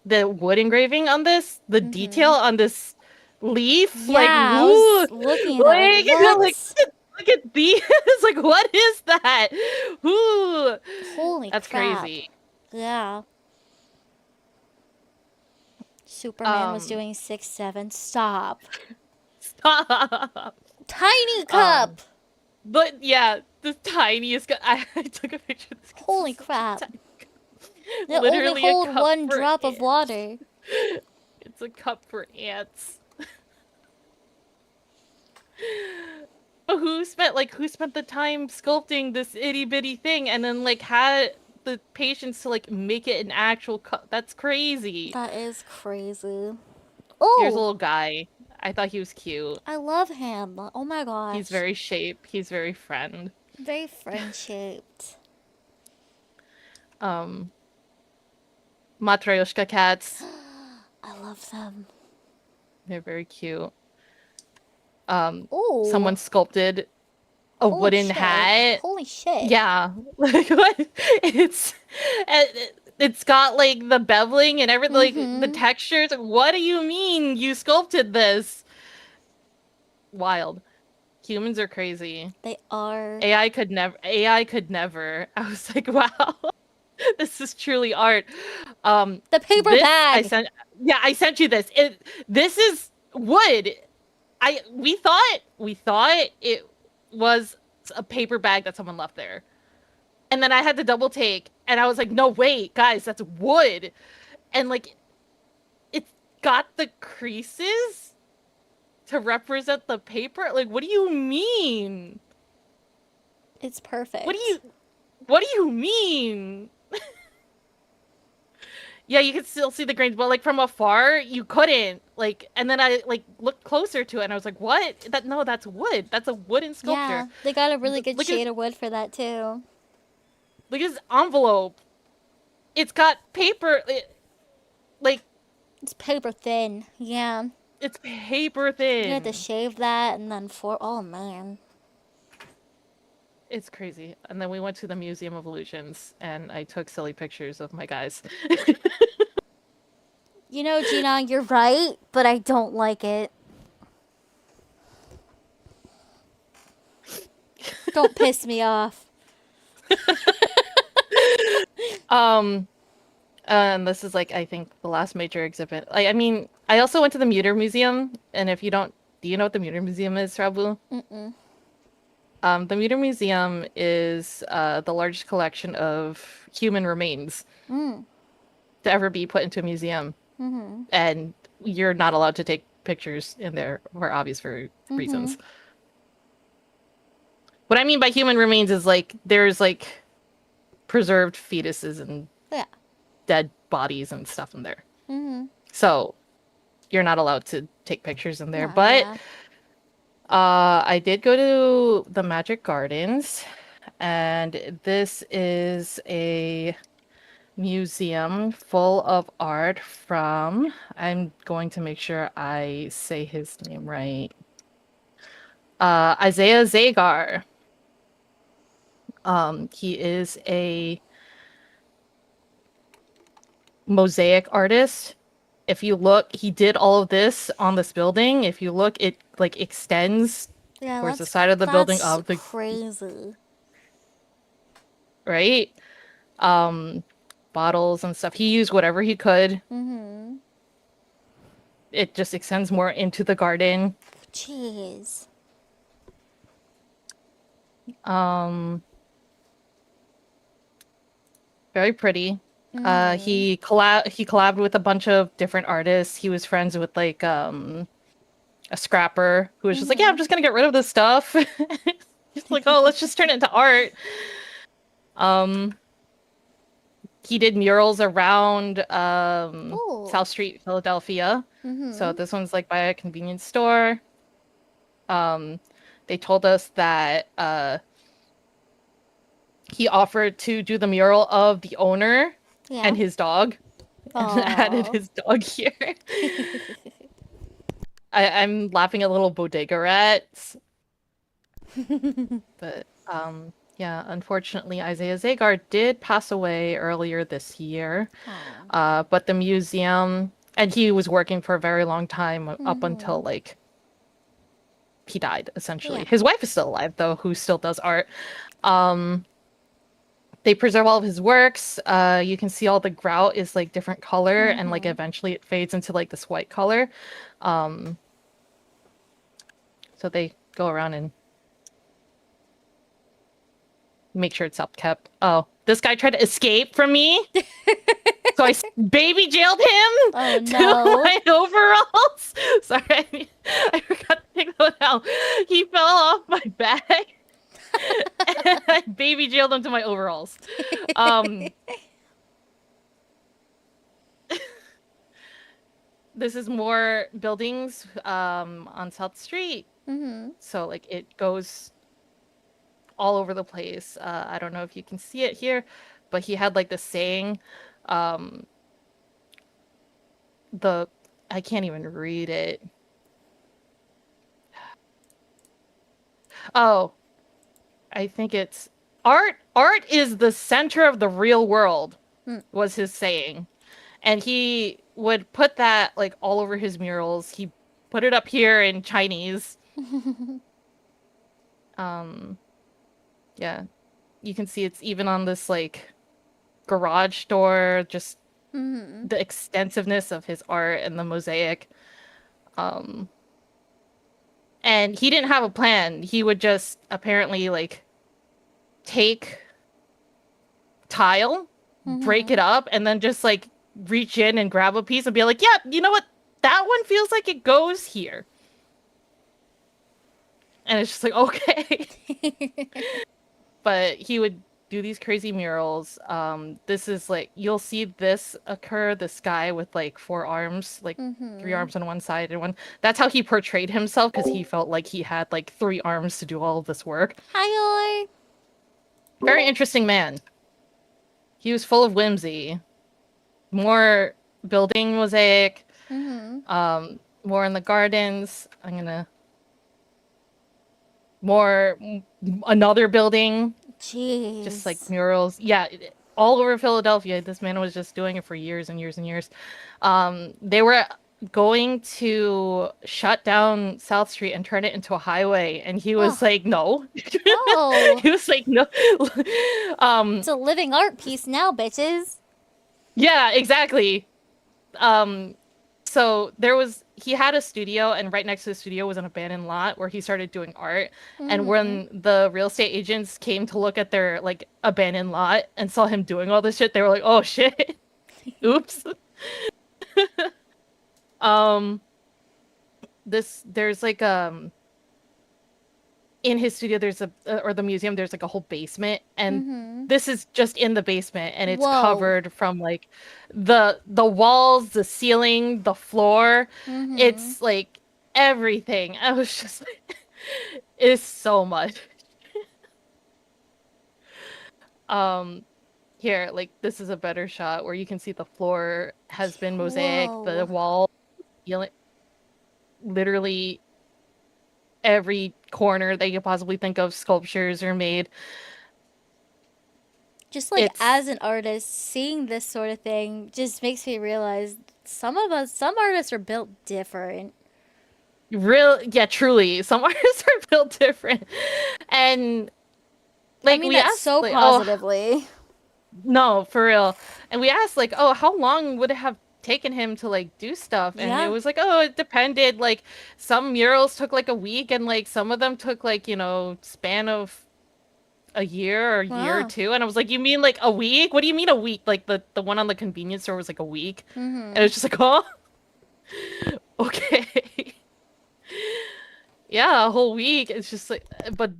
the wood engraving on this, the Mhm. detail on this leaf, Yeah, like, I ooh, was looking at that. like, What? look at these. Like, what is that? Ooh, Holy that's crap. crazy. Yeah. Superman was Um, doing 6'7". Stop. Stop. Tiny cup. But yeah, the tiniest I took a picture of this. Holy crap. Tiny cup. They Literally only a hold cup one for drop of ants. water. It's a cup for ants. But who spent the time sculpting this itty bitty thing and then like had the patience to like make it an actual cup? That's crazy. That is crazy. Here's a Oh, little guy. I thought he was cute. I love him. Oh my gosh. He's very shape. He's very friend. very friend-shaped. Matryoshka cats. I love them. They're very cute. Oh. Someone sculpted a Holy wooden shit. hat. Holy shit. Yeah, like what? It's got like the beveling and everything, like the Mhm. textures. What do you mean you sculpted this? Wild. Humans are crazy. They are. AI could never. AI could never. I was like, wow, this is truly art. The paper This, bag. I sent you this. This is wood. We thought it was a paper bag that someone left there. And then I had to double take, and I was like, no, wait, guys, that's wood. And like, it's got the creases to represent the paper. Like, what do you mean? It's perfect. What do you mean? Yeah, you can still see the grains, but like from afar, you couldn't. Like, and then I like looked closer to it, and I was like, "What? That's wood. That's a wooden sculpture." Yeah, they got a really good Look shade of wood for that too. Look at this envelope. It's got paper. Like, It's paper thin. Yeah. it's paper thin. You had to shave that and then oh man. It's crazy. And then we went to the Museum of Illusions, and I took silly pictures of my guys. You know, Gina, you're right, but I don't like it. Don't piss me off. And this is like, I think, the last major exhibit. I mean, I also went to the Muter Museum, and if you don't, do you know what the Muter Museum is, Rabu? Mm-mm. The Muter Museum is the largest collection of human remains to ever be put into a museum. Mm-hmm. And you're not allowed to take pictures in there for obvious reasons. What I mean by human remains is like there's like preserved fetuses and dead bodies and stuff in there. Mm-hmm. So you're not allowed to take pictures in there. But I did go to the Magic Gardens, and this is a museum full of art from, I'm going to make sure I say his name right, Isaiah Zagar. He is a mosaic artist. If you look, he did all of this on this building. If you look, it like extends towards the side of the building of the crazy. Right? Bottles and stuff. He used whatever he could. Mm-hmm. It just extends more into the garden. Jeez. Very pretty. He collabed with a bunch of different artists. He was friends with like a scrapper who was just like, yeah, I'm just gonna get rid of this stuff. He's like, oh, let's just turn it into art. He did murals around South Street, Philadelphia. So this one's like by a convenience store. They told us that he offered to do the mural of the owner and his dog. And added his dog here. I'm laughing at little bodega rats. But yeah, unfortunately, Isaiah Zagar did pass away earlier this year. But the museum, and he was working for a very long time up until like he died, essentially. Yeah. His wife is still alive, though, who still does art. They preserve all of his works. You can see all the grout is like different color, and like eventually it fades into like this white color. So they go around and make sure it's kept. Oh, this guy tried to escape from me. So I baby jailed him to my overalls. Sorry, I forgot to take that out. He fell off my back. And I baby jailed him to my overalls. This is more buildings on South Street. So like it goes all over the place. I don't know if you can see it here, but he had like this saying. I can't even read it. Oh, I think it's art is the center of the real world, was his saying. And he would put that like all over his murals. He put it up here in Chinese. Yeah, you can see it's even on this like garage door, just the extensiveness of his art and the mosaic. And he didn't have a plan. He would just apparently like take tile, break it up, and then just like reach in and grab a piece and be like, yeah, you know what? That one feels like it goes here. And it's just like, okay. But he would do these crazy murals. This is like, you'll see this occur, this guy with like 4 arms, like 3 arms on one side and one. That's how he portrayed himself, because he felt like he had like 3 arms to do all of this work. Hi, Very interesting man. He was full of whimsy. More building mosaic. More in the gardens. Another building. Jeez. Just like murals. Yeah, all over Philadelphia. This man was just doing it for years and years and years. They were going to shut down South Street and turn it into a highway, and he was like, no. Oh. He was like, no. It's a living art piece now, bitches. Yeah, exactly. So he had a studio, and right next to the studio was an abandoned lot where he started doing art. And when the real estate agents came to look at their like abandoned lot and saw him doing all this shit, they were like, oh shit. Oops. There's like in his studio there's or the museum there's like a whole basement, and this is just in the basement, and it's covered from like the walls, the ceiling, the floor. It's like everything. I was just like, it's so much. Here, like this is a better shot where you can see the floor has been mosaic, the wall, literally every corner that you could possibly think of, sculptures are made. Just like as an artist, seeing this sort of thing just makes me realize some artists are built different. Yeah, truly. Some artists are built different. And like, I mean we that asked, so like, positively. No, for real. And we asked like, oh, how long would it have taken him to like do stuff? And it was like, oh, it depended. Like some murals took like a week, and like some of them took like, span of a year or a year or two. And I was like, you mean like a week? What do you mean a week? Like the one on the convenience store was like a week. And it was just like, oh, okay. Yeah, a whole week. It's just like, but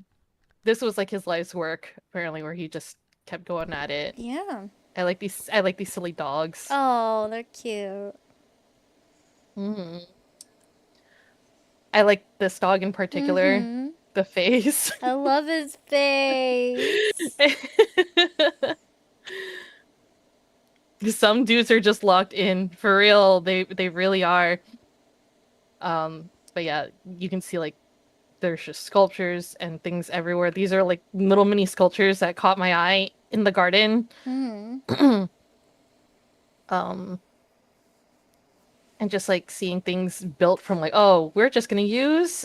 this was like his life's work apparently, where he just kept going at it. Yeah. I like these silly dogs. Oh, they're cute. I like this dog in particular. The face. I love his face. Some dudes are just locked in. For real. They really are. But yeah, you can see like there's just sculptures and things everywhere. These are like little mini sculptures that caught my eye in the garden. And just like seeing things built from like, oh, we're just gonna use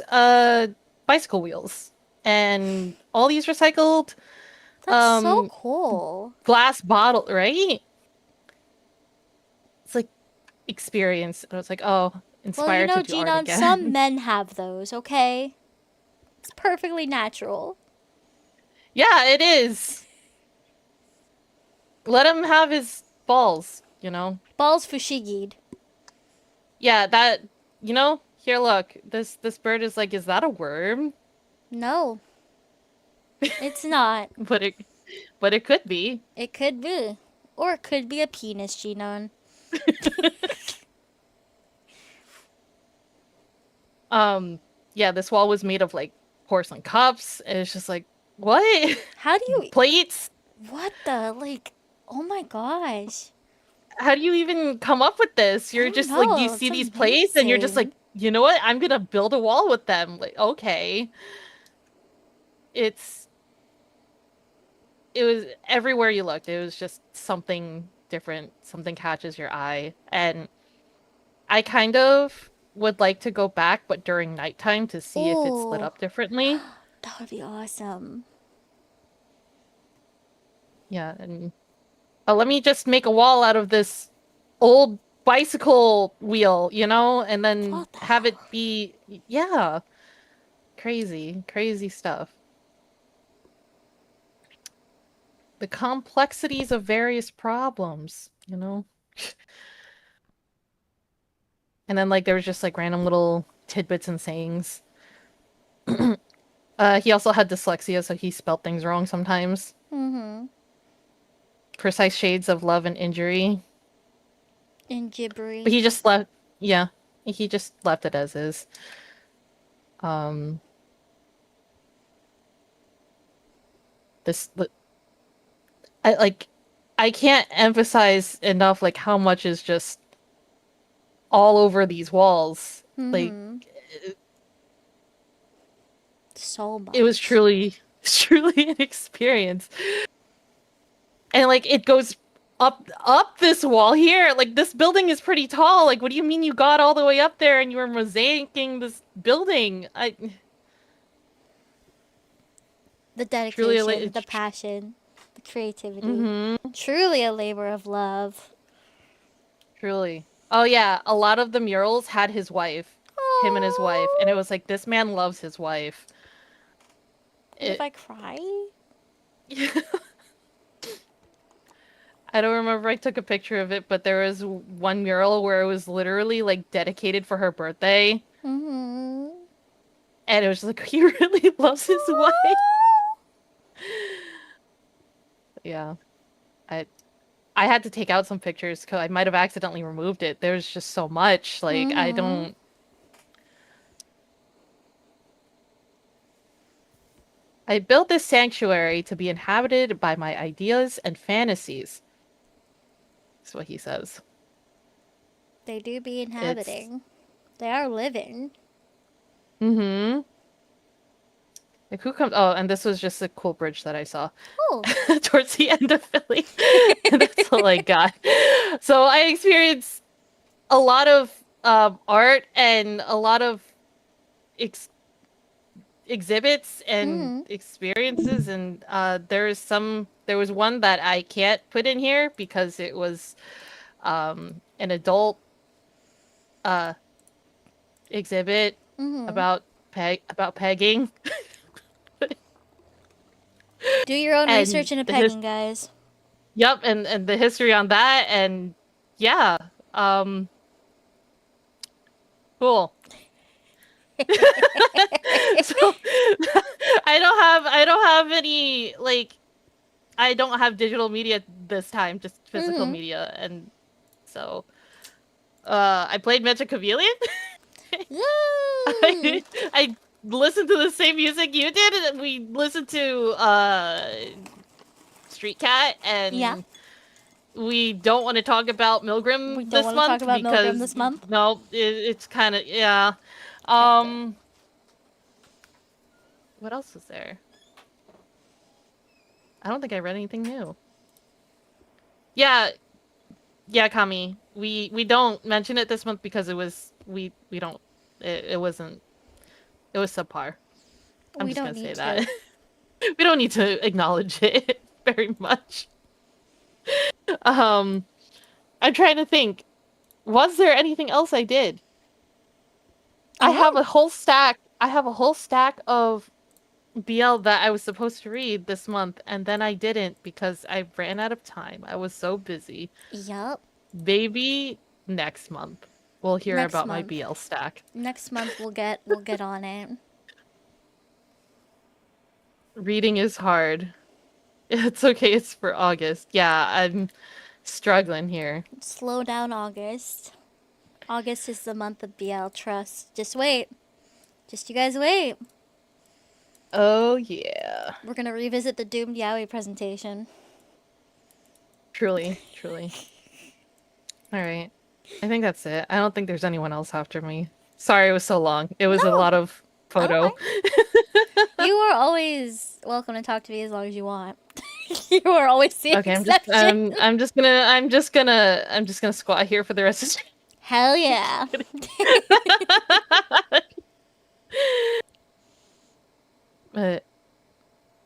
bicycle wheels and all these recycled That's so cool. glass bottle, right? It's like experience. And I was like, oh, inspired to do art Gina, again. some men have those, okay? It's perfectly natural. Yeah, it is. Let him have his balls, Balls fushigid. Yeah, that, here, look. This bird is like, is that a worm? No. It's not. But it could be. It could be. Or it could be a penis, Gina. Yeah, this wall was made of like porcelain cups. And it's just like, what? How do you... Plates? What the, like... Oh my gosh. How do you even come up with this? You're just like, you see these plates and you're just like, you know what? I'm gonna build a wall with them. Like, okay. It was everywhere you looked. It was just something different. Something catches your eye. And I kind of would like to go back, but during nighttime to see if it's lit up differently. That would be awesome. Yeah, and let me just make a wall out of this old bicycle wheel, you know, and then What the have it hell? be, yeah, crazy stuff. The complexities of various problems, you know. And then like there was just like random little tidbits and sayings. He also had dyslexia, so he spelled things wrong sometimes. Mm-hmm. Precise shades of love and injury. In But gibbery. he just left, yeah, he just left it as is. This, I can't emphasize enough like how much is just all over these walls. Like, Mm-hmm. So much. it was truly an experience. And like it goes up this wall here. Like this building is pretty tall. Like what do you mean you got all the way up there and you were mosaicing this building? The Truly dedication, the passion, the creativity. Mm-hmm. Truly a labor of love. Truly. Oh yeah, a lot of the murals had his wife. Him and his wife. And it was like this man loves his wife. What if I cry? I don't remember if I took a picture of it, but there was one mural where it was literally like dedicated for her birthday. Mm-hmm. And it was just like he really loves his wife. Yeah. I had to take out some pictures because I might have accidentally removed it. There's just so much. Like I don't I built this sanctuary to be inhabited by my ideas and fantasies. That's what he says. They do be inhabiting. They are living. Mm-hmm. Like who comes? Oh, and this was just a cool bridge that I saw Oh. towards the end of Philly. That's all I got. So I experienced a lot of art and a lot of exhibits and experiences, and there was one that I can't put in here because it was an adult exhibit about pegging. Do your own And research into pegging, guys. Yep, and the history on that, and yeah, cool. So I don't have any like I don't have digital media this time, just physical media, and so I played Magic Chameleon. I listened to the same music you did, and we listened to Street Cat, and we don't want to talk about Milgram this month talk about because Milgram this month? No, it's kind of yeah. What else was there? I don't think I read anything new. Yeah, Kami. We don't mention it this month because it was we don't it wasn't it was subpar. I'm just gonna say that. We don't need to acknowledge it very much. I'm trying to think. Was there anything else I did? I have a whole stack of BL that I was supposed to read this month, and then I didn't because I ran out of time. I was so busy. Yup. Maybe next month we'll hear about my BL stack. Next month we'll get on it. Reading is hard. It's okay, it's for August. Yeah, I'm struggling here. Slow down, August. August is the month of BL, trust. Just wait. Just you guys wait. Oh, yeah. We're gonna revisit the Doomed Yaoi presentation. Truly. Alright. I think that's it. I don't think there's anyone else after me. Sorry it was so long. It was a lot of photo. You are always welcome to talk to me as long as you want. You are always the exception. I'm just gonna squat here for the rest of the Hell yeah. But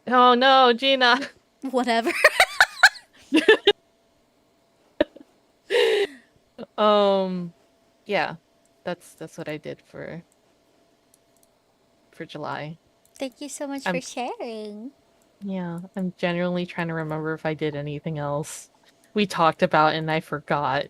oh no, Gina. Whatever. Yeah, that's what I did for July. Thank you so much I'm for sharing. Yeah, I'm genuinely trying to remember if I did anything else we talked about and I forgot.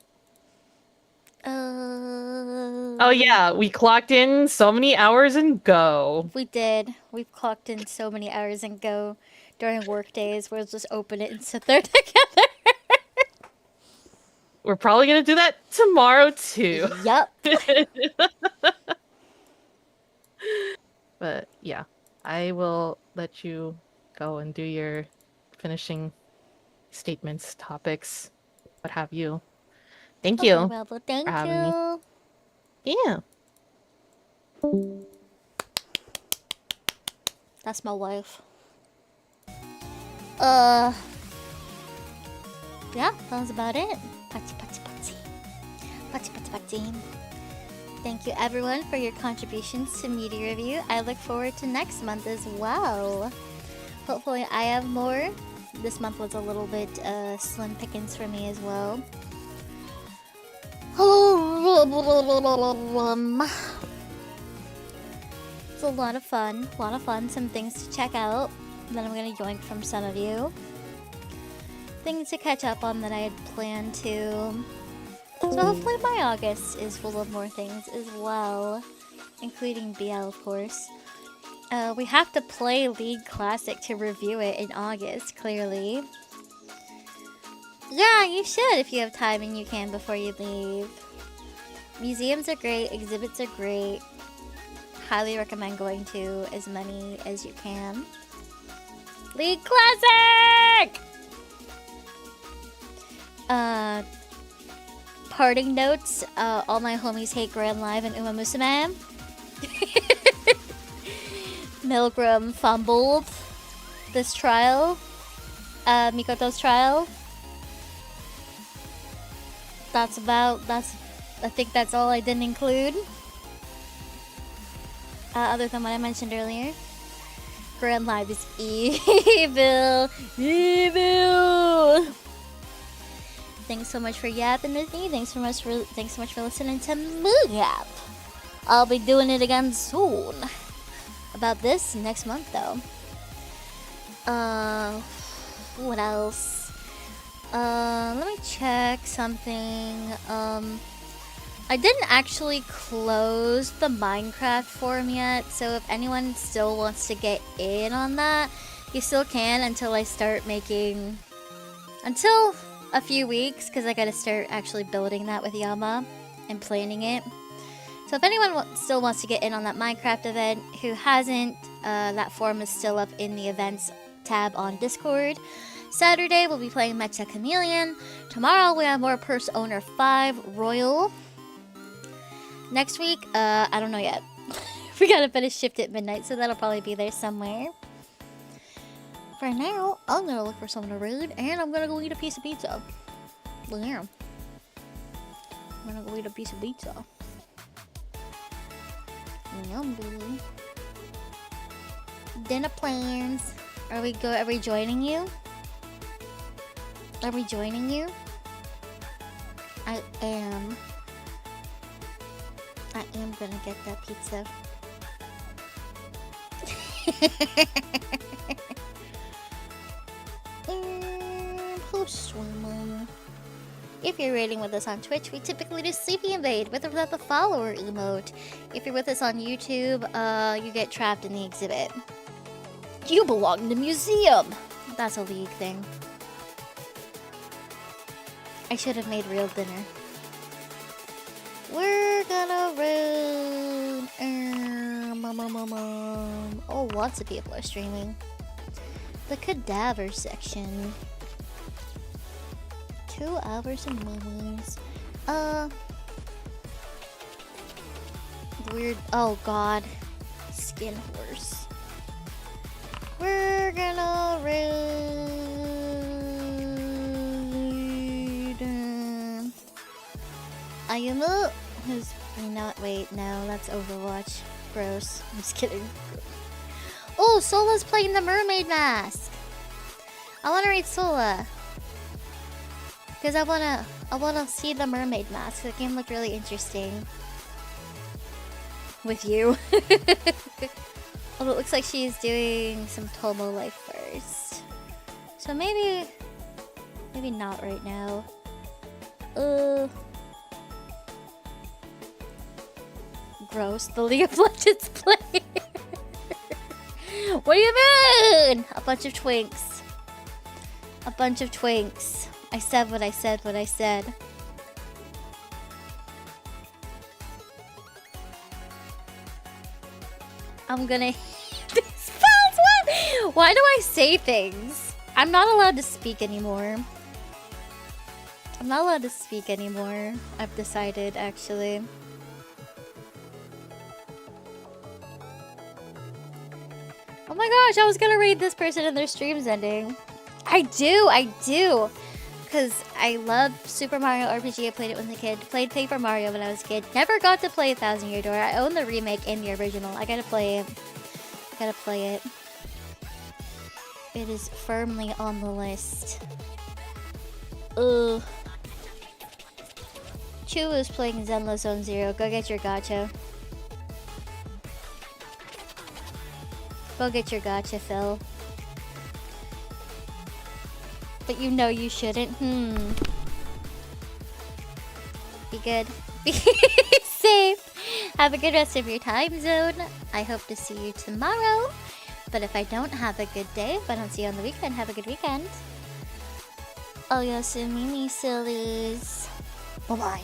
Oh yeah, we clocked in so many hours and go. We did. We've clocked in so many hours and go during work days. We'll just open it and sit there together. We're probably gonna do that tomorrow too. Yup. But yeah, I will let you go and do your finishing statements, topics, what have you. Thank you Well, thank for having me. you. Yeah. That's my wife. Yeah, that was about it. Patsy, patsy, patsy. Patsy, patsy, patsy. Thank you everyone for your contributions to Media Review. I look forward to next month as well. Hopefully I have more. This month was a little bit slim pickings for me as well. It's a lot of fun. Some things to check out that I'm gonna yoink from some of you. Things to catch up on that I had planned to. So hopefully my August is full of more things as well, including BL of course. We have to play League Classic to review it in August, clearly. Yeah, you should if you have time and you can before you leave. Museums are great, exhibits are great. Highly recommend going to as many as you can. League Classic! Parting notes, all my homies hate Grand Live and Uma Musume. Milgram fumbled this trial. Mikoto's trial. I think that's all I didn't include. Other than what I mentioned earlier. Grand Live is evil. Evil! Thanks so much for yapping with me. Thanks so much for listening to me yap. I'll be doing it again soon. About this next month though. What else? Let me check something. I didn't actually close the Minecraft forum yet, so if anyone still wants to get in on that, you still can until I start making... Until a few weeks, because I gotta start actually building that with Yama and planning it. So if anyone still wants to get in on that Minecraft event who hasn't, that forum is still up in the events tab on Discord. Saturday we'll be playing Mecha Chameleon. Tomorrow we have more Purse Owner 5 Royal. Next week, I don't know yet. We gotta finish shift at midnight, so that'll probably be there somewhere. For now, I'm gonna look for someone to raid, and I'm gonna go eat a piece of pizza. Yeah. I'm gonna go eat a piece of pizza. Yummy. Dinner plans. Are we joining you? Are we joining you? I am gonna get that pizza. Who's swimming? If you're raiding with us on Twitch, we typically do Sleepy Invade with or without the follower emote. If you're with us on YouTube, you get trapped in the exhibit. You belong in the museum! That's a League thing. I should have made real dinner. We're gonna raid. Oh, lots of people are streaming. The cadaver section. 2 hours and moments. Weird. Oh god. Skin horse. We're gonna raid. Ayumu? Wait, no, that's Overwatch. Gross. I'm just kidding. Oh, Oh, Sola's playing the mermaid mask. I want to read Sola. Because I wanna see the mermaid mask. The game looked really interesting. With you. Although it looks like she's doing some Tomo life first. So maybe not right now. Gross. The League of Legends player. What do you mean? A bunch of twinks. A bunch of twinks. I said what I said, what I said. I'm gonna these spells. What? Why do I say things? I'm not allowed to speak anymore. I'm not allowed to speak anymore. I've decided, actually. Oh my gosh, I was gonna raid this person and their stream's ending. I do. Because I love Super Mario RPG. I played it when I was a kid. Played Paper Mario when I was a kid. Never got to play Thousand Year Door. I own the remake and the original. I gotta play it. It is firmly on the list. Ugh. Chu is playing Zenless Zone Zero. Go get your gacha. Go get your gacha, Phil. But you know you shouldn't. Be good. Be safe. Have a good rest of your time zone. I hope to see you tomorrow. But if I don't, have a good day. If I don't see you on the weekend, have a good weekend. Oh, yes, Mimi sillies. Bye-bye.